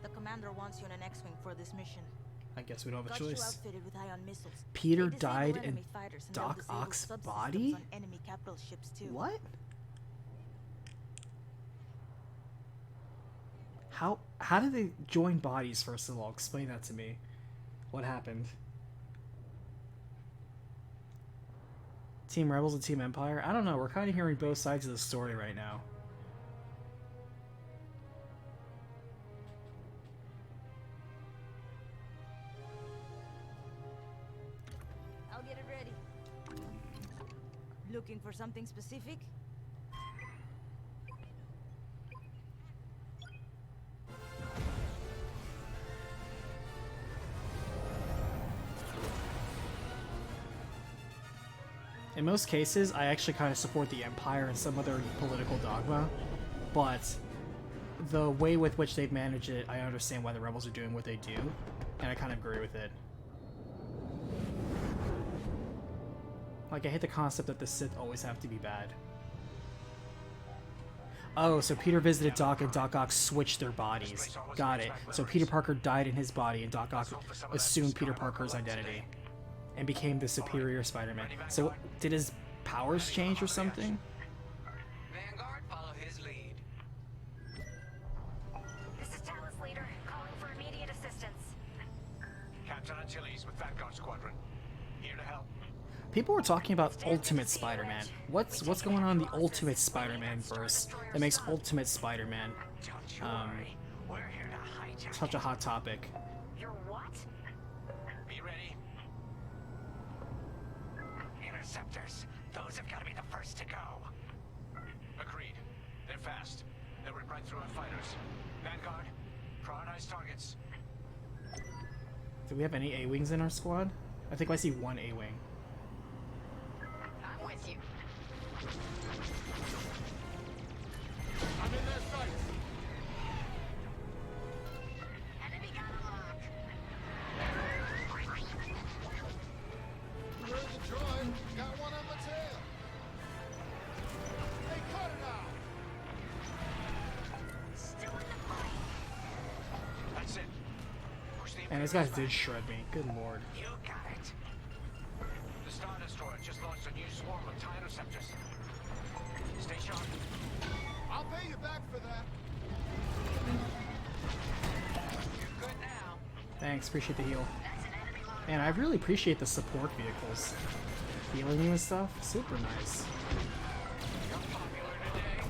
The commander wants you in an X-wing for this mission. I guess we don't have a Got you choice. outfitted with ion missiles. Peter They disable died in enemy fighters and Doc disable Ock's subsystems body? on enemy capital ships too. What? How did they join bodies, first of all? Explain that to me. What happened? Team Rebels and Team Empire? I don't know. We're kind of hearing both sides of the story right now. I'll get it ready. Looking for something specific? In most cases, I actually kind of support the Empire and some other political dogma, but the way with which they've managed it, I understand why the Rebels are doing what they do, and I kind of agree with it. Like, I hate the concept that the Sith always have to be bad. Oh, so Peter visited Doc and Doc Ock switched their bodies. Got it. So Peter Parker died in his body and Doc Ock assumed Peter Parker's identity and became the superior Spider-Man. So did his powers change or something? Vanguard, follow his lead. This is Talus Leader, calling for immediate assistance. Captain Antilles with Vanguard Squadron. Here to help. People were talking about Ultimate Spider-Man. What's going on in the Ultimate Spider-Man verse that makes Ultimate Spider-Man such a hot topic? You're what? Be ready. Interceptors. Those have got to be the first to go. Agreed. They're fast. They'll rip right through our fighters. Vanguard, prioritize targets. Do we have any A-Wings in our squad? I think I see one A-Wing. I'm with you. I'm in their sights. Enemy got a lock. Where's the droid? Got one on my tail. Hey, cut it out. Still in the fight. That's it. Push the And these guys did shred me. Good lord. You got it. The Star Destroyer just launched a new swarm of TIE interceptors. Stay sharp. I'll pay you back for that. You're good now. Thanks, appreciate the heal. Man, I really appreciate the support vehicles. Healing you and stuff, super nice. You're popular today.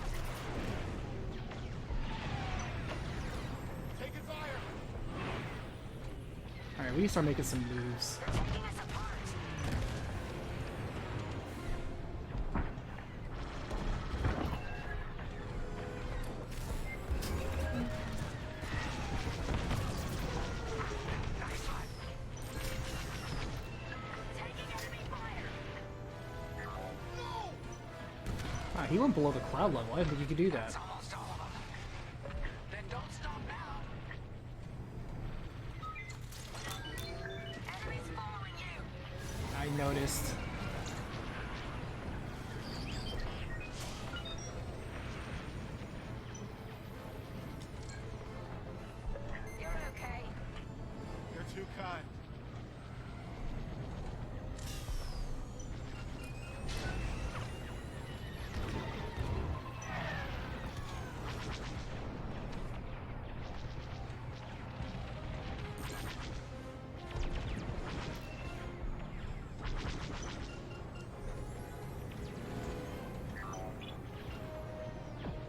Taking fire. Alright, we can start making some moves. Ah, he went below the cloud level. I didn't think you could do that. That's almost all of them. Then don't stop now. Enemies following you. I noticed. You're okay. You're too kind.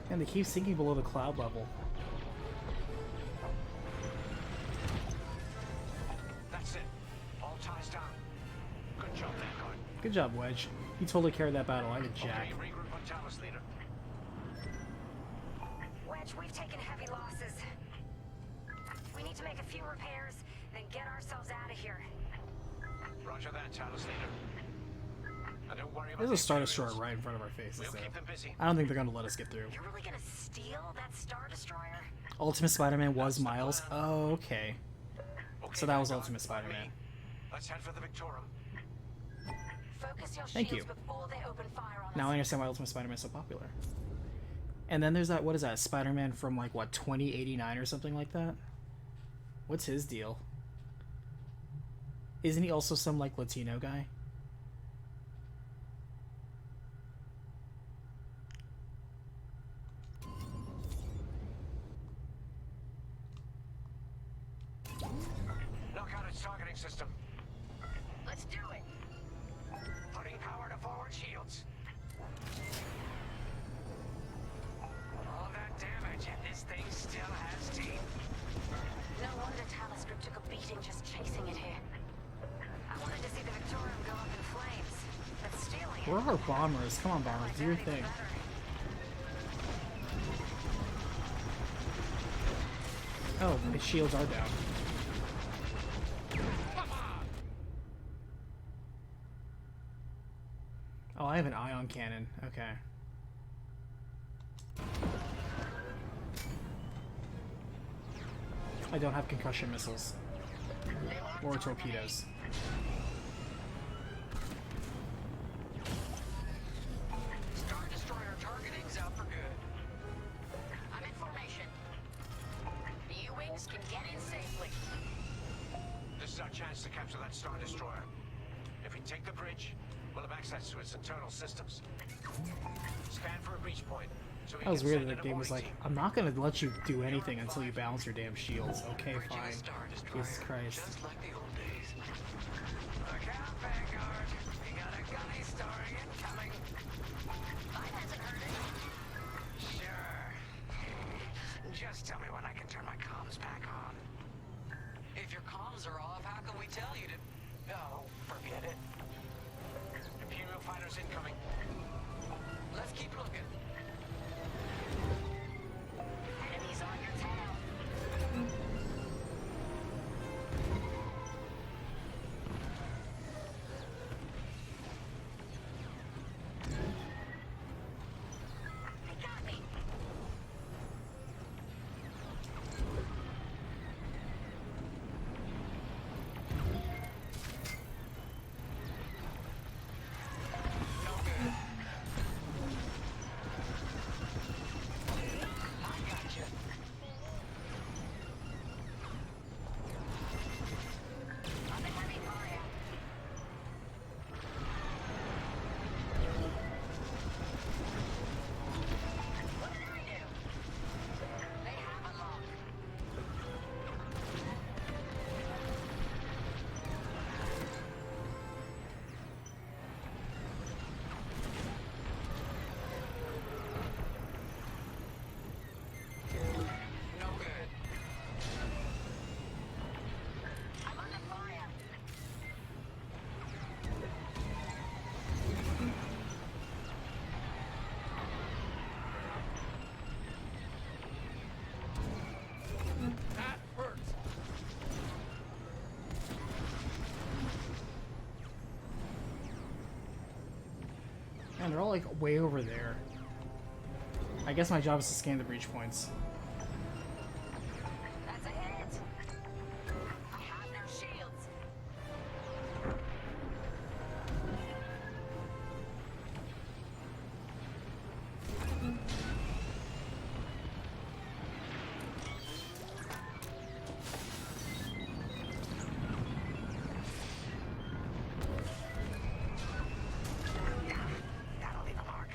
And they keep sinking below the cloud level. That's it. All ties down. Good job, Vanguard. Good job, Wedge. You totally carried that battle. I did jack. Okay, regroup on Talus, leader. Wedge, we've taken heavy losses. We need to make a few repairs, then get ourselves out of here. Roger that, Talus, leader. And don't worry about There's a the Star Imperials. Destroyer right in front of our faces, We'll though. keep them busy. I don't think they're gonna let us get through. You're really gonna steal that Star Destroyer? Ultimate Spider-Man was Miles. Oh, okay. Okay, So that was Vanguard, Ultimate follow me. Spider-Man. Let's head for the Victorum. Focus your Thank shields you. before they open fire on Now I us. understand why Ultimate Spider-Man is so popular. And then there's that, what is that, Spider-Man from like, what, 2089 or something like that? What's his deal? Isn't he also some, like, Latino guy? Knock out its targeting system. Let's do it. Putting power to forward shields. All that damage, and this thing still has teeth. No wonder Talus Group took a beating just chasing it here. I wanted to see the Victorium go up in flames, but stealing it... Where are our bombers? Come on, bombers, do your thing. Oh, his shields are down. Oh, I have an ion cannon. Okay. I don't have concussion missiles. Or torpedoes. Star Destroyer targeting's out for good. I'm in formation. The U-Wings can get in safely. This is our chance to capture that Star Destroyer. If we take the bridge, we'll have access to its internal systems. Scan for a breach point. So we That was can weird send that in the a game was like, warning team. I'm not gonna let you do anything until you balance your damn shields. Okay, fine. Jesus Christ. Just like the old days. Look out, Vanguard. We got a gunny star incoming. Mine hasn't heard it. Sure. Just tell me when I can turn my comms back on. If your comms are off, how can we tell you to... Oh, forget it. Imperial fighters incoming. Let's keep looking. Enemies on your tail. They got me. No good. I gotcha. I'm in heavy fire. What did I do? They have a lock. No good. I'm under fire. That hurts. Man, they're all like way over there. I guess my job is to scan the breach points. That's a hit. I have no shields. That'll leave a mark.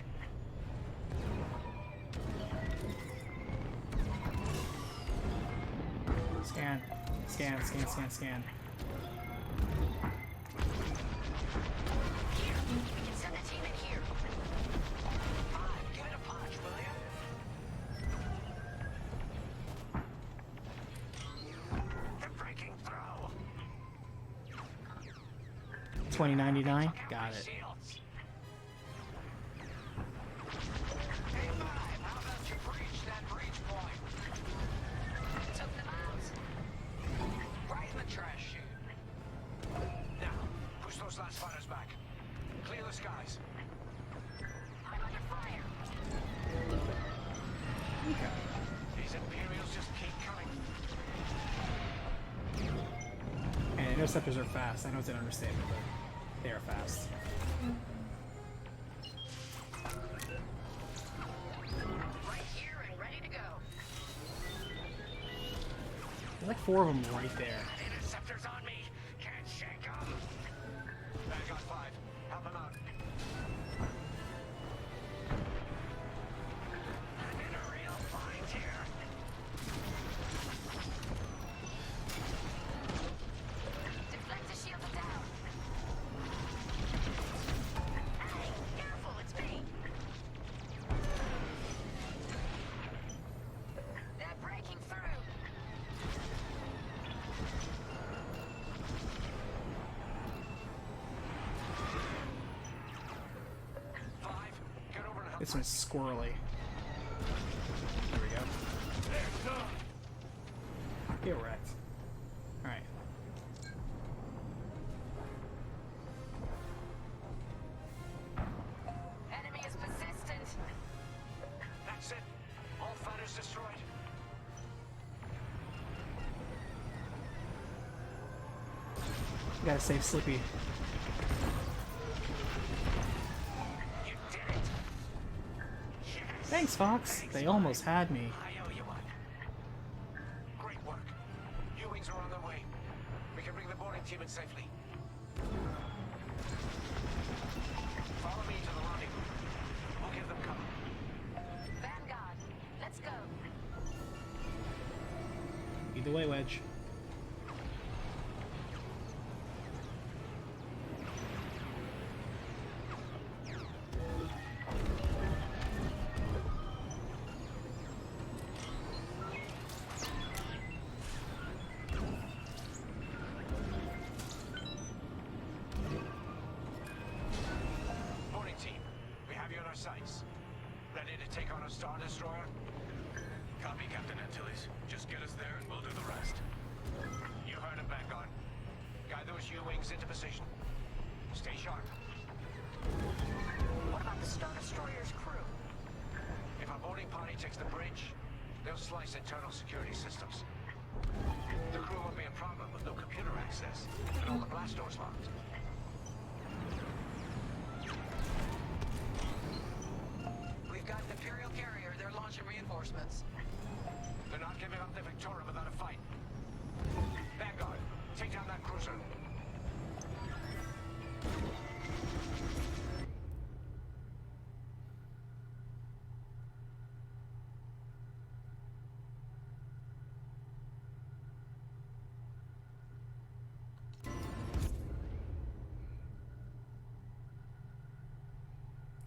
Scan. Scan, scan, scan, scan. Here, we can send a team in here. Fine, give it a punch, will you? They're breaking through. 2099. Got it. Shields. Hey, Five, how about you breach that breach point? Took them out. Right in the trash chute. Now, push those last fighters back. Clear the skies. I'm under fire. These Imperials just keep coming. And interceptors are fast. I know it's an understatement, but they are fast. Right here and ready to go. There's like 4 of them right there. Interceptors on me. Can't shake them. Vanguard 5, help him out. I'm in a real bind here. Deflector shields are down. Hey, careful, it's me. They're breaking through. Get over and help. This one's squirrely. There we go. Get wrecked. Alright. Enemy is persistent. That's it. All fighters destroyed. We gotta save Slippy. You did it. Yes. Thanks, Fox. They almost had me. I owe you one. Great work. U-wings are on their way. We can bring the boarding team in safely. Follow me to the rendezvous. We'll give them cover. Vanguard, let's go. Either way, Wedge. Boarding team, we have you on our sights. Ready to take on a Star Destroyer? Copy, Captain Antilles. Just get us there and we'll do the rest. You heard him, Vanguard. Guide those U-wings into position. Stay sharp. What about the Star Destroyer's crew? If our boarding party takes the bridge, they'll slice internal security systems. The crew won't be a problem with no computer access and all the blast doors locked. We've got an Imperial carrier. They're launching reinforcements. They're not giving up the Victoria without a fight. Vanguard, take down that cruiser.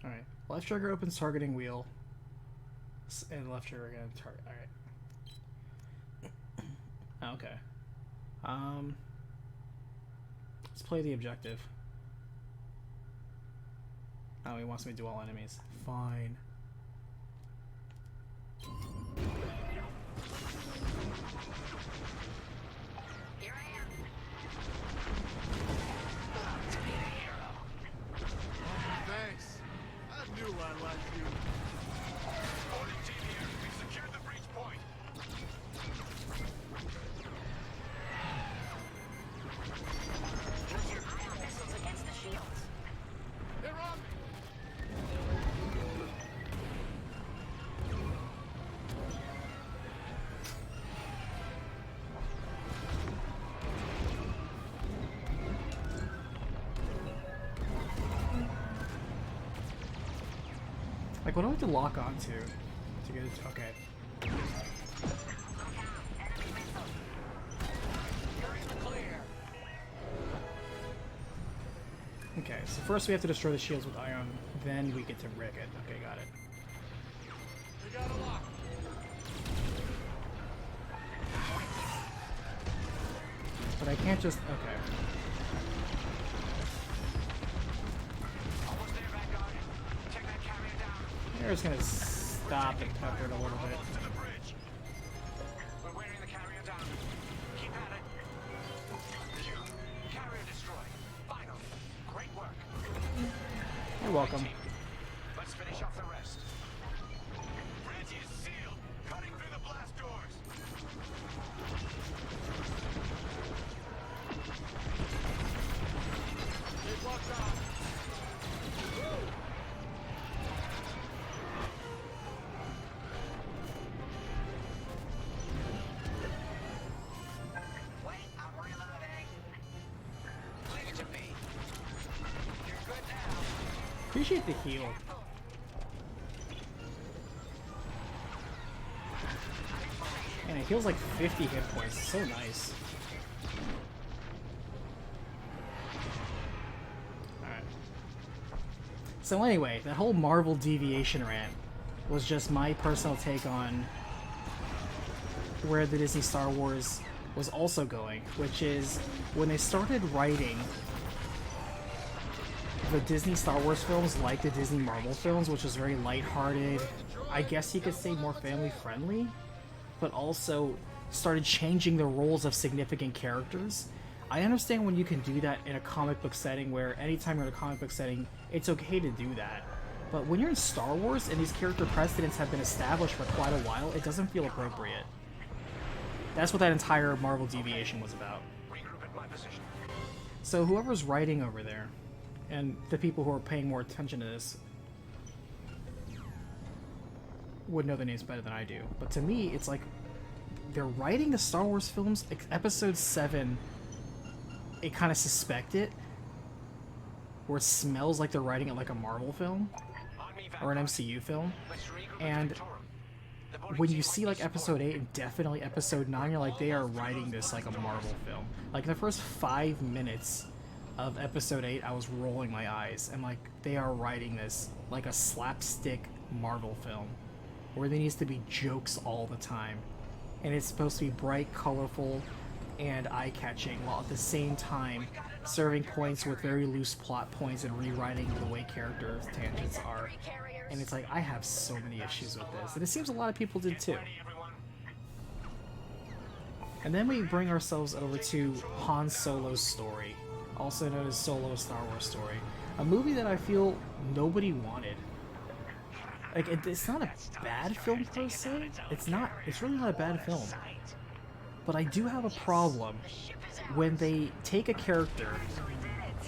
Alright. Left trigger opens targeting wheel. And left trigger again target. Alright. Okay. Let's play the objective. Oh, he wants me to do all enemies. Fine. Here I am. Thanks. I knew I liked you. Boarding Like, what do I have to lock onto to get it? Okay. Okay, so first we have to destroy the shields with ion, then we get to rig it. Okay, got it. We got a lock. But I can't just... okay. They're just gonna stop and pepper it a little bit. We're wearing the carrier down. Keep at it. Carrier destroyed. Final. Great work. You're welcome. Let's finish off the rest. Bridge is sealed. Cutting through the blast doors. They blocked off. Appreciate the heal. And it heals like 50 hit points. So nice. Alright. So anyway, that whole Marvel deviation rant was just my personal take on where the Disney Star Wars was also going, which is when they started writing the Disney Star Wars films like the Disney Marvel films, which is very lighthearted, I guess you could say more family friendly, but also started changing the roles of significant characters. I understand when you can do that in a comic book setting, where anytime you're in a comic book setting, it's okay to do that. But when you're in Star Wars and these character precedents have been established for quite a while, it doesn't feel appropriate. That's what that entire Marvel deviation was about. So whoever's writing over there, and the people who are paying more attention to this would know the names better than I do. But to me, it's like they're writing the Star Wars films. Episode 7, it kind of suspect it, where it smells like they're writing it like a Marvel film or an MCU film. And when you see like episode 8 and definitely episode 9, you're like, they are writing this like a Marvel film. Like in the first 5 minutes of episode 8, I was rolling my eyes, and like, they are writing this like a slapstick Marvel film where there needs to be jokes all the time, and it's supposed to be bright, colorful, and eye-catching, while at the same time serving points with very loose plot points and rewriting the way character tangents are. And it's like, I have so many issues with this, and it seems a lot of people did too. And then we bring ourselves over to Han Solo's story, also known as Solo: A Star Wars Story, a movie that I feel nobody wanted. Like, it's not a bad film per se. It's really not a bad film. But I do have a problem when they take a character,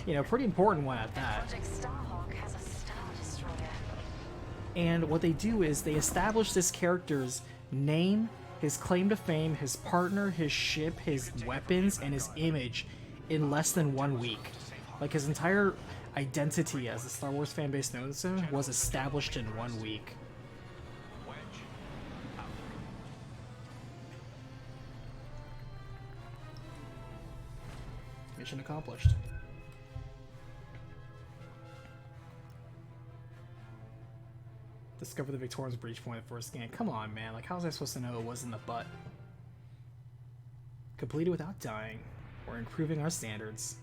you know, pretty important one at that, and what they do is they establish this character's name, his claim to fame, his partner, his ship, his weapons, and his image in less than 1 week. Like, his entire identity as the Star Wars fanbase knows him was established in 1 week. Mission accomplished. Discover the Victorian's breach point for a scan. Come on, man. Like, how was I supposed to know it wasn't the butt? Completed without dying. We're improving our standards.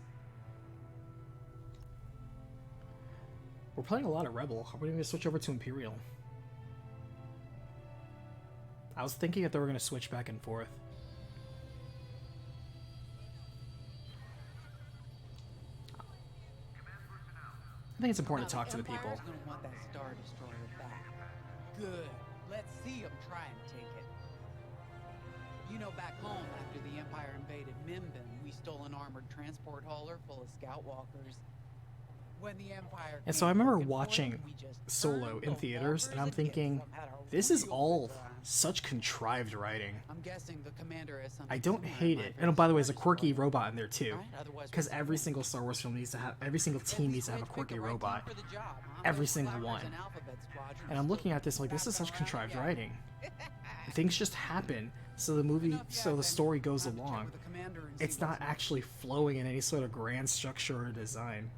We're playing a lot of Rebel. Are we going to switch over to Imperial? I was thinking that they were going to switch back and forth. I think it's important to talk to the people. Empire's gonna want that Star Destroyer back. Good. Let's see them try and take it. You know, back home, after the Empire invaded Mimbin, we stole an armored transport hauler full of scout walkers. When the Empire And so I came remember looking for watching it, we just Solo turned in the theaters, and I'm walkers thinking, against them, had a this is real all good time. such contrived writing. I'm guessing the commander has something I don't similar in hate mind it. for And oh, his by the way, there's a Star quirky Destroyer. robot in there too. Right? Otherwise, Because what's the every point? single Star Wars film needs to have, every single team needs to have a quirky robot. For the job, huh? Every Those single flowers one. and alphabet squadrons And I'm looking still at this like, this is such wrapping contrived around writing. Things just happen, so the movie, so the story goes along. It's not actually flowing in any sort of grand structure or design.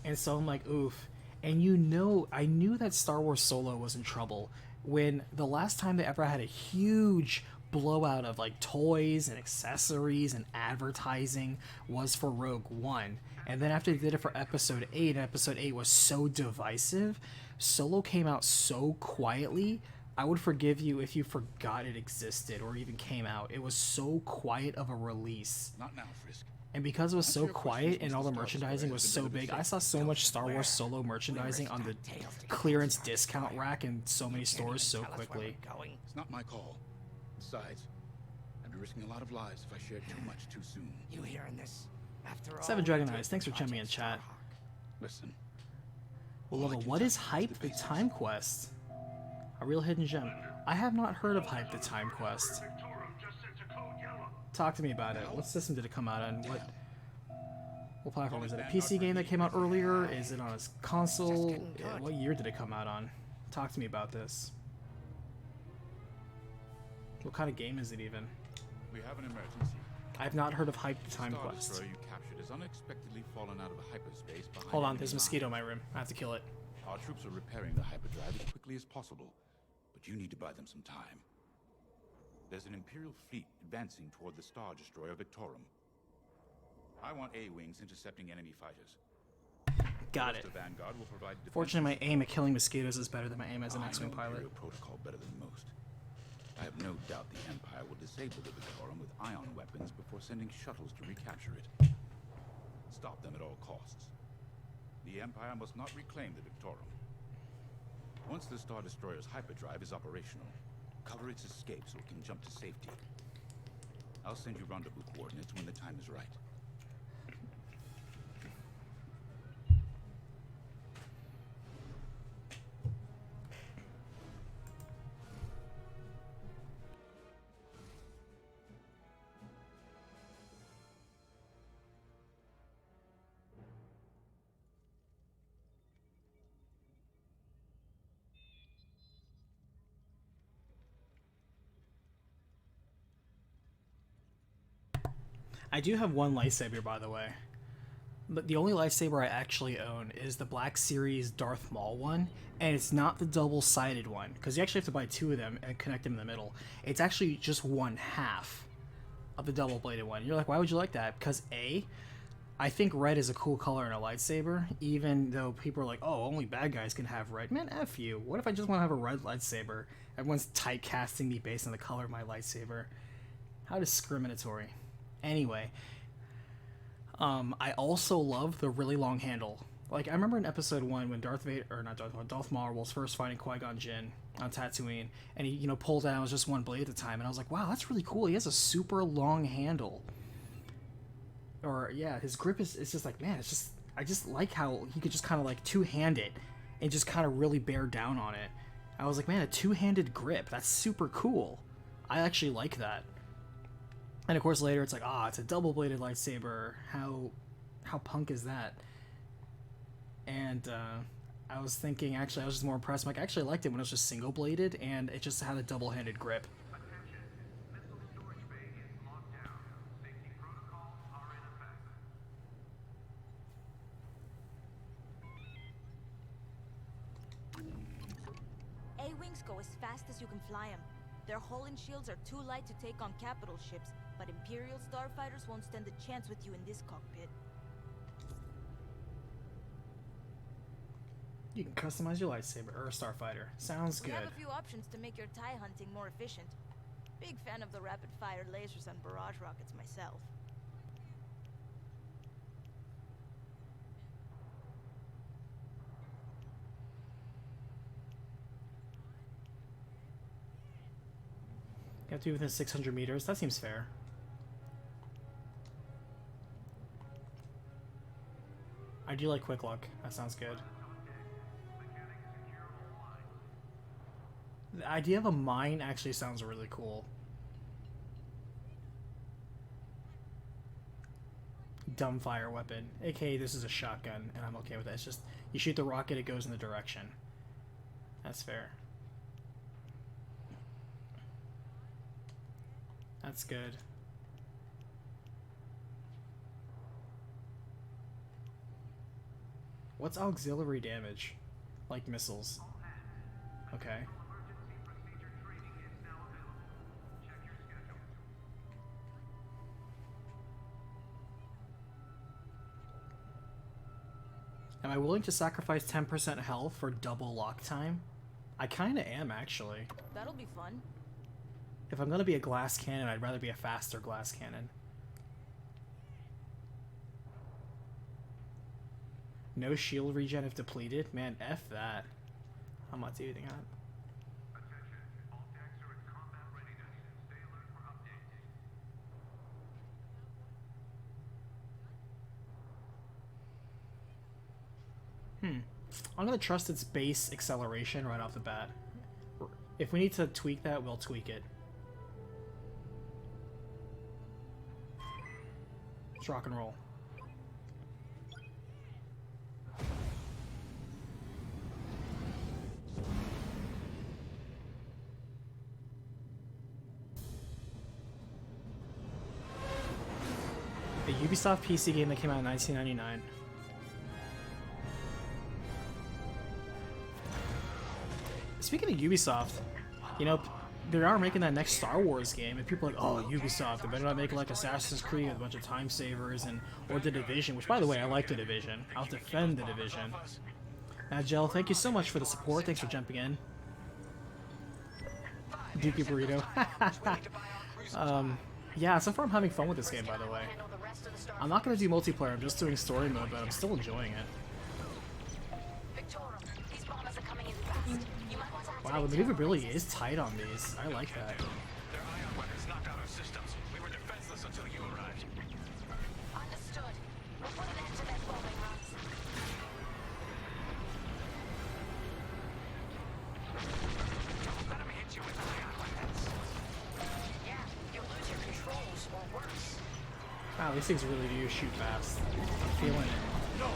And so I'm like, oof. And you know, I knew that Star Wars Solo was in trouble when the last time they ever had a huge blowout of like toys and accessories and advertising was for Rogue One. And then after they did it for Episode 8, and Episode 8 was so divisive, Solo came out so quietly, I would forgive you if you forgot it existed or even came out. It was so quiet of a release. Not now, Frisk. And because it was so quiet and all the merchandising was so big, I saw so much Star Wars Solo merchandising on the clearance discount rack in so many stores so quickly. It's not my call. Besides, I'd be risking a lot of lives if I shared too much too soon. You hearing this? After all, Seven Dragon Eyes, thanks for chiming me in chat. Listen. Well, what is Hype the Time Quest? A real hidden gem. I have not heard of Hype the Time Quest. Talk to me about it. What system did it come out on? What platform is it? A PC game that came out earlier? Is it on a console? What year did it come out on? Talk to me about this. What kind of game is it even? We have an emergency. I've not heard of Hype the Time Star Quest. Destroyer you captured has unexpectedly fallen out of hyperspace behind Hold on, enemy there's a lines. mosquito in my room. I have to kill it. Our troops are repairing the hyperdrive as quickly as possible, but you need to buy them some time. There's an Imperial fleet advancing toward the Star Destroyer Victorum. I want A-wings intercepting enemy fighters. Got The it. rest of Vanguard will provide defense. Fortunately, my aim at killing mosquitoes is better than my aim as an I X-Wing know pilot. Imperial protocol better than most. I have no doubt the Empire will disable the Victorum with ion weapons before sending shuttles to recapture it. Stop them at all costs. The Empire must not reclaim the Victorum. Once the Star Destroyer's hyperdrive is operational, cover its escape so it can jump to safety. I'll send you rendezvous coordinates when the time is right. I do have one lightsaber, by the way. But the only lightsaber I actually own is the Black Series Darth Maul one, and it's not the double-sided one, because you actually have to buy two of them and connect them in the middle. It's actually just one half of the double-bladed one. You're like, why would you like that? Because A, I think red is a cool color in a lightsaber, even though people are like, oh, only bad guys can have red. Man, F you. What if I just want to have a red lightsaber? Everyone's typecasting me based on the color of my lightsaber. How discriminatory. Anyway, I also love the really long handle. Like, I remember in episode 1 when Darth Maul was first fighting Qui-Gon Jinn on Tatooine, and he, pulled out, it was just one blade at the time, and I was like, wow, that's really cool. He has a super long handle. Or, yeah, his grip it's just like, man, I just like how he could just kind of like two-hand it and just kind of really bear down on it. I was like, man, a two-handed grip, that's super cool. I actually like that. And of course later it's like, it's a double-bladed lightsaber. How punk is that? And I was thinking, actually, I was just more impressed. Like, I actually liked it when it was just single-bladed, and it just had a double-handed grip. A-wings go as fast as you can fly them. Their hull and shields are too light to take on capital ships, but Imperial starfighters won't stand a chance with you in this cockpit. You can customize your lightsaber or a starfighter. Sounds good. We have a few options to make your TIE hunting more efficient. Big fan of the rapid-fire lasers and barrage rockets myself. You have to be within 600 meters. That seems fair. do like quick look. That sounds good. The idea of a mine actually sounds really cool. Dumbfire weapon, aka this is a shotgun, and I'm okay with that. It's just you shoot the rocket, it goes in the direction. That's fair. That's good. What's auxiliary damage? Like missiles. Okay. Am I willing to sacrifice 10% health for double lock time? I kinda am, actually. That'll be fun. If I'm gonna be a glass cannon, I'd rather be a faster glass cannon. No shield regen if depleted? Man, F that. I'm not doing that. I'm gonna trust its base acceleration right off the bat. If we need to tweak that, we'll tweak it. Let's rock and roll. A Ubisoft PC game that came out in 1999. Speaking of Ubisoft, you know, they are making that next Star Wars game, and people are like, oh, Ubisoft, they better not make like Assassin's Creed with a bunch of time savers, and or The Division, which, by the way, I like The Division. I'll defend The Division. Agile, thank you so much for the support. Thanks for jumping in. Dookie Burrito. Yeah, so far I'm having fun with this game, by the way. I'm not going to do multiplayer, I'm just doing story mode, but I'm still enjoying it. Wow, the maneuverability is tight on these. I like that. Their ion weapons knocked out our systems. We were defenseless until you arrived. Understood. We'll put an end to their bombing runs. Don't let them hit you with ion weapons. Yeah, you'll lose your controls or worse. Wow, these things really do shoot fast. I'm feeling it. No!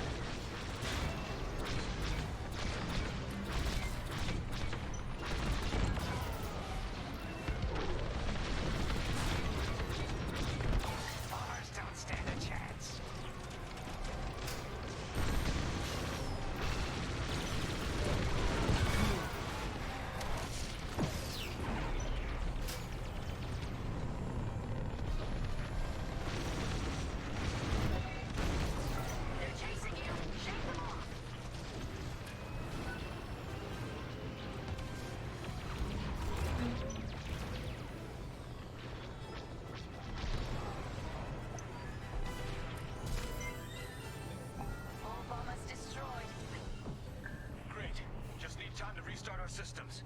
Systems.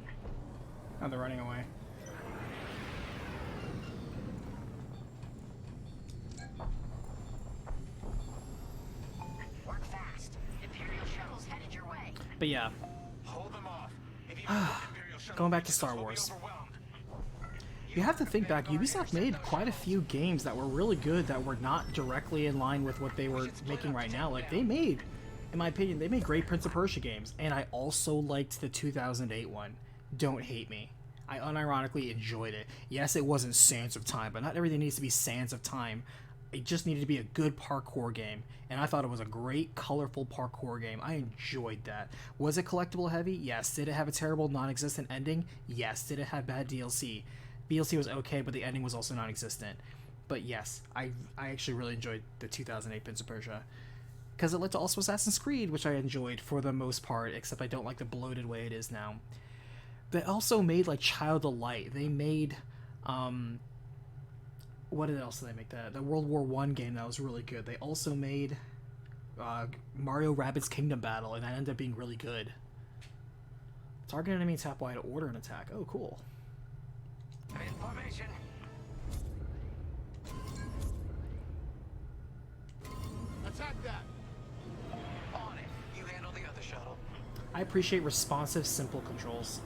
Oh, they're running away. Work fast. Imperial shuttles headed your way. But yeah. Hold them off. Going back to Star Wars. You have to think back, Ubisoft made quite a few games that were really good that were not directly in line with what they were making right now. Like, they made, in my opinion, they made great Prince of Persia games, and I also liked the 2008 one. Don't hate me. I unironically enjoyed it. Yes, it wasn't Sands of Time, but not everything needs to be Sands of Time. It just needed to be a good parkour game, and I thought it was a great, colorful parkour game. I enjoyed that. Was it collectible heavy? Yes. Did it have a terrible, non-existent ending? Yes. Did it have bad DLC? DLC was okay, but the ending was also non-existent. But yes, I actually really enjoyed the 2008 Prince of Persia. Because it led to also Assassin's Creed, which I enjoyed for the most part, except I don't like the bloated way it is now. They also made, like, Child of Light. They made, what else did they make? The World War I game that was really good. They also made Mario Rabbids Kingdom Battle, and that ended up being really good. Target enemy tap Y to order an attack. Oh, cool. Information. Attack that! I appreciate responsive, simple controls.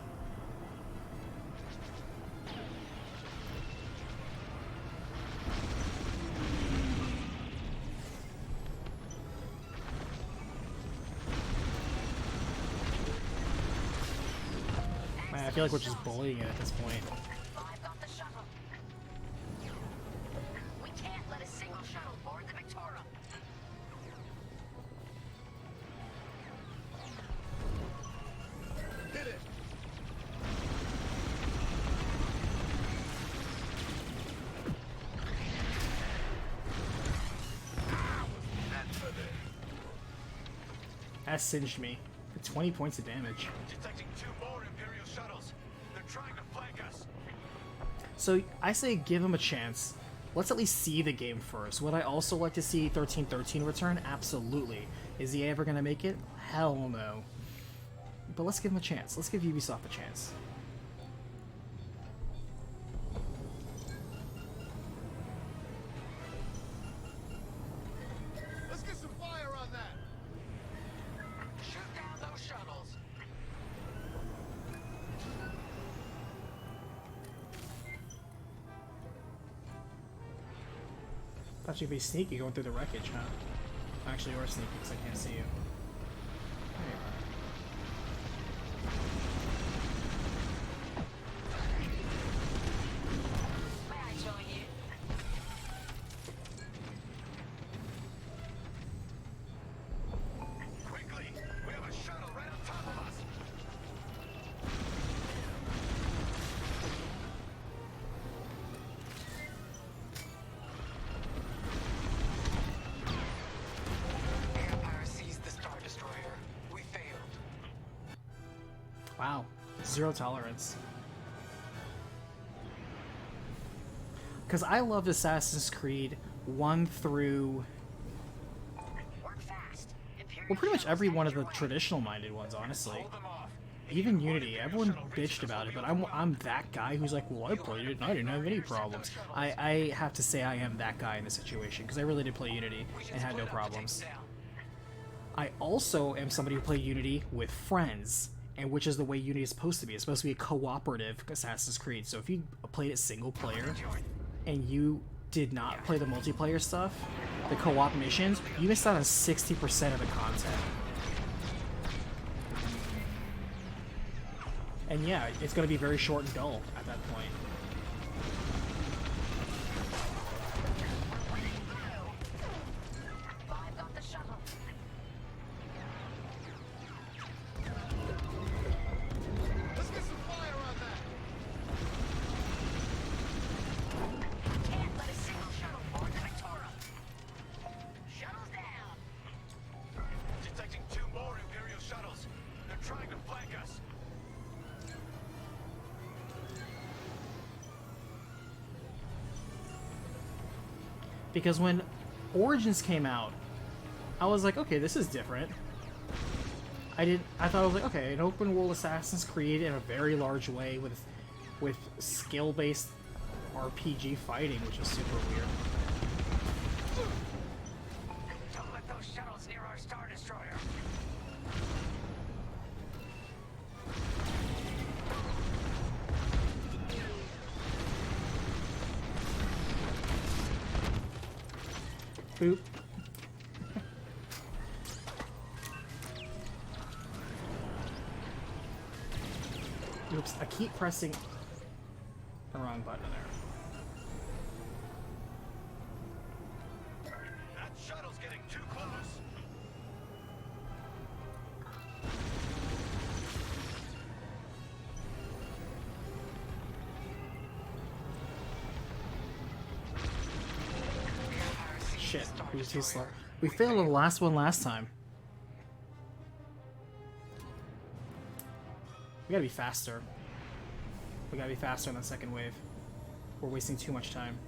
Man, I feel like we're just bullying it at this point. I've got the shuttle. We can't let a single shuttle board the Victoria. Hit it! That singed me for 20 points of damage. Detecting 2 more Imperial shuttles. They're trying to flank us. So I say give him a chance. Let's at least see the game first. Would I also like to see 1313 return? Absolutely. Is he ever going to make it? Hell no. But let's give him a chance. Let's give Ubisoft a chance. Let's get some fire on that! Shoot down those shuttles. Thought you'd be sneaky going through the wreckage, huh? Actually, you are sneaky because I can't see you. There you are. May I join you? Quickly! We have a shuttle right on top of us. The Empire seized the Star Destroyer. We failed. Wow. Zero tolerance. Because I loved Assassin's Creed 1 through... well, pretty much every one of the traditional-minded ones, honestly. Even Unity, everyone bitched about it, but I'm that guy who's like, well, I played it and I didn't have any problems. I have to say I am that guy in this situation, because I really did play Unity and had no problems. I also am somebody who played Unity with friends, and which is the way Unity is supposed to be. It's supposed to be a cooperative Assassin's Creed, so if you played it single player, and you did not play the multiplayer stuff, the co-op missions, you missed out on 60% of the content. And yeah, it's going to be very short and dull at that point. I've got the shuttle. Let's get some fire on that! Can't let a single shuttle board the Victoria. Shuttles down. Detecting 2 more Imperial shuttles. They're trying to flank us. Because when Origins came out, I was like, okay, this is different. I thought I was like, okay, an open world Assassin's Creed in a very large way with skill-based RPG fighting, which is super weird. Don't let those shuttles near our Star Destroyer. Boop. Oops, I keep pressing the wrong button there. That shuttle's getting too close. Shit, we were too slow. We failed on the last one last time. We gotta be faster. We gotta be faster on the second wave. We're wasting too much time.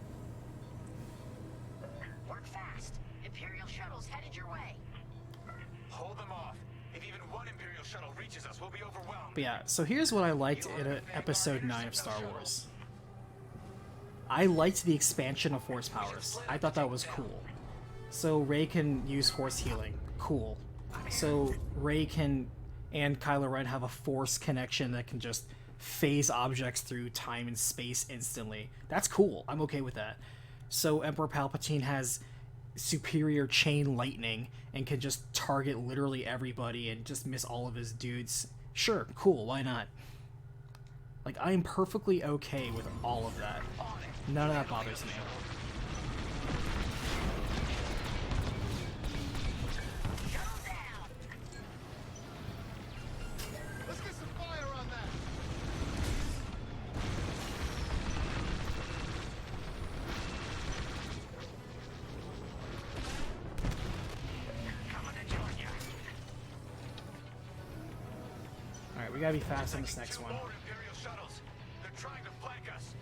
Work fast. Imperial shuttles headed your way. Hold them off. If even one Imperial shuttle reaches us, we'll be overwhelmed. But yeah, so here's what I liked in episode 9 of Star Wars. I liked the expansion of force powers. I thought that was cool. So Rey can use force healing. Cool. So Rey can and Kylo Ren have a Force connection that can just phase objects through time and space instantly. That's cool. I'm okay with that. So Emperor Palpatine has superior chain lightning and can just target literally everybody and just miss all of his dudes. Sure, cool, why not? Like, I am perfectly okay with all of that. None of that bothers me. Let's get some fire on that. Alright, we gotta be fast on this next one. Imperial shuttles. They're trying to flank us.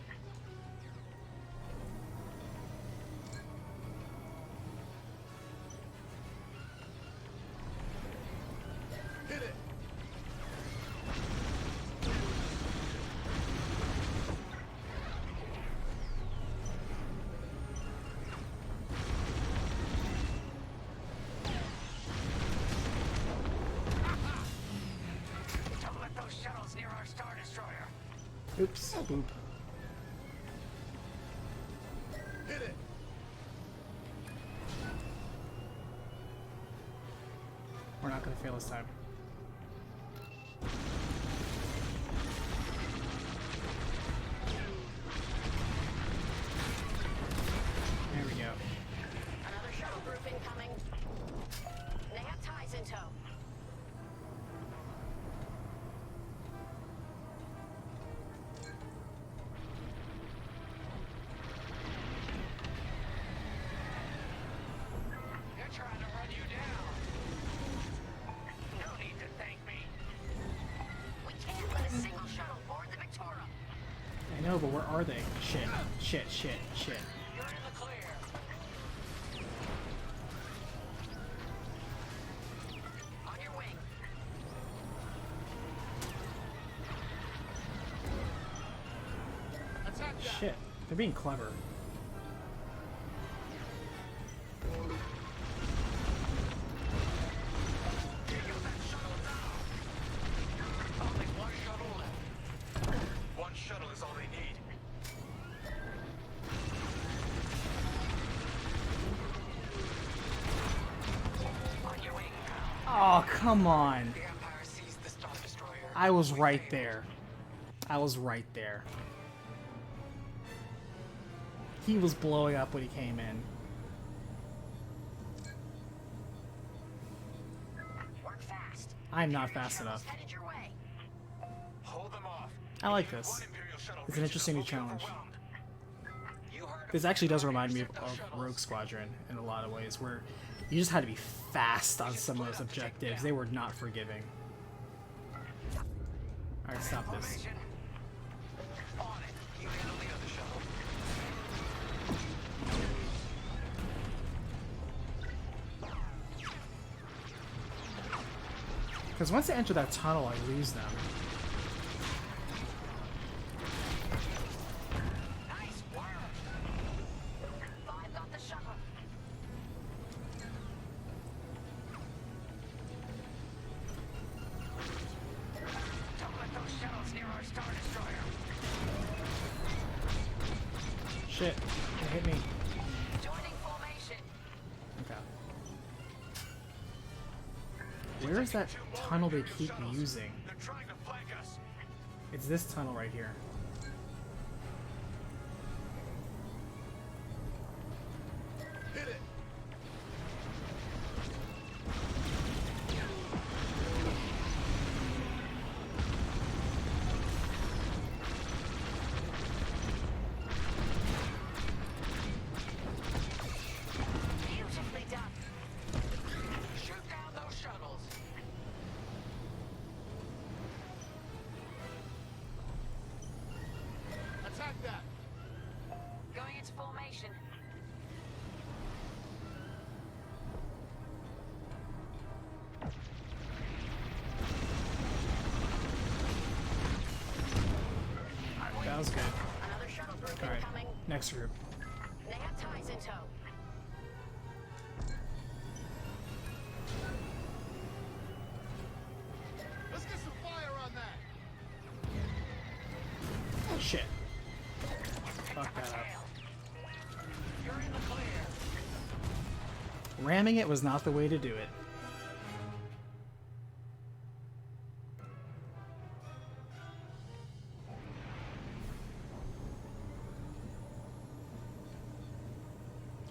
Hit it. Don't let those shuttles near our Star Destroyer. Oops, boop. Hit it. We're not gonna fail this time. There we go. Another shuttle group incoming. They have ties in tow. They're trying to run you down. No need to thank me. We can't let a single shuttle board the Victoria. I know, but where are they? Shit, shit, shit, shit. You're in the clear. On your wing. Attack that. Shit, they're being clever. Only one shuttle left. One shuttle is all they need. On your wing. Oh, come on. The Empire sees the Star Destroyer. I was right there. I was right there. He was blowing up when he came in. Work fast. I'm not fast enough. Headed your way. Hold them off. I like this. It's an interesting new challenge. This actually does remind me of Rogue Squadron in a lot of ways, where you just had to be fast on some of those objectives. They were not forgiving. Alright, stop this. On it. You handle the other shuttle. Because once they enter that tunnel, I lose them. Nice work. 5 got the shuttle. Don't let those shuttles near our Star Destroyer. Shit, it hit me. Joining formation. Okay. Where is that tunnel they keep using? They're trying to flank us. It's this tunnel right here. Hit it. Beautifully done. Shoot down those shuttles. Attack that. Going into formation. That was good. Another shuttle group Alright, incoming. next group. They have ties in tow. Ramming it was not the way to do it.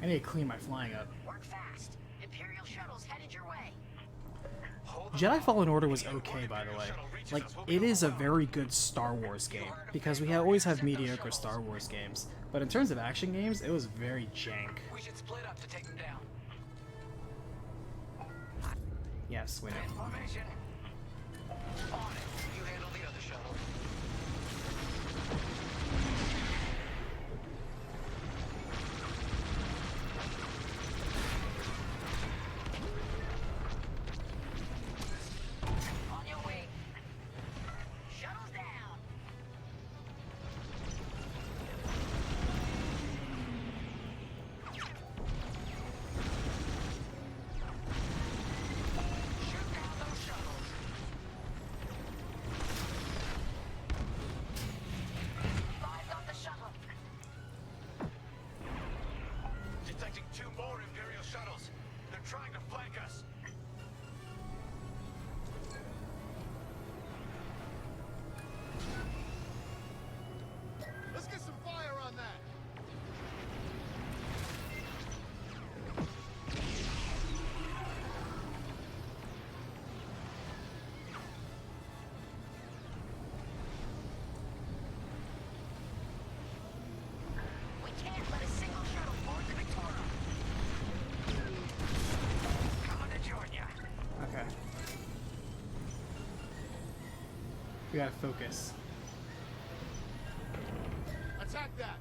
I need to clean my flying up. Work fast. Imperial shuttles headed your way. Jedi Fallen Order was okay, by the way. Like, it is a very good Star Wars game, because we always have mediocre Star Wars games. But in terms of action games, it was very jank. We should split up to take them down. Yes, we know. Formation. On it. You handle the other shuttle. On your way. Shuttles down. Shoot down those shuttles. Five got the shuttle. Detecting 2 more Imperial shuttles. They're trying to flank us. Let's get some fire on that. We can't let a single shuttle board the Victoria. Coming to join ya. Okay. We gotta focus. Attack that.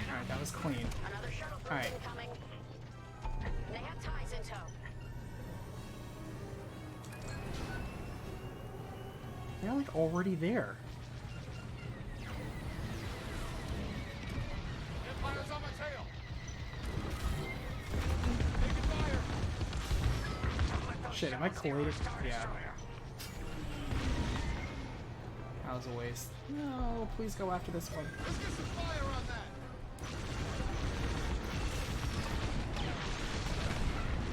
Alright, that was clean. Another shuttle Alright. incoming. They have ties in tow. They're like already there. Empire's on my tail. Taking fire. Shit, am I collided? Yeah. That was a waste. No, please go after this one. Let's get some fire on that.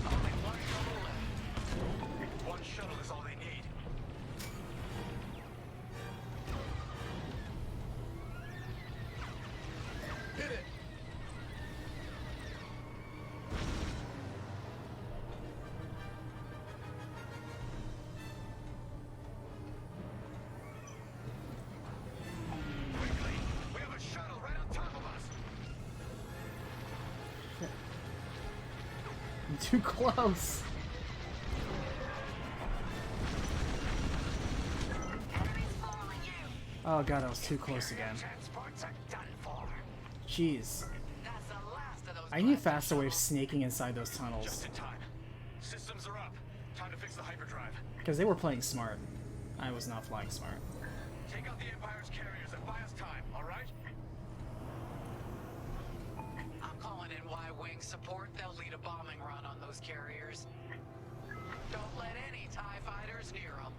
Only one shuttle left. One shuttle is all they need. Hit it. Quickly! We have a shuttle right on top of us! I'm too close. Oh god, I was too close again. Transports are done for. Jeez. That's the last of those. I need faster waves snaking inside those tunnels. Just in time. Systems are up. Time to fix the hyperdrive. Because they were playing smart. I was not flying smart. Take out the Empire's carriers and buy us time, alright? I'm calling in Y-Wing support. They'll lead a bombing run on those carriers. Don't let any TIE fighters near them.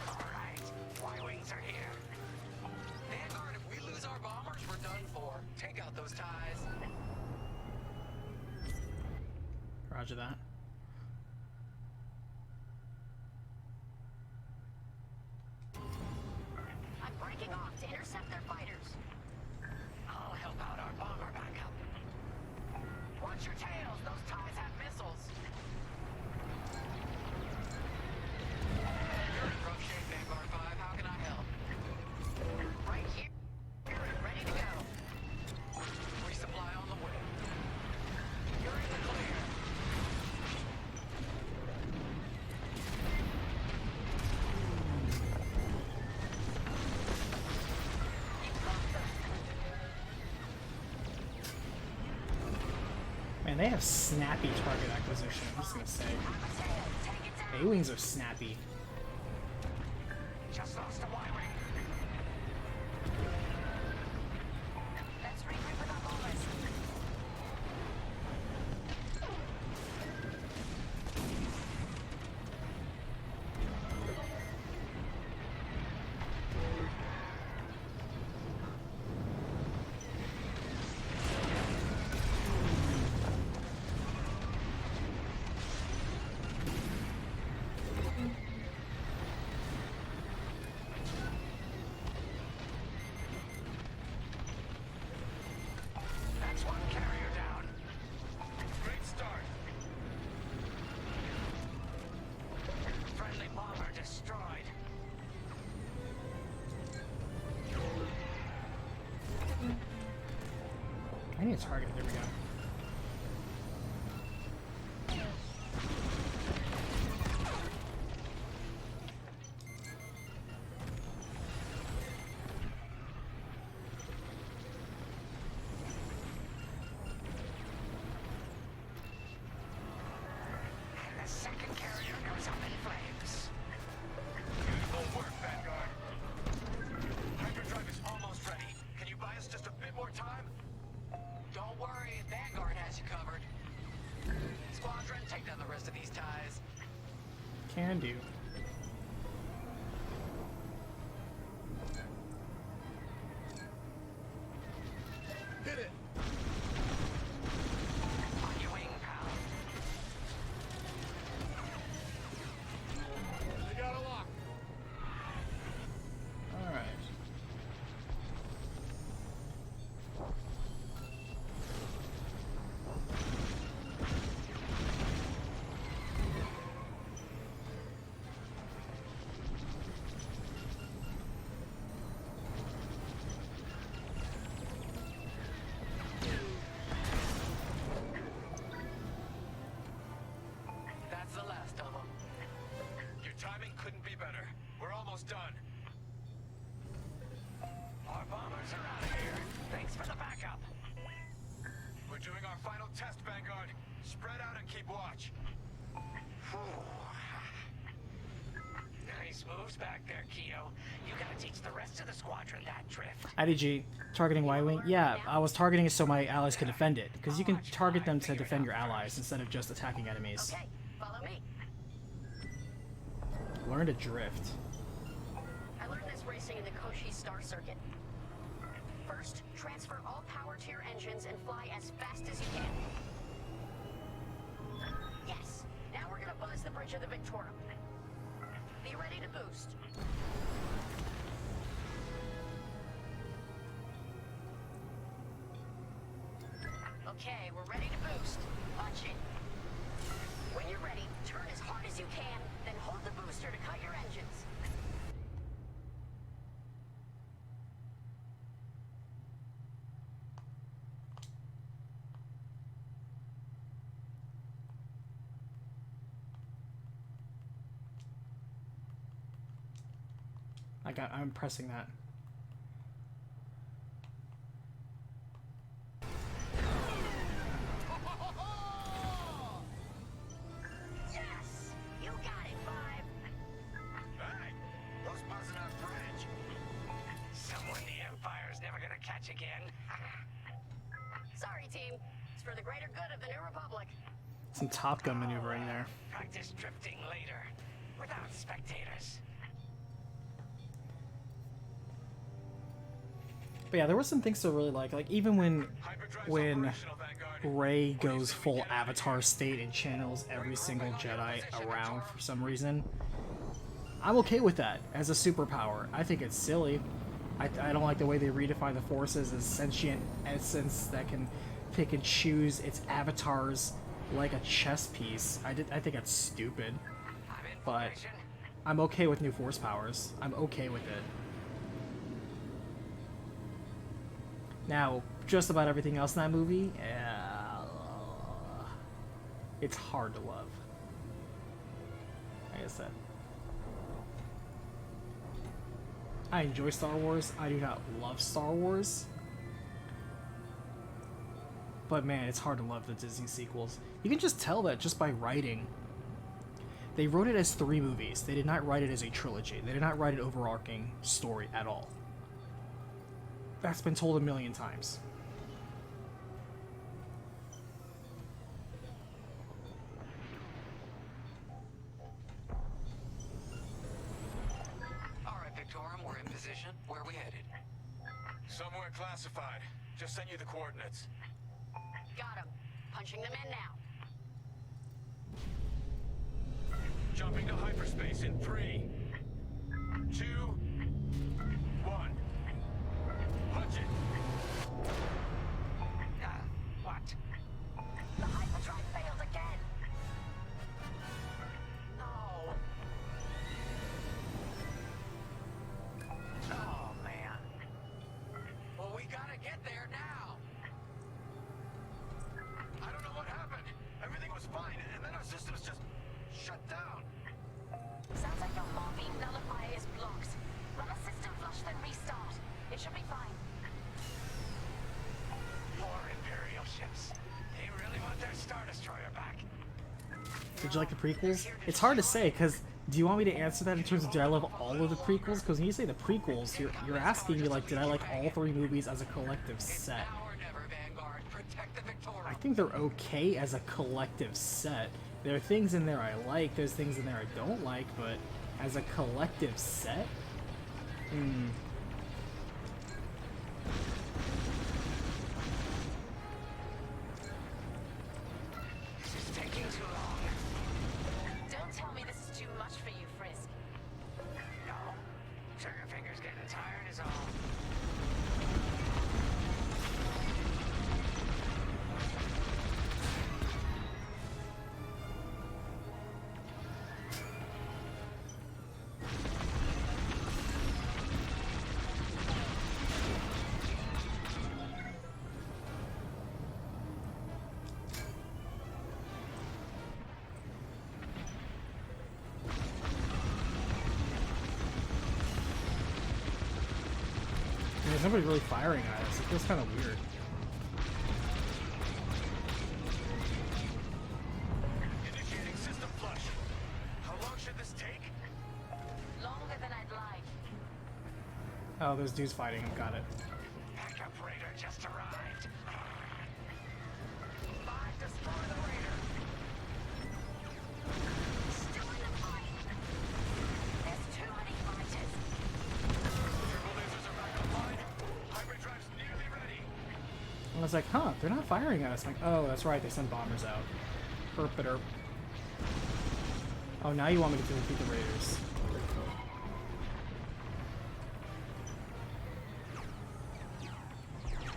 Alright, Y-Wings are here. Vanguard, if we lose our bombers, we're done for. Take out those TIEs. Roger that. I'm breaking off to intercept their fighters. I'll help out our bomber backup. Watch your tails, those TIEs have missiles. You're in rough shape, Vanguard 5. How can I help? Right here. Ready to go. Resupply on the way. You're in the clear. Man, they have snappy target acquisition, I'm just gonna say. A-Wings are snappy. Just lost a Y-Wing. Let's regroup with our bombers. need a target. There we go. The second carrier goes up in flames. Beautiful work, Vanguard. Hyperdrive is almost ready. Can you buy us just a bit more time? Don't worry, Vanguard has you covered. Squadron, take down the rest of these ties. Can do. Hit it! On your wing, pal. They got a lock. All right. That's the last of them. Your timing couldn't be better. We're almost done. Our bombers are out of here. Thanks for the backup. We're doing our final test, Vanguard. Spread out and keep watch. Nice moves back there, Keo. You gotta teach the rest of the squadron that drift. IDG, targeting Y-Wing? Yeah, I was targeting it so my allies can defend it, because you can target them to defend your allies instead of just attacking enemies. Okay, follow me. Learn to drift. I learned this racing in the Koshi Star Circuit. First, transfer all power to your engines and fly as fast as you can. Yes. Now we're gonna buzz the bridge of the Victorum. Be ready to boost. Okay, we're ready to boost. Punch it. When you're ready, turn as hard as you can, then hold the booster to cut your engines. I'm pressing that. Yes! You got it, Five. Hey! Who's buzzing our bridge? Someone the Empire's never gonna catch again. Sorry, team. It's for the greater good of the New Republic. Some Top Gun maneuvering there. Practice drifting later, without spectators. But yeah, there were some things to really like even when Rey goes full Avatar state and channels every single Jedi around for some reason. I'm okay with that as a superpower. I think it's silly. I don't like the way they redefine the Force as a sentient essence that can pick and choose its avatars like a chess piece. I think that's stupid. But I'm okay with new Force powers. I'm okay with it. Now, just about everything else in that movie, it's hard to love. Like I said. I enjoy Star Wars. I do not love Star Wars. But man, it's hard to love the Disney sequels. You can just tell that just by writing. They wrote it as 3 movies. They did not write it as a trilogy. They did not write an overarching story at all. That's been told a million times. All right, Victorum, we're in position. Where are we headed? Somewhere classified. Just sent you the coordinates. Got him. Punching them in now. Jumping to hyperspace in 3, 2, 1. Punch it. What? The hyperdrive failed again. No. Oh, man. Well, we gotta get there now. main nullifier is blocked. Run a system flush, then restart. It should be fine. More Imperial ships. They really want their Star Destroyer back. Did you like the prequels? It's hard to say, because do you want me to answer that in terms of did I love all of the prequels? Because when you say the prequels, you're asking me, like, did I like all 3 movies as a collective set? I think they're okay as a collective set. There are things in there I like, there's things in there I don't like, but as a collective set? This is taking too long. Don't tell me this is too much for you, Frisk. No. Triggerfinger's getting tired is all. There's nobody really firing at us. It feels kind of weird. Initiating system flush. How long should this take? Longer than I'd like. Oh, there's dudes fighting him. Got it. Backup raider just arrived. 5, destroy the raider. Still in the fight. There's too many fighters. Turbo lasers are back online. Hyperdrive's nearly ready. I was like, huh, they're not firing at us. I'm like, oh, that's right, they sent bombers out. Herp. Oh, now you want me to defeat the raiders.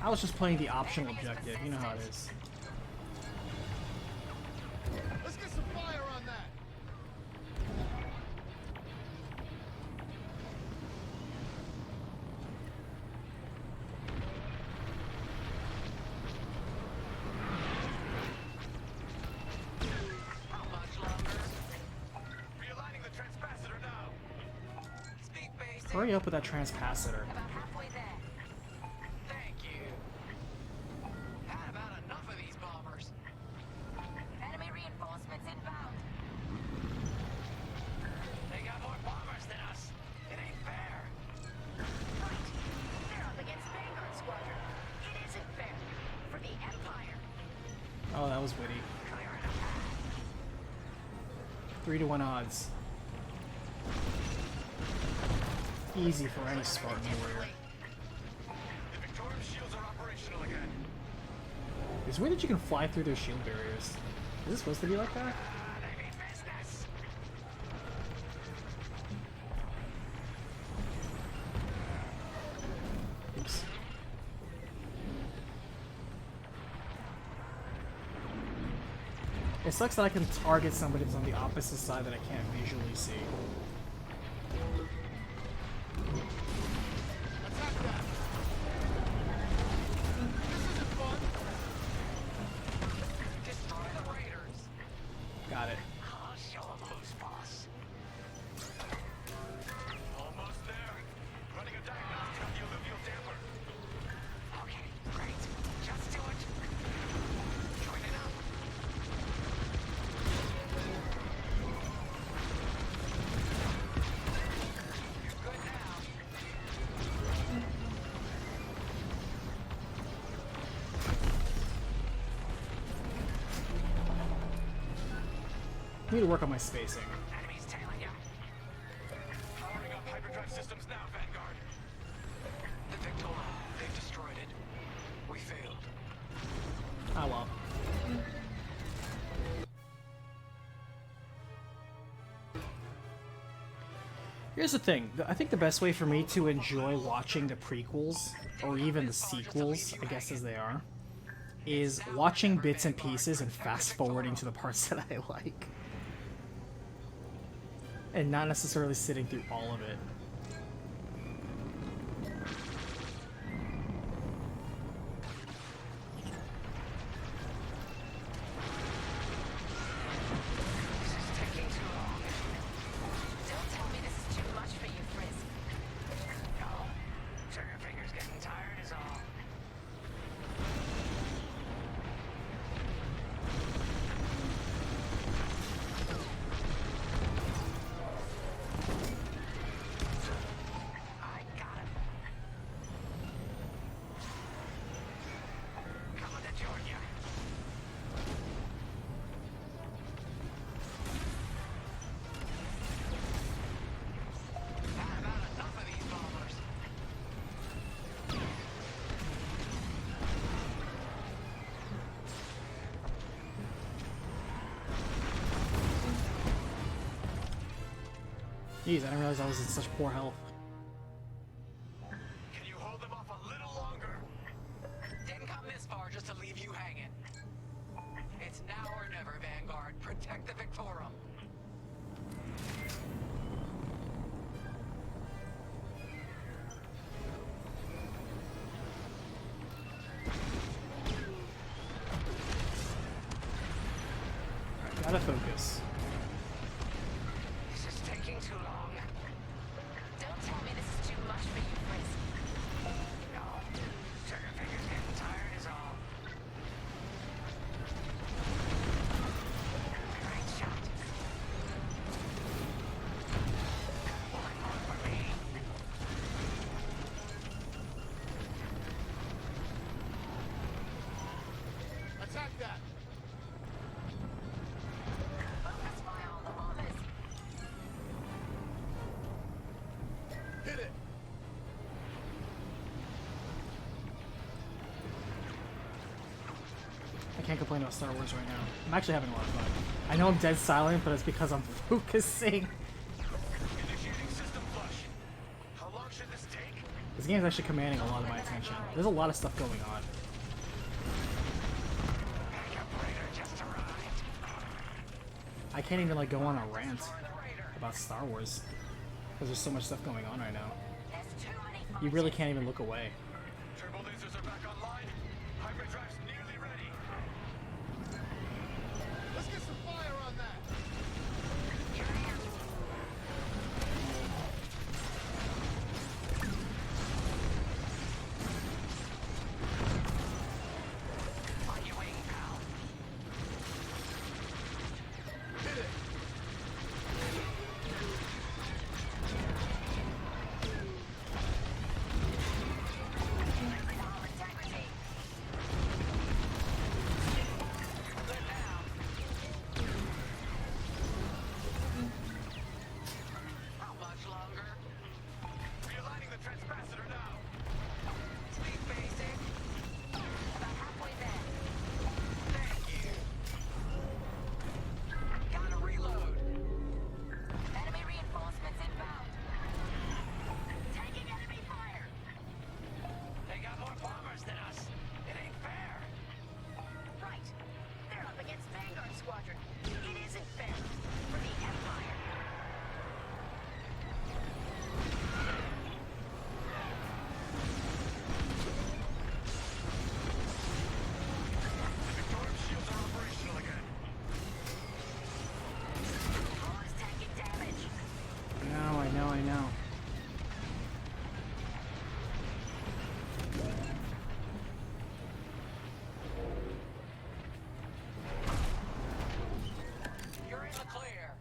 I was just playing the optional objective, you know how it is. Let's get some fire on that. How much longer? Realigning the transpacitor now. Speak basic. Hurry up with that transpacitor. About halfway there. Thank you. Had about enough of these bombers. Enemy reinforcements inbound. They got more bombers than us. It ain't fair. Right. They're up against Vanguard Squadron. It isn't fair. For the Empire. Oh, that was witty. Clearing a path. 3-to-1 odds. Easy for any Spartan warrior. The Victorium shields are operational again. It's weird that you can fly through their shield barriers. Is it supposed to be like that? They mean business. Oops. It sucks that I can target somebody that's on the opposite side that I can't visually see. Attack that. This isn't fun. Destroy the raiders. Got it. I'll show them who's boss. Almost there. Running a diagnostic on the alluvial damper. Okay, great. Just do it. Joining up. You're good now. I need to work on my spacing. Enemies tailing you. Powering up hyperdrive systems now, Vanguard. The Victoria, they've destroyed it. We failed. Ah well. Here's the thing. I think the best way for me to enjoy watching the prequels, or even the sequels, I guess as they are, is watching bits and pieces and fast forwarding to the parts that I like. And not necessarily sitting through all of it. This is taking too long. Don't tell me this is too Jeez, I didn't realize I was in such poor health. Can you hold them off a little longer? Didn't come this far just to leave you hanging. It's now or never, Vanguard. Protect the Victorum. Gotta focus. This is taking too long. Don't tell me this is too much for you, Frisk. No. Trigger finger's getting tired is all. Great shot. One more for me. Attack that! Hit it! I can't complain about Star Wars right now. I'm actually having a lot of fun. I know I'm dead silent, but it's because I'm focusing. Initiating system flush. How long should this take? This game is actually commanding a lot of my attention. There's a lot of stuff going on. I can't even like go on a rant about Star Wars because there's so much stuff going on right now. You really can't even look away. Turbo lasers are back online. Hyperdrive's nearly ready. Let's get some fire on that! On your wing, pal. Hit it! How much longer? Realigning the transpacitor now. Speed basic. About halfway there. Thank you. Gotta reload. Enemy reinforcements inbound. Taking enemy fire. They got more bombers than us. It ain't fair. Right. They're up against Vanguard Squadron. It isn't fair for the Empire. The Victorum shields are operational again. Hull is taking damage. I know. You're in the clear.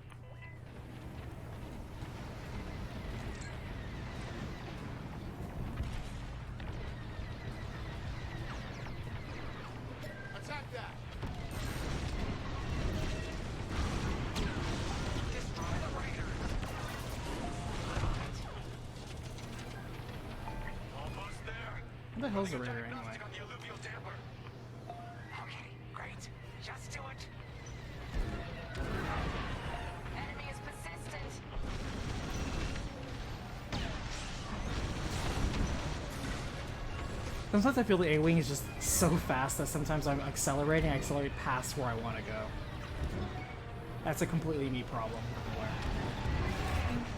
Attack that! Destroy the raiders. Almost there. What the hell's the Raider anyway? On the alluvial damper. Okay, great. Just do it. Enemy is persistent. Sometimes I feel the A-Wing is just so fast that sometimes I'm accelerating, I accelerate past where I want to go. That's a completely me problem.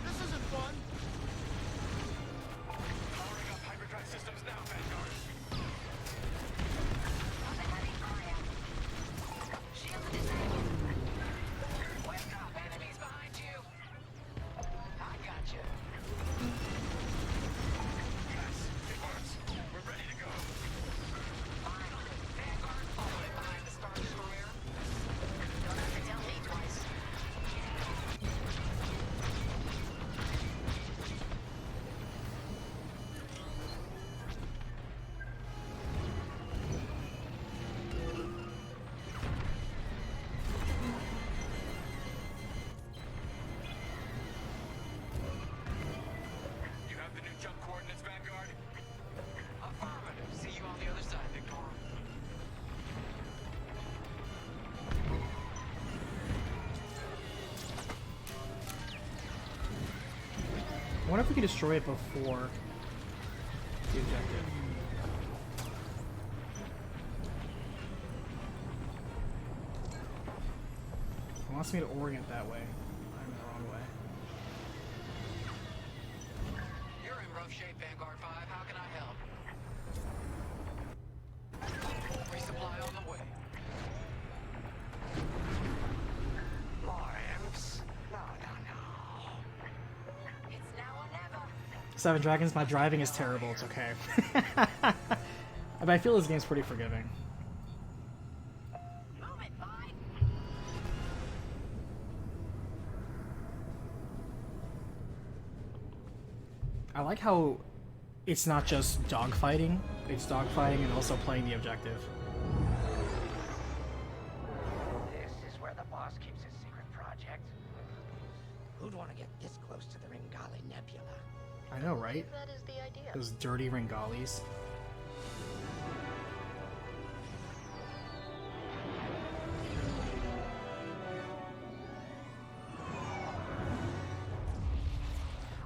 This isn't fun! Powering up hyperdrive systems now, Vanguard. Shields disabled. Wake up, enemies behind you. I got you. Yes, it works. We're ready to go. Finally, Vanguard following behind the Star Destroyer. Don't have to tell me twice. wonder if we can destroy it before the objective. It wants me to orient that way. I'm the wrong way. You're in rough shape, Vanguard 5. How can I help? Resupply on the way. More imps? No. It's now or never. Seven Dragons, my driving is terrible, it's okay. But I feel this game's pretty forgiving. I like how it's not just dogfighting, it's dogfighting and also playing the objective. This is where the boss keeps his secret project. Who'd want to get this close to the Ringali Nebula? I know, right? That is the idea. Those dirty Ringalis.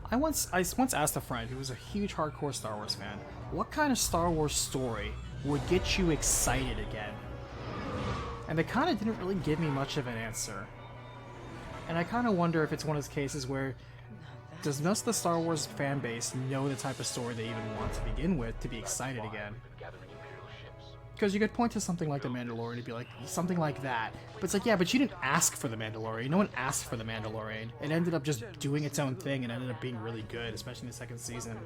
I once asked a friend who was a huge hardcore Star Wars fan, what kind of Star Wars story would get you excited again? And they kind of didn't really give me much of an answer. And I kind of wonder if it's one of those cases where does most of the Star Wars fan base know the type of story they even want to begin with to be excited again? Because you could point to something like The Mandalorian and be like, something like that. But it's like, yeah, but you didn't ask for The Mandalorian. No one asked for The Mandalorian. It ended up just doing its own thing and ended up being really good, especially in the second season.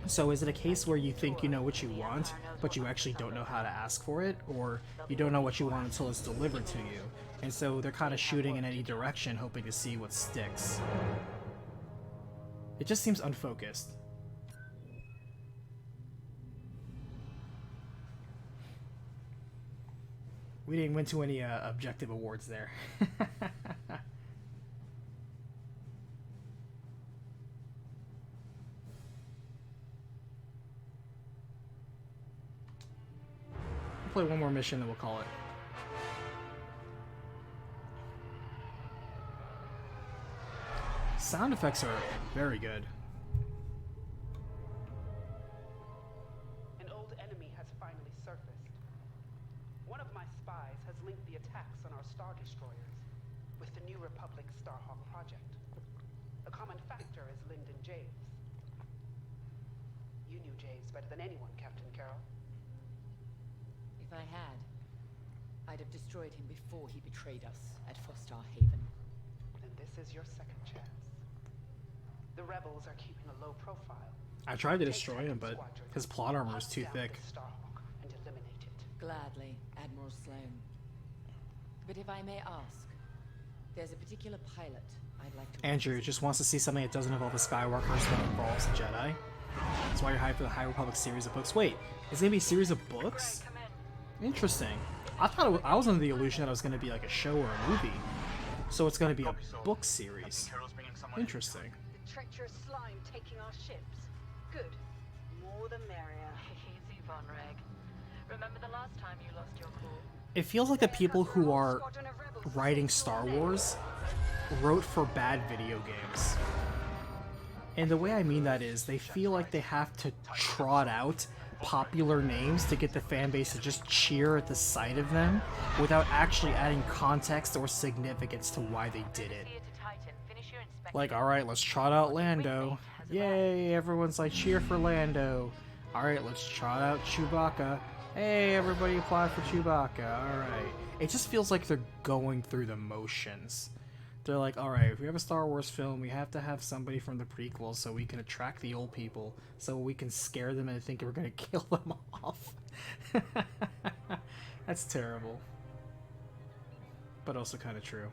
So is it a case where you think you know what you want, but you actually don't know how to ask for it? Or you don't know what you want until it's delivered to you? And so they're kind of shooting in any direction, hoping to see what sticks. It just seems unfocused. We didn't win too many objective awards there. We'll play one more mission, then we'll call it. Sound effects are very good. An old enemy has finally surfaced. One of my spies has linked the attacks on our Star Destroyers with the New Republic Starhawk project. A common factor is Lyndon James. You knew James better than anyone, Captain Carroll. If I had, I'd have destroyed him before he betrayed us at Fostar Haven. Then this is your second chance. The rebels are keeping a low profile. I tried to destroy him, but his plot armor was too thick. And eliminate it. Gladly, Admiral Sloane. But if I may ask, there's a particular pilot I'd like to... Andrew just wants to see something that doesn't involve the Skywalkers that involves the Jedi. That's why you're hyped for the High Republic series of books. Wait, is it gonna be a series of books? Interesting. I thought I was under the illusion that it was gonna be like a show or a movie. So it's gonna be a book series. Interesting. The treacherous slime taking our ships. Good. More the merrier. Easy, Von Reg. Remember the last time you lost your cool? It feels like the people who are writing Star Wars wrote for bad video games. And the way I mean that is, they feel like they have to trot out popular names to get the fan base to just cheer at the sight of them without actually adding context or significance to why they did it. Like, alright, let's trot out Lando. Yay, everyone's like, cheer for Lando. Alright, let's trot out Chewbacca. Hey, everybody applaud for Chewbacca. Alright. It just feels like they're going through the motions. They're like, alright, if we have a Star Wars film, we have to have somebody from the prequels so we can attract the old people, so we can scare them and think we're gonna kill them off. That's terrible. But also kind of true.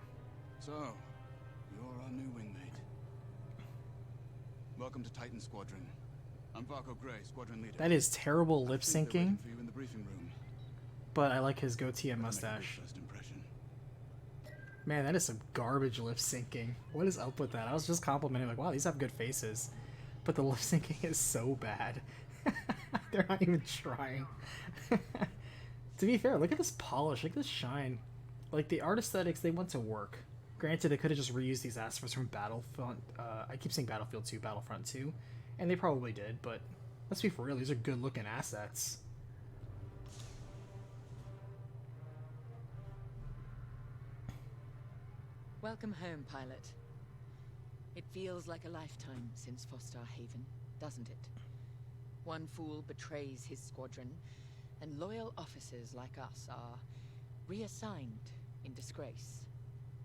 So, you're our new wingmate. Welcome to Titan Squadron. I'm Varco Gray, Squadron Leader. That is terrible lip I think they're syncing, waiting for you in the briefing room. but I like his goatee and mustache. First impression. Man, that is some garbage lip syncing. What is up with that? I was just complimenting, like, wow, these have good faces. But the lip syncing is so bad. They're not even trying. To be fair, look at this polish, look at this shine. Like, the art aesthetics, they went to work. Granted, they could have just reused these assets from Battlefront. I keep saying Battlefield 2, Battlefront 2, and they probably did. But let's be for real; these are good-looking assets. Welcome home, pilot. It feels like a lifetime since Foster Haven, doesn't it? One fool betrays his squadron, and loyal officers like us are reassigned in disgrace.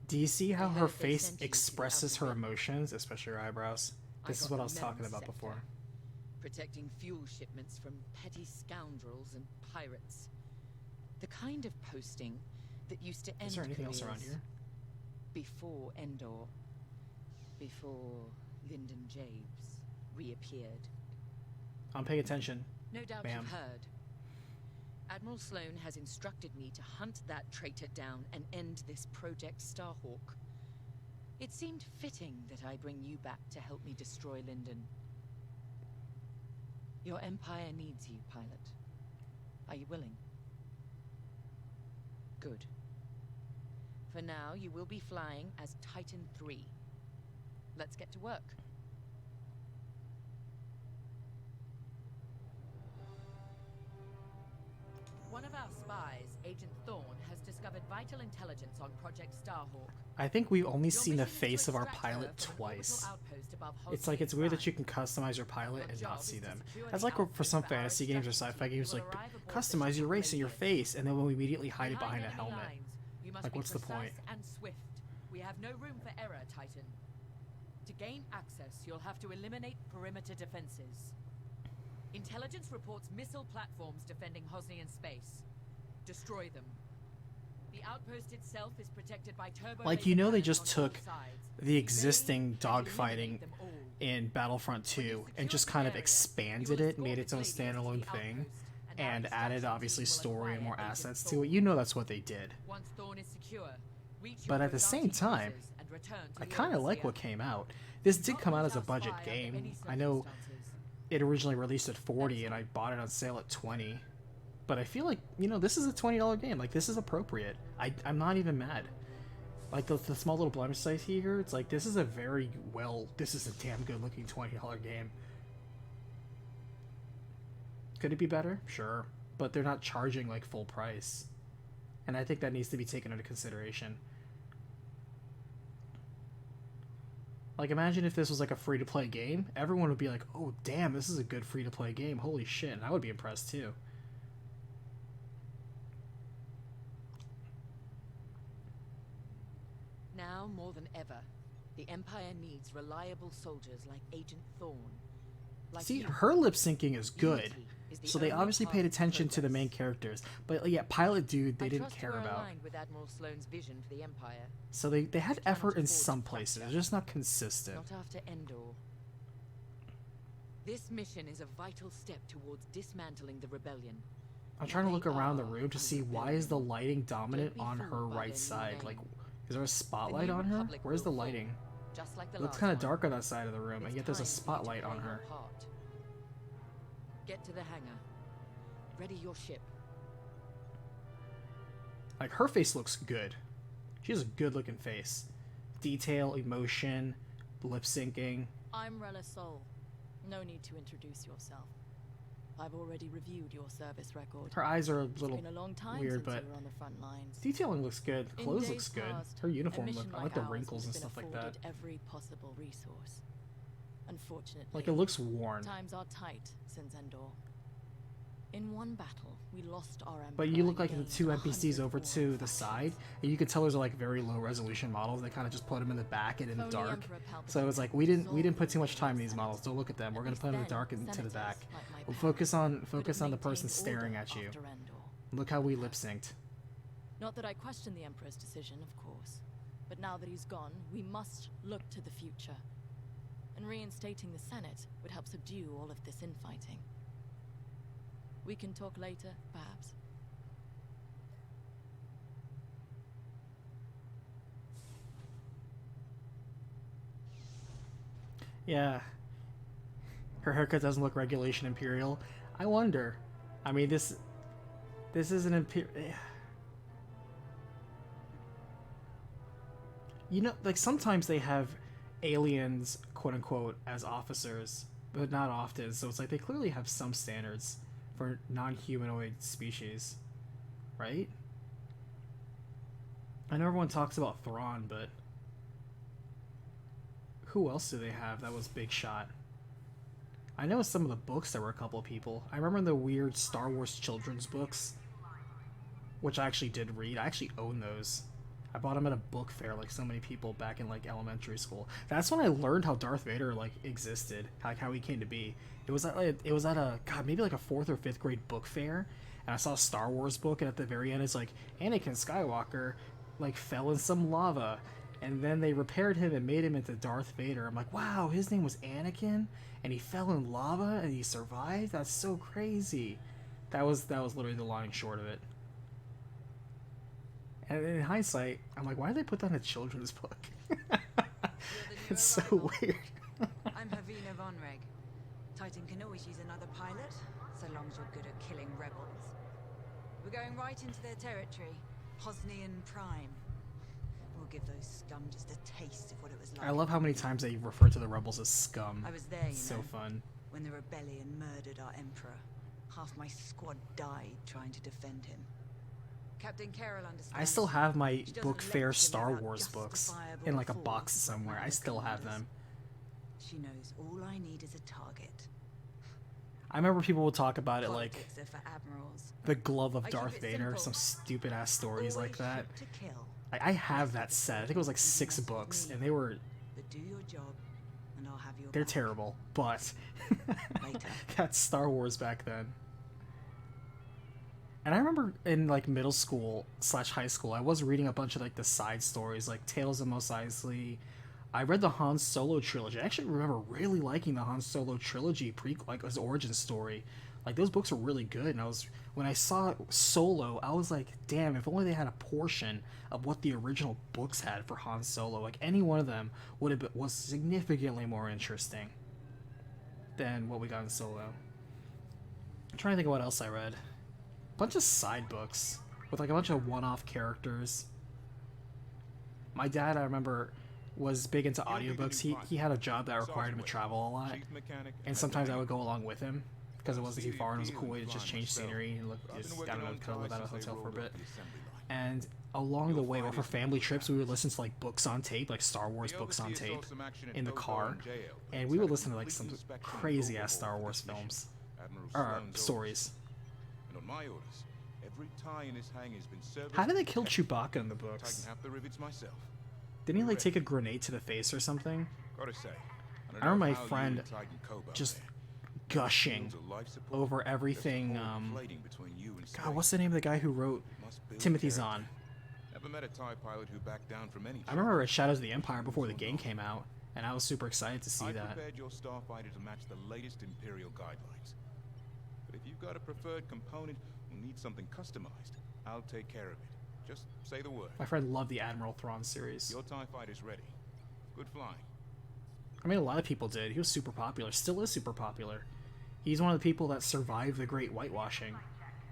Do you see how her face expresses her emotions, especially her eyebrows? This is what I was talking about before. Protecting fuel shipments from petty scoundrels and pirates. The kind of posting that used to end. Is there anything else around here? Before Endor. Before Lyndon James reappeared. I'm paying attention. No doubt you've heard. Admiral Sloane has instructed me to hunt that traitor down and end this Project Starhawk. It seemed fitting that I bring you back to help me destroy Lyndon. Your Empire needs you, pilot. Are you willing? Good. For now, you will be flying as Titan 3. Let's get to work. One of our spies, Agent Thorne, has discovered vital intelligence on Project Starhawk. I think we've only seen the face of our pilot twice. It's like, it's weird that you can customize your pilot and not see them. That's like for some fantasy games or sci-fi games, like, customize your race and your face, and then we'll immediately hide it behind a helmet. Like, what's the point? And swift. We have no room for error, Titan. To gain access, you'll have to eliminate perimeter defenses. Intelligence reports missile platforms defending Hosnian space. Destroy them. The outpost itself is protected by turbo. Like, you know, they just took the existing dogfighting in Battlefront 2 and just kind of expanded it, made its own standalone thing, and added obviously story and more assets to it. You know that's what they did. But at the same time, I kind of like what came out. This did come out as a budget game. I know it originally released at $40 and I bought it on sale at $20. But I feel like, you know, this is a $20 game. Like, this is appropriate. I'm not even mad. Like, the small little blemish size here, it's like, this is a this is a damn good looking $20 game. Could it be better? Sure. But they're not charging, like, full price. And I think that needs to be taken into consideration. Like, imagine if this was, like, a free-to-play game. Everyone would be like, oh, damn, this is a good free-to-play game. Holy shit. And I would be impressed, too. Now, more than ever, the Empire needs reliable soldiers like Agent Thorne. Like See, you. her lip syncing is good. So they obviously paid attention to the main characters. But yeah, Pilot Dude, they didn't care about. With Admiral Sloane's vision for the Empire. So they had effort in some places, just not consistent. Not after Endor. This mission is a vital step towards dismantling the rebellion. I'm trying to look around the room to see why is the lighting dominant on her right side. Like, is there a spotlight on her? Where's the lighting? It looks kind of dark on that side of the room, and yet there's a spotlight on her. Get to the hangar. Ready your ship. Like, her face looks good. She has a good looking face. Detail, emotion, lip syncing. I'm Rella Sol. No need to introduce yourself. I've already reviewed your service record. Her eyes are a little It's been a long time weird, since but you were on the front lines. detailing looks good. In Clothes days looks good. past, Her uniform a look. mission I like the ours wrinkles and would have stuff like been that. afforded every possible resource. Unfortunately, Like, it looks worn. Times are tight since Endor. In one battle, we lost our empire. But you look like the two NPCs over to the side, and you can tell those are like very low resolution models. They kind of just put them in the back and in the dark. So it's like we didn't put too much time in these models. Don't look at them. We're gonna put them in the dark and to the back. We'll focus on the person staring at you. Look how we lip synced. Not that I question the Emperor's decision, of course, but now that he's gone, we must look to the future. And reinstating the Senate would help subdue all of this infighting. We can talk later, perhaps. Yeah. Her haircut doesn't look regulation Imperial. I wonder. I mean, this is an Imperial. you know, like sometimes they have aliens, quote unquote, as officers, but not often. So it's like they clearly have some standards for non-humanoid species, right? I know everyone talks about Thrawn, but who else do they have that was big shot? I know some of the books there were a couple of people. I remember the weird Star Wars children's books, which I actually did read. I actually own those. I bought them at a book fair like so many people back in like elementary school. That's when I learned how Darth Vader like existed, like how he came to be. It was at a god, maybe like a 4th or 5th grade book fair, and I saw a Star Wars book, and at the very end it's like Anakin Skywalker like fell in some lava, and then they repaired him and made him into Darth Vader. I'm like, wow, his name was Anakin and he fell in lava and he survived? That's so crazy. That was literally the long and short of it. And in hindsight, I'm like, why did they put that in a children's book? It's so weird. I'm Havina Von Reg. Titan can always use another pilot, so long as you're good at killing rebels. We're going right into their territory, Hosnian Prime. We'll give those scum just a taste of what it was like. I love how many times they refer to the rebels as scum. I was there, you so know, fun. when the rebellion murdered our emperor. Half my squad died trying to defend him. Captain Carroll understands. I still have my She doesn't book fair lecture Star without Wars books justifiable in like a force box from somewhere. I other still have commanders. them. She knows all I need is a target. I remember people would talk about it like Politics are for admirals. the glove of I keep Darth it Vader, simple. some stupid ass stories like that. Shoot to kill. I have that set. I think it was like 6 books, and they were But do your job, and I'll have your they're back. terrible, but Later. that's Star Wars back then. And I remember in like middle school / high school, I was reading a bunch of like the side stories, like Tales of Mos Eisley. I read the Han Solo trilogy. I actually remember really liking the Han Solo trilogy, like his origin story. Like those books were really good. And when I saw Solo, I was like, damn, if only they had a portion of what the original books had for Han Solo. Like any one of them was significantly more interesting than what we got in Solo. I'm trying to think of what else I read. Bunch of side books with like a bunch of one-off characters. My dad, I remember, was big into audiobooks. He had a job that required him to travel a lot, and sometimes I would go along with him because it wasn't too far and it was a cool way to just change scenery and look, just, I don't know, kind of live out of a hotel for a bit. And along the way, or for family trips, we would listen to like books on tape, like Star Wars books on tape, in the car, and we would listen to like some crazy ass Star Wars films or stories. And on my orders, every tie in his hangar has been serviced. How did they kill Chewbacca in the books? Tighten half the rivets myself. Didn't he like take a grenade to the face or something? Gotta say, I remember my friend just gushing over everything. God, what's the name of the guy who wrote Timothy Zahn? Never met a TIE pilot who backed down from any. I remember at Shadows of the Empire before the game came out, and I was super excited to see I that. prepared your starfighter to match the latest Imperial guidelines. But if you've got a preferred component or need something customized, I'll take care of it. Just say the word. My friend loved the Admiral Thrawn series. Your TIE fighter's ready. Good flying. I mean, a lot of people did. He was super popular. Still is super popular. He's one of the people that survived the Great Whitewashing,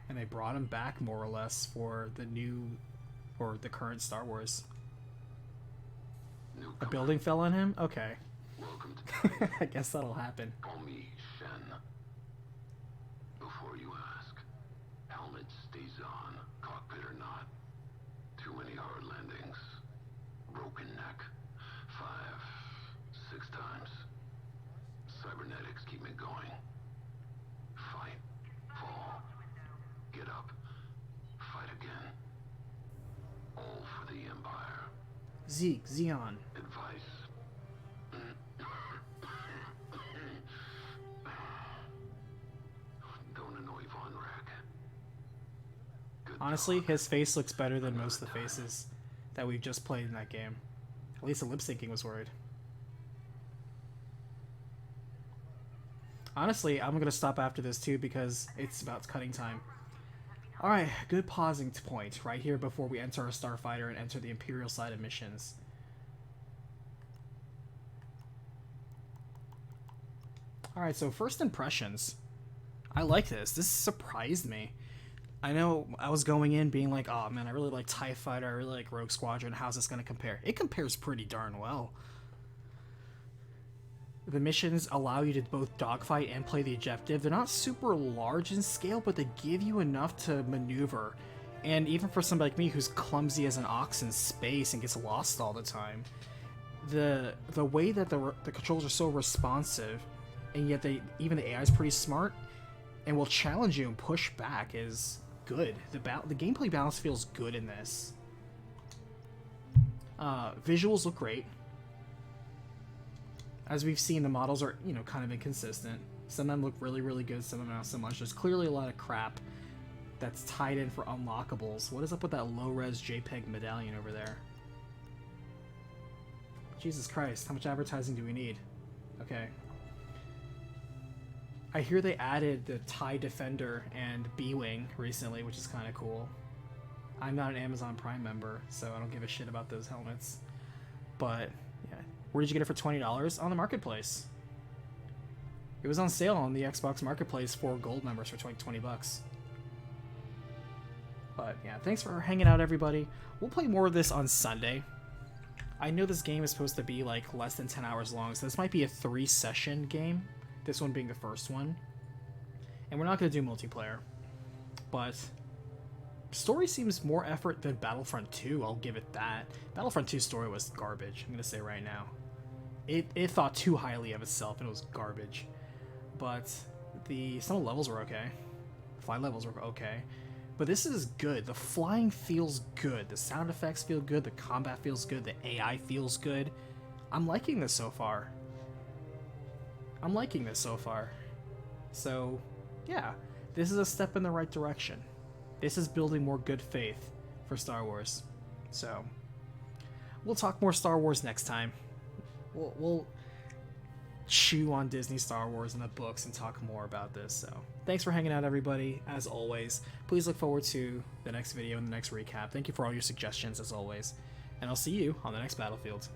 and they brought him back more or less for the new, or the current Star Wars. A building fell on him? Okay. I guess that'll happen. Call me Shen. Before you ask, helmet stays on, cockpit or not. Too many hard landings. Broken neck. 5, 6 times. Cybernetics keep me going. Fight. Fall. Get up. Fight again. All for the Empire. Zeke, Xeon. Advice. Don't annoy Von Rag. Honestly, his face looks better than most of the faces that we've just played in that game. At least the lip syncing was worried. Honestly, I'm gonna stop after this too because it's about cutting time. Alright, good pausing point right here before we enter our starfighter and enter the Imperial side of missions. Alright, so first impressions. I like this. This surprised me. I know I was going in being like, oh man, I really like TIE Fighter, I really like Rogue Squadron, how's this going to compare? It compares pretty darn well. The missions allow you to both dogfight and play the objective. They're not super large in scale, but they give you enough to maneuver. And even for somebody like me who's clumsy as an ox in space and gets lost all the time, the way that the controls are so responsive, and yet even the AI is pretty smart and will challenge you and push back is good. The gameplay balance feels good in this. Visuals look great. As we've seen, the models are, you know, kind of inconsistent. Some of them look really, really good, some of them not so much. There's clearly a lot of crap that's tied in for unlockables. What is up with that low-res JPEG medallion over there? Jesus Christ, how much advertising do we need? Okay. I hear they added the TIE Defender and B-Wing recently, which is kind of cool. I'm not an Amazon Prime member, so I don't give a shit about those helmets. But, yeah. Where did you get it for $20? On the Marketplace. It was on sale on the Xbox Marketplace for gold members for $20 bucks. But, yeah, thanks for hanging out, everybody. We'll play more of this on Sunday. I know this game is supposed to be, like, less than 10 hours long, so this might be a 3-session game. This one being the first one. And we're not going to do multiplayer. But story seems more effort than Battlefront 2, I'll give it that. Battlefront 2's story was garbage, I'm going to say right now. It thought too highly of itself, and it was garbage. But some of the levels were okay. Flight levels were okay. But this is good. The flying feels good. The sound effects feel good. The combat feels good. The AI feels good. I'm liking this so far. So, yeah. This is a step in the right direction. This is building more good faith for Star Wars. So, we'll talk more Star Wars next time. We'll chew on Disney Star Wars and the books and talk more about this. So, thanks for hanging out, everybody. As always, please look forward to the next video and the next recap. Thank you for all your suggestions, as always. And I'll see you on the next Battlefield.